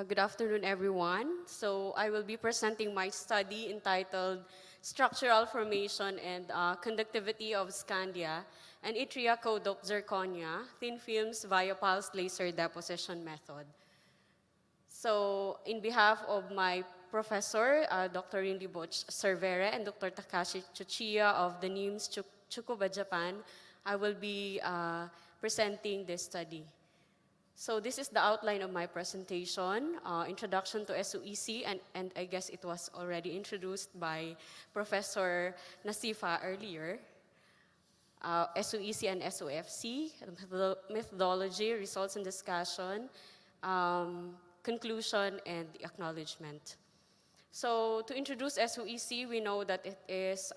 Good afternoon, everyone. So I will be presenting my study entitled Structural Formation and Conductivity of Scandia and yttria co-doped zirconia thin films via pulse laser deposition method. So in behalf of my professor, Dr. Rindy Boch Cervera and Dr. Takashi Tsuchiya of the NIMS Tsukuba, Japan, I will be presenting this study. So this is the outline of my presentation, introduction to SOEC, and I guess it was already introduced by Professor Nasifa earlier. SOEC and SOFC, methodology, results and discussion, conclusion, and the acknowledgement. So to introduce SOEC, we know that it is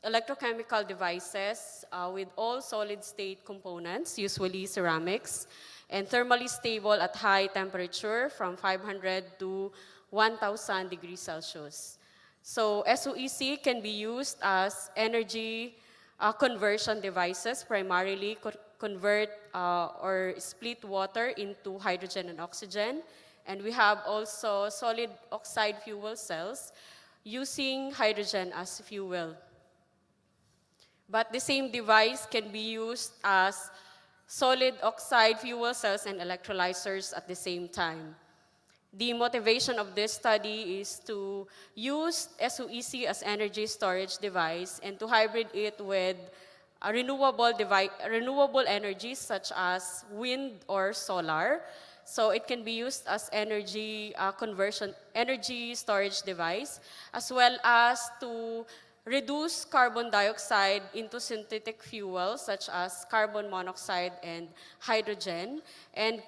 electrochemical devices with all solid state components, usually ceramics, and thermally stable at high temperature from 500 to 1,000 degrees Celsius. So SOEC can be used as energy conversion devices, primarily convert or split water into hydrogen and oxygen. And we have also solid oxide fuel cells using hydrogen as fuel. But the same device can be used as solid oxide fuel cells and electrolyzers at the same time. The motivation of this study is to use SOEC as energy storage device and to hybrid it with renewable energies such as wind or solar. So it can be used as energy conversion, energy storage device, as well as to reduce carbon dioxide into synthetic fuels such as carbon monoxide and hydrogen, and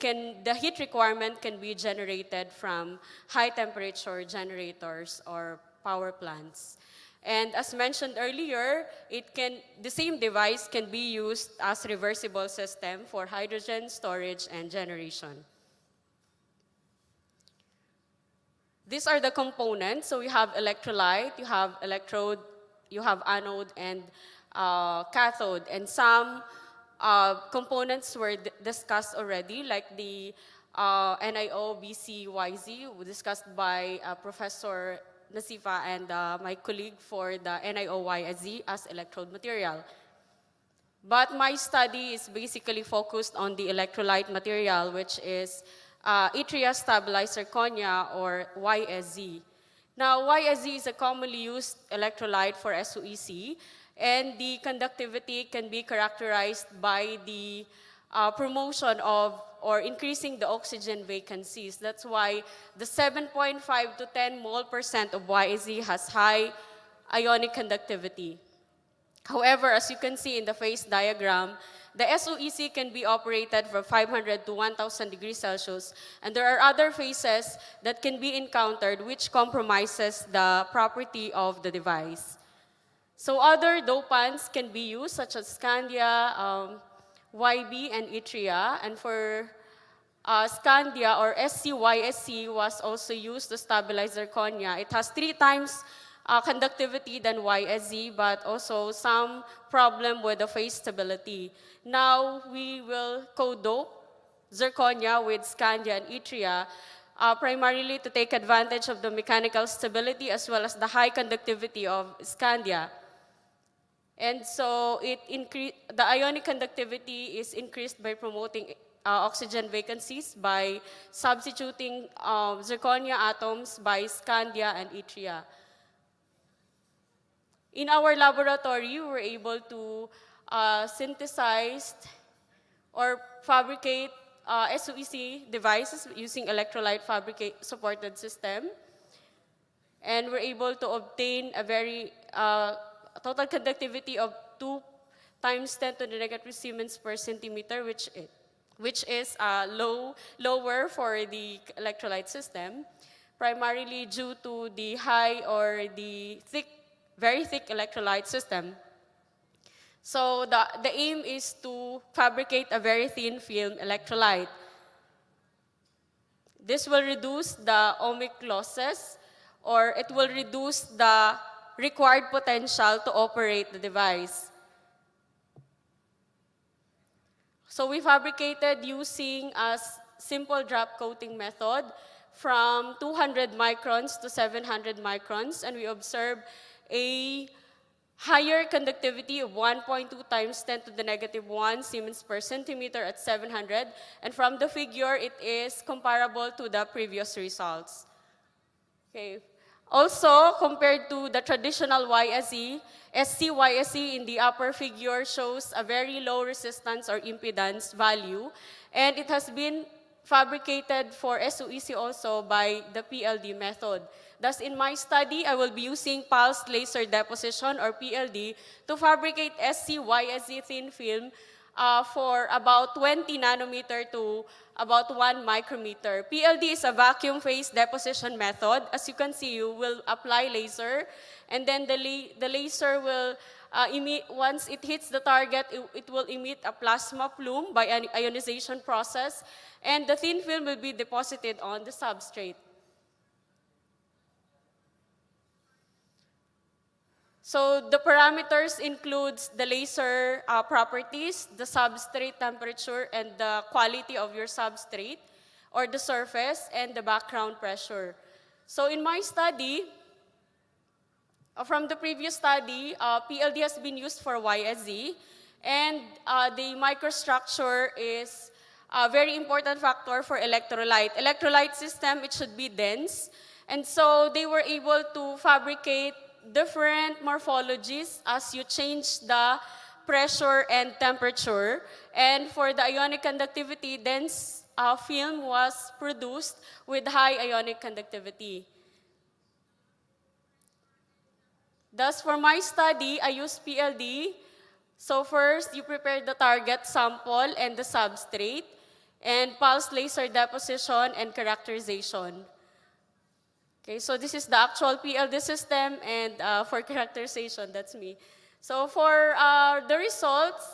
the heat requirement can be generated from high temperature generators or power plants. And as mentioned earlier, the same device can be used as reversible system for hydrogen storage and generation. These are the components. So you have electrolyte, you have electrode, you have anode and cathode, and some components were discussed already, like the NIO, BC, YZ, discussed by Professor Nasifa and my colleague for the NIO-YZ as electrode material. But my study is basically focused on the electrolyte material, which is yttria stabilized zirconia, or YSZ. Now, YSZ is a commonly used electrolyte for SOEC, and the conductivity can be characterized by the promotion of or increasing the oxygen vacancies. That's why the 7.5 to 10 mole% of YSZ has high ionic conductivity. However, as you can see in the phase diagram, the SOEC can be operated from 500 to 1000 degrees Celsius, and there are other phases that can be encountered which compromises the property of the device. So other dopants can be used, such as scandia, YB, and yttria, and for scandia or SCYSC was also used to stabilize zirconia. It has 3 times conductivity than YSZ, but also some problem with the phase stability. Now we will co-dope zirconia with scandia and yttria, primarily to take advantage of the mechanical stability as well as the high conductivity of scandia. And so the ionic conductivity is increased by promoting oxygen vacancies by substituting zirconia atoms by scandia and yttria. In our laboratory, we were able to synthesize or fabricate SOEC devices using electrolyte supported system. And we're able to obtain a very total conductivity of 2 times 10 to the negative Siemens per centimeter, which is lower for the electrolyte system, primarily due to the high or the very thick electrolyte system. So the aim is to fabricate a very thin film electrolyte. This will reduce the ohmic losses, or it will reduce the required potential to operate the device. So we fabricated using a simple drop coating method from 200 microns to 700 microns, and we observed a higher conductivity of 1.2 times 10 to the negative 1 Siemens per centimeter at 700, and from the figure, it is comparable to the previous results. Okay. Also, compared to the traditional YSE, SCYSE in the upper figure shows a very low resistance or impedance value, and it has been fabricated for SOEC also by the PLD method. Thus, in my study, I will be using pulsed laser deposition, or PLD, to fabricate SCYSE thin film for about 20 nanometer to about 1 micrometer. PLD is a vacuum phase deposition method. As you can see, you will apply laser, and then the laser will emit, once it hits the target, it will emit a plasma plume by an ionization process, and the thin film will be deposited on the substrate. So the parameters includes the laser properties, the substrate temperature, and the quality of your substrate or the surface, and the background pressure. So in my study, from the previous study, PLD has been used for YSZ, and the microstructure is a very important factor for electrolyte. Electrolyte system, it should be dense, and so they were able to fabricate different morphologies as you change the pressure and temperature. And for the ionic conductivity, dense film was produced with high ionic conductivity. Thus, for my study, I used PLD. So first, you prepare the target sample and the substrate, and pulse laser deposition and characterization. Okay, so this is the actual PLD system, and for characterization, that's me. So for the results,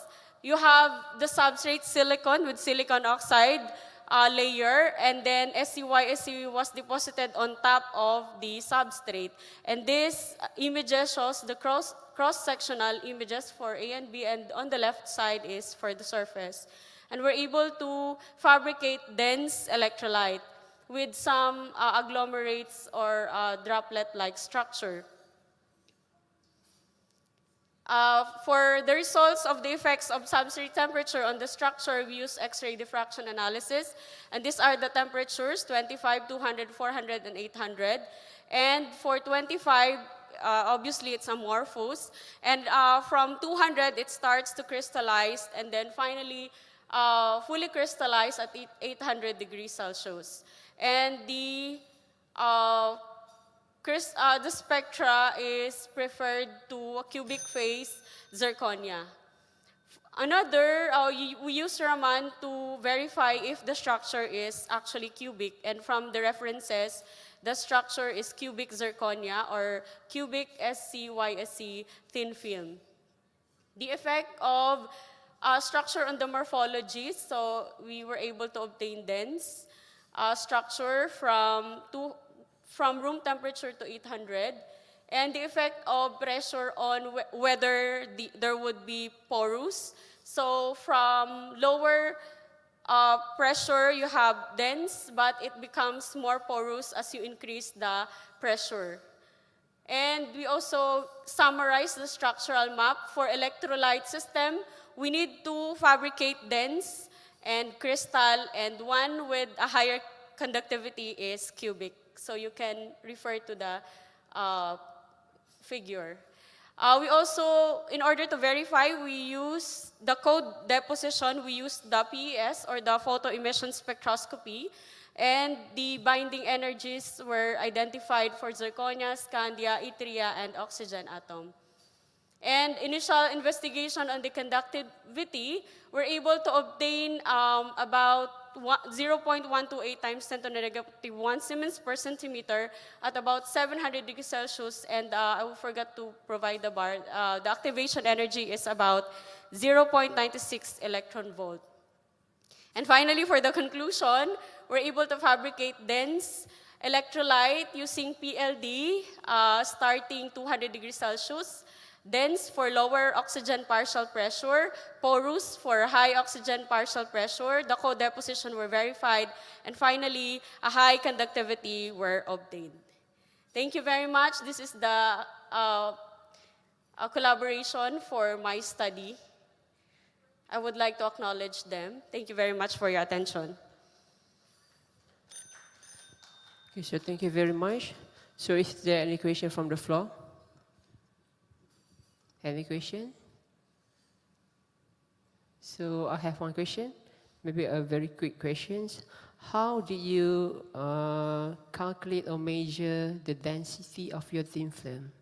you have the substrate silicon with silicon oxide layer, and then SCY was deposited on top of the substrate. And this images shows the cross-sectional images for A and B, and on the left side is for the surface. And we're able to fabricate dense electrolyte with some agglomerates or droplet-like structure. For the results of the effects of substrate temperature on the structure, we use X-ray diffraction analysis. And these are the temperatures, 25, 200, 400, and 800. And for 25, obviously it's amorphous. And from 200, it starts to crystallize, and then finally fully crystallize at 800 degrees Celsius. And the spectra is preferred to a cubic phase zirconia. Another, we use Raman to verify if the structure is actually cubic, and from the references, the structure is cubic zirconia or cubic SCYSC thin film. The effect of structure on the morphology, so we were able to obtain dense structure from room temperature to 800, and the effect of pressure on whether there would be porous. So from lower pressure, you have dense, but it becomes more porous as you increase the pressure. And we also summarize the structural map. For electrolyte system, we need to fabricate dense and crystal, and one with a higher conductivity is cubic. So you can refer to the figure. We also, in order to verify, we use the code deposition, we use the PES or the photoemission spectroscopy, and the binding energies were identified for zirconia, scandia, yttria, and oxygen atom. And initial investigation on the conductivity, we're able to obtain about 0.128 times 10 to the negative 1 Siemens per centimeter at about 700 degrees Celsius, and I forgot to provide the bar. The activation energy is about 0.96 electron volt. And finally, for the conclusion, we're able to fabricate dense electrolyte using PLD starting 200 degrees Celsius, dense for lower oxygen partial pressure, porous for high oxygen partial pressure. The co-deposition were verified, and finally, a high conductivity were obtained. Thank you very much. This is the collaboration for my study. I would like to acknowledge them. Thank you very much for your attention. Okay, so thank you very much. So is there any question from the floor? Any question? So I have one question, maybe a very quick question. How do you calculate or measure the density of your thin film?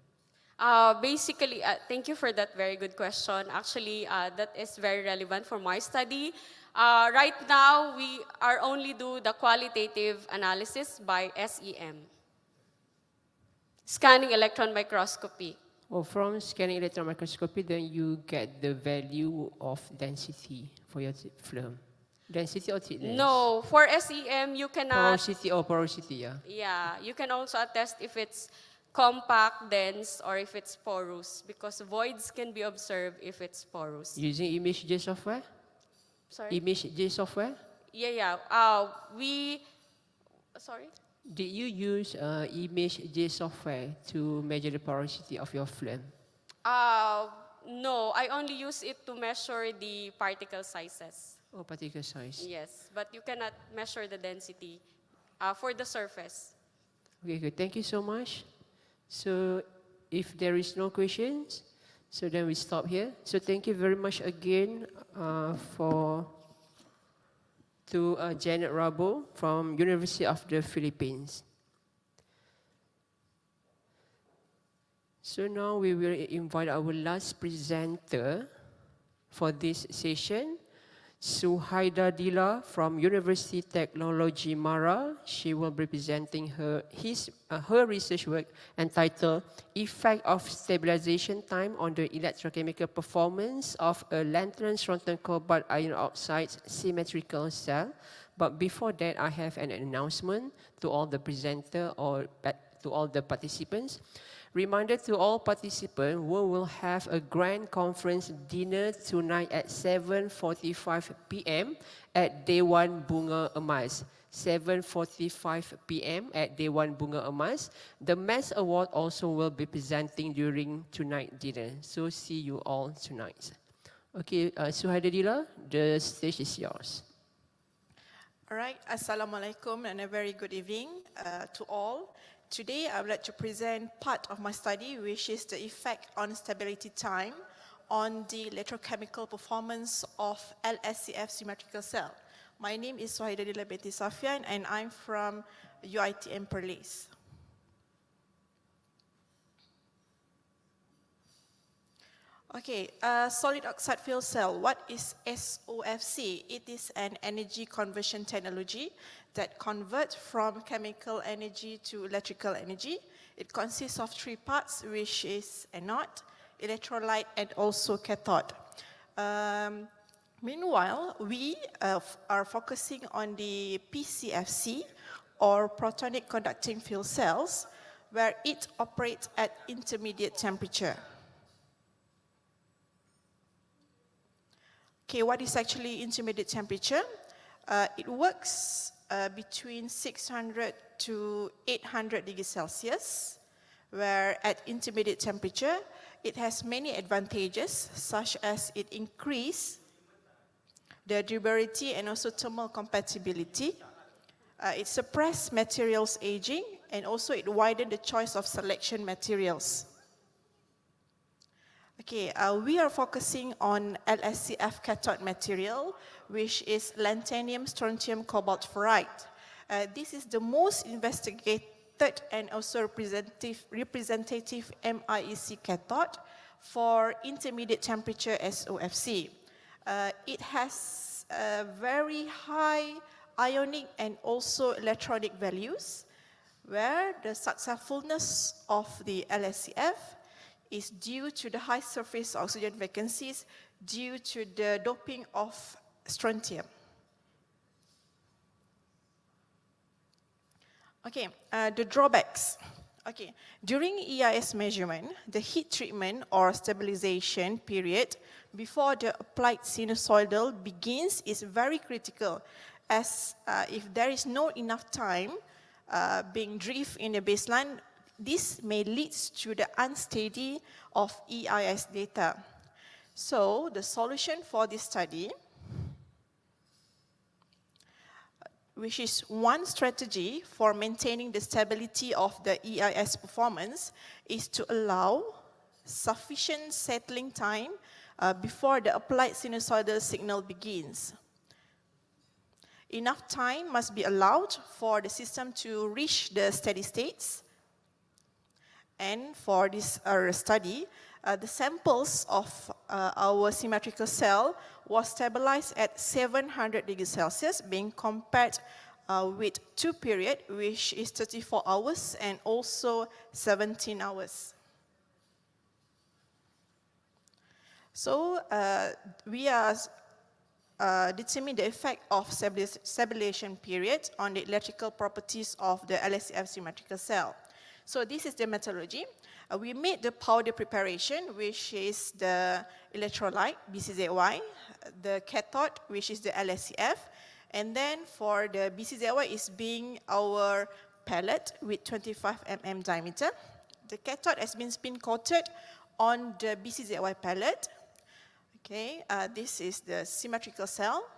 Basically, thank you for that very good question. Actually, that is very relevant for my study. Right now, we are only do the qualitative analysis by SEM, scanning electron microscopy. Or from scanning electron microscopy, then you get the value of density for your film. Density or thickness? No, for SEM, you cannot. Porosity, yeah. Yeah, you can also attest if it's compact, dense, or if it's porous, because voids can be observed if it's porous. Using ImageJ software? Sorry? ImageJ software? Yeah. Sorry? Did you use ImageJ software to measure the porosity of your film? No, I only use it to measure the particle sizes. Oh, particle size. Yes, but you cannot measure the density for the surface. Okay, good. Thank you so much. So if there is no questions, so then we stop here. So thank you very much again to Janet Rabo from University of the Philippines. So now we will invite our last presenter for this session, Suhaida Dila from University Technology Mara. She will be presenting her research work entitled Effect of Stabilization Time on the Electrochemical Performance of a Lanthanum Strontium Cobalt Iron Oxide Symmetrical Cell But before that, I have an announcement to all the presenter or to all the participants. Reminder to all participants, we will have a grand conference dinner tonight at 7:45 p.m. at Dewan Bunga Emas. 7:45 p.m. at Dewan Bunga Emas. The Mass Award also will be presenting during tonight dinner. So see you all tonight. Okay, Suhaidadila, the stage is yours. All right, Assalamualaikum and a very good evening to all. Today I would like to present part of my study, which is the effect on stability time on the electrochemical performance of LSCF symmetrical cell. My name is Suhaidadila binti Safian and I'm from UITM Perlis. Okay, solid oxide fuel cell. What is SOFC? It is an energy conversion technology that converts from chemical energy to electrical energy. It consists of three parts, which is anode, electrolyte, and also cathode. Meanwhile, we are focusing on the PCFC, or protonic conducting fuel cells, where it operates at intermediate temperature. Okay, what is actually intermediate temperature? It works between 600 to 800 degrees Celsius, where at intermediate temperature, it has many advantages, such as it increases the durability and also thermal compatibility. It suppresses materials aging, and also it widens the choice of selection materials. Okay, we are focusing on LSCF cathode material, which is lanthanum, strontium, cobalt ferrite. This is the most investigated and also representative MIEC cathode for intermediate temperature SOFC. It has very high ionic and also electronic values, where the successfulness of the LSCF is due to the high surface oxygen vacancies due to the doping of strontium. Okay, the drawbacks. Okay, during EIS measurement, the heat treatment or stabilization period before the applied sinusoidal begins is very critical, as if there is not enough time being drift in the baseline, this may lead to the unsteady of EIS data. So the solution for this study, which is one strategy for maintaining the stability of the EIS performance, is to allow sufficient settling time before the applied sinusoidal signal begins. Enough time must be allowed for the system to reach the steady states. And for this study, the samples of our symmetrical cell was stabilized at 700 degrees Celsius, being compared with two periods, which is 34 hours and also 17 hours. So we are determining the effect of stabilization period on the electrical properties of the LSCF symmetrical cell. So this is the methodology. We made the powder preparation, which is the electrolyte, BCZY, the cathode, which is the LSCF, and then for the BCZY is being our pellet with 25 mm diameter. The cathode has been spin coated on the BCZY pellet. Okay, this is the symmetrical cell,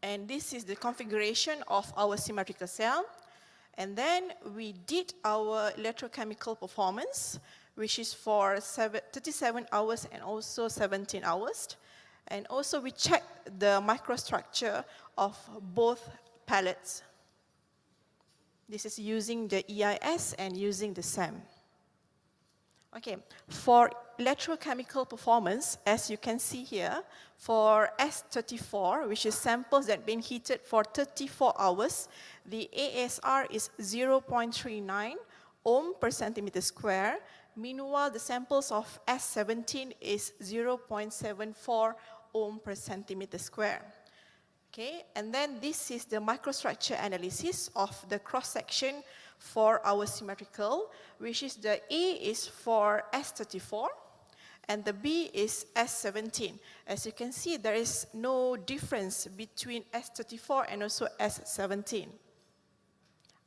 and this is the configuration of our symmetrical cell. And then we did our electrochemical performance, which is for 37 hours and also 17 hours. And also we checked the microstructure of both pellets. This is using the EIS and using the SEM. Okay, for electrochemical performance, as you can see here, for S34, which is samples that have been heated for 34 hours, the ASR is 0.39 ohm per centimeter square. Meanwhile, the samples of S17 is 0.74 ohm per centimeter square. Okay, and then this is the microstructure analysis of the cross-section for our symmetrical, which is the A is for S34 and the B is S17. As you can see, there is no difference between S34 and also S17.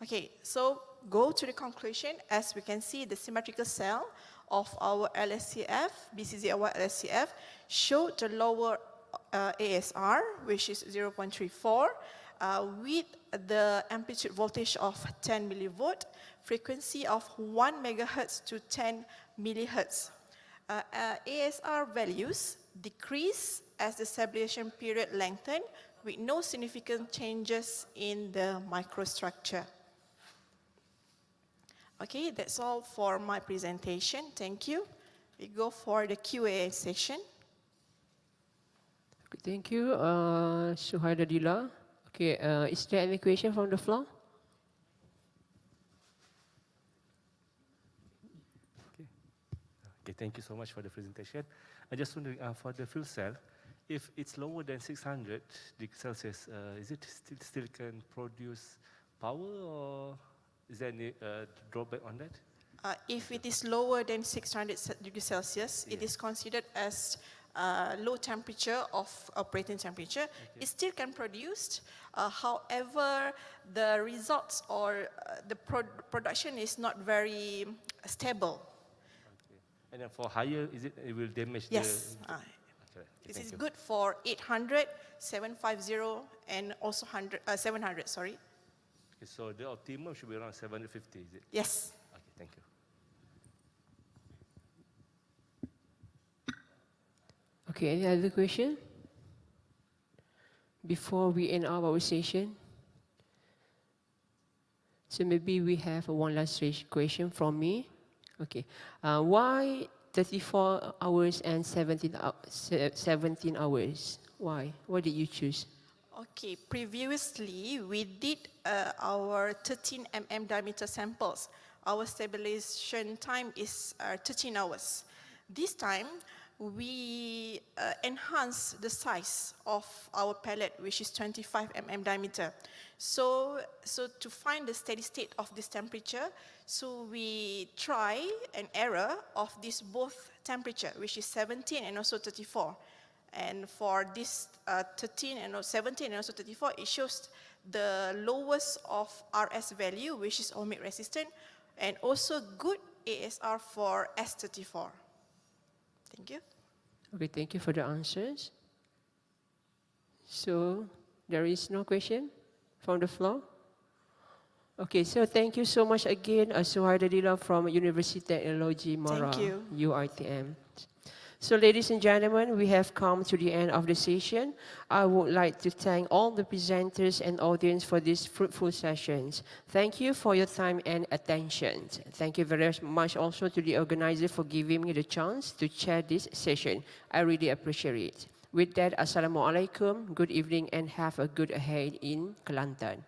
Okay, so go to the conclusion. As we can see, the symmetrical cell of our LSCF, BCZY LSCF, showed the lower ASR, which is 0.34, with the amplitude voltage of 10 millivolt, frequency of 1 megahertz to 10 millihertz. ASR values decrease as the stabilization period lengthen with no significant changes in the microstructure. Okay, that's all for my presentation. Thank you. We go for the Q&A session. Thank you, Suhaida Dila. Okay, is there any question from the floor? Okay, thank you so much for the presentation. I just wondering, for the fuel cell, if it's lower than 600 degrees Celsius, is it still can produce power, or is there any drawback on that? If it is lower than 600 degrees Celsius, it is considered as low temperature of operating temperature. Okay. It still can produce. However, the results or the production is not very stable. Okay. And then for higher, it will damage yes. the... Okay. This is good for 800, 750, and also 700, sorry. Okay, so the optimum should be around 750, is it? Yes. Okay, thank you. Okay, any other question? Before we end our session? So maybe we have one last question from me. Okay, why 34 hours and 17 hours? Why? Why did you choose? Okay, previously we did our 13 mm diameter samples. Our stabilization time is 13 hours. This time, we enhance the size of our pellet, which is 25 mm diameter. So to find the steady state of this temperature, so we try an error of this both temperature, which is 17 and also 34. And for this 13 and 17 and also 34, it shows the lowest of RS value, which is ohmic resistant, and also good ASR for S34. Thank you. Okay, thank you for the answers. So, there is no question from the floor? Okay, so thank you so much again, Suhaida Dila from University Technology, Mara, Thank you. UITM. So, ladies and gentlemen, we have come to the end of the session. I would like to thank all the presenters and audience for these fruitful sessions. Thank you for your time and attention. Thank you very much also to the organizer for giving me the chance to chair this session. I really appreciate it. With that, Assalamualaikum, good evening, and have a good ahead in Kelantan.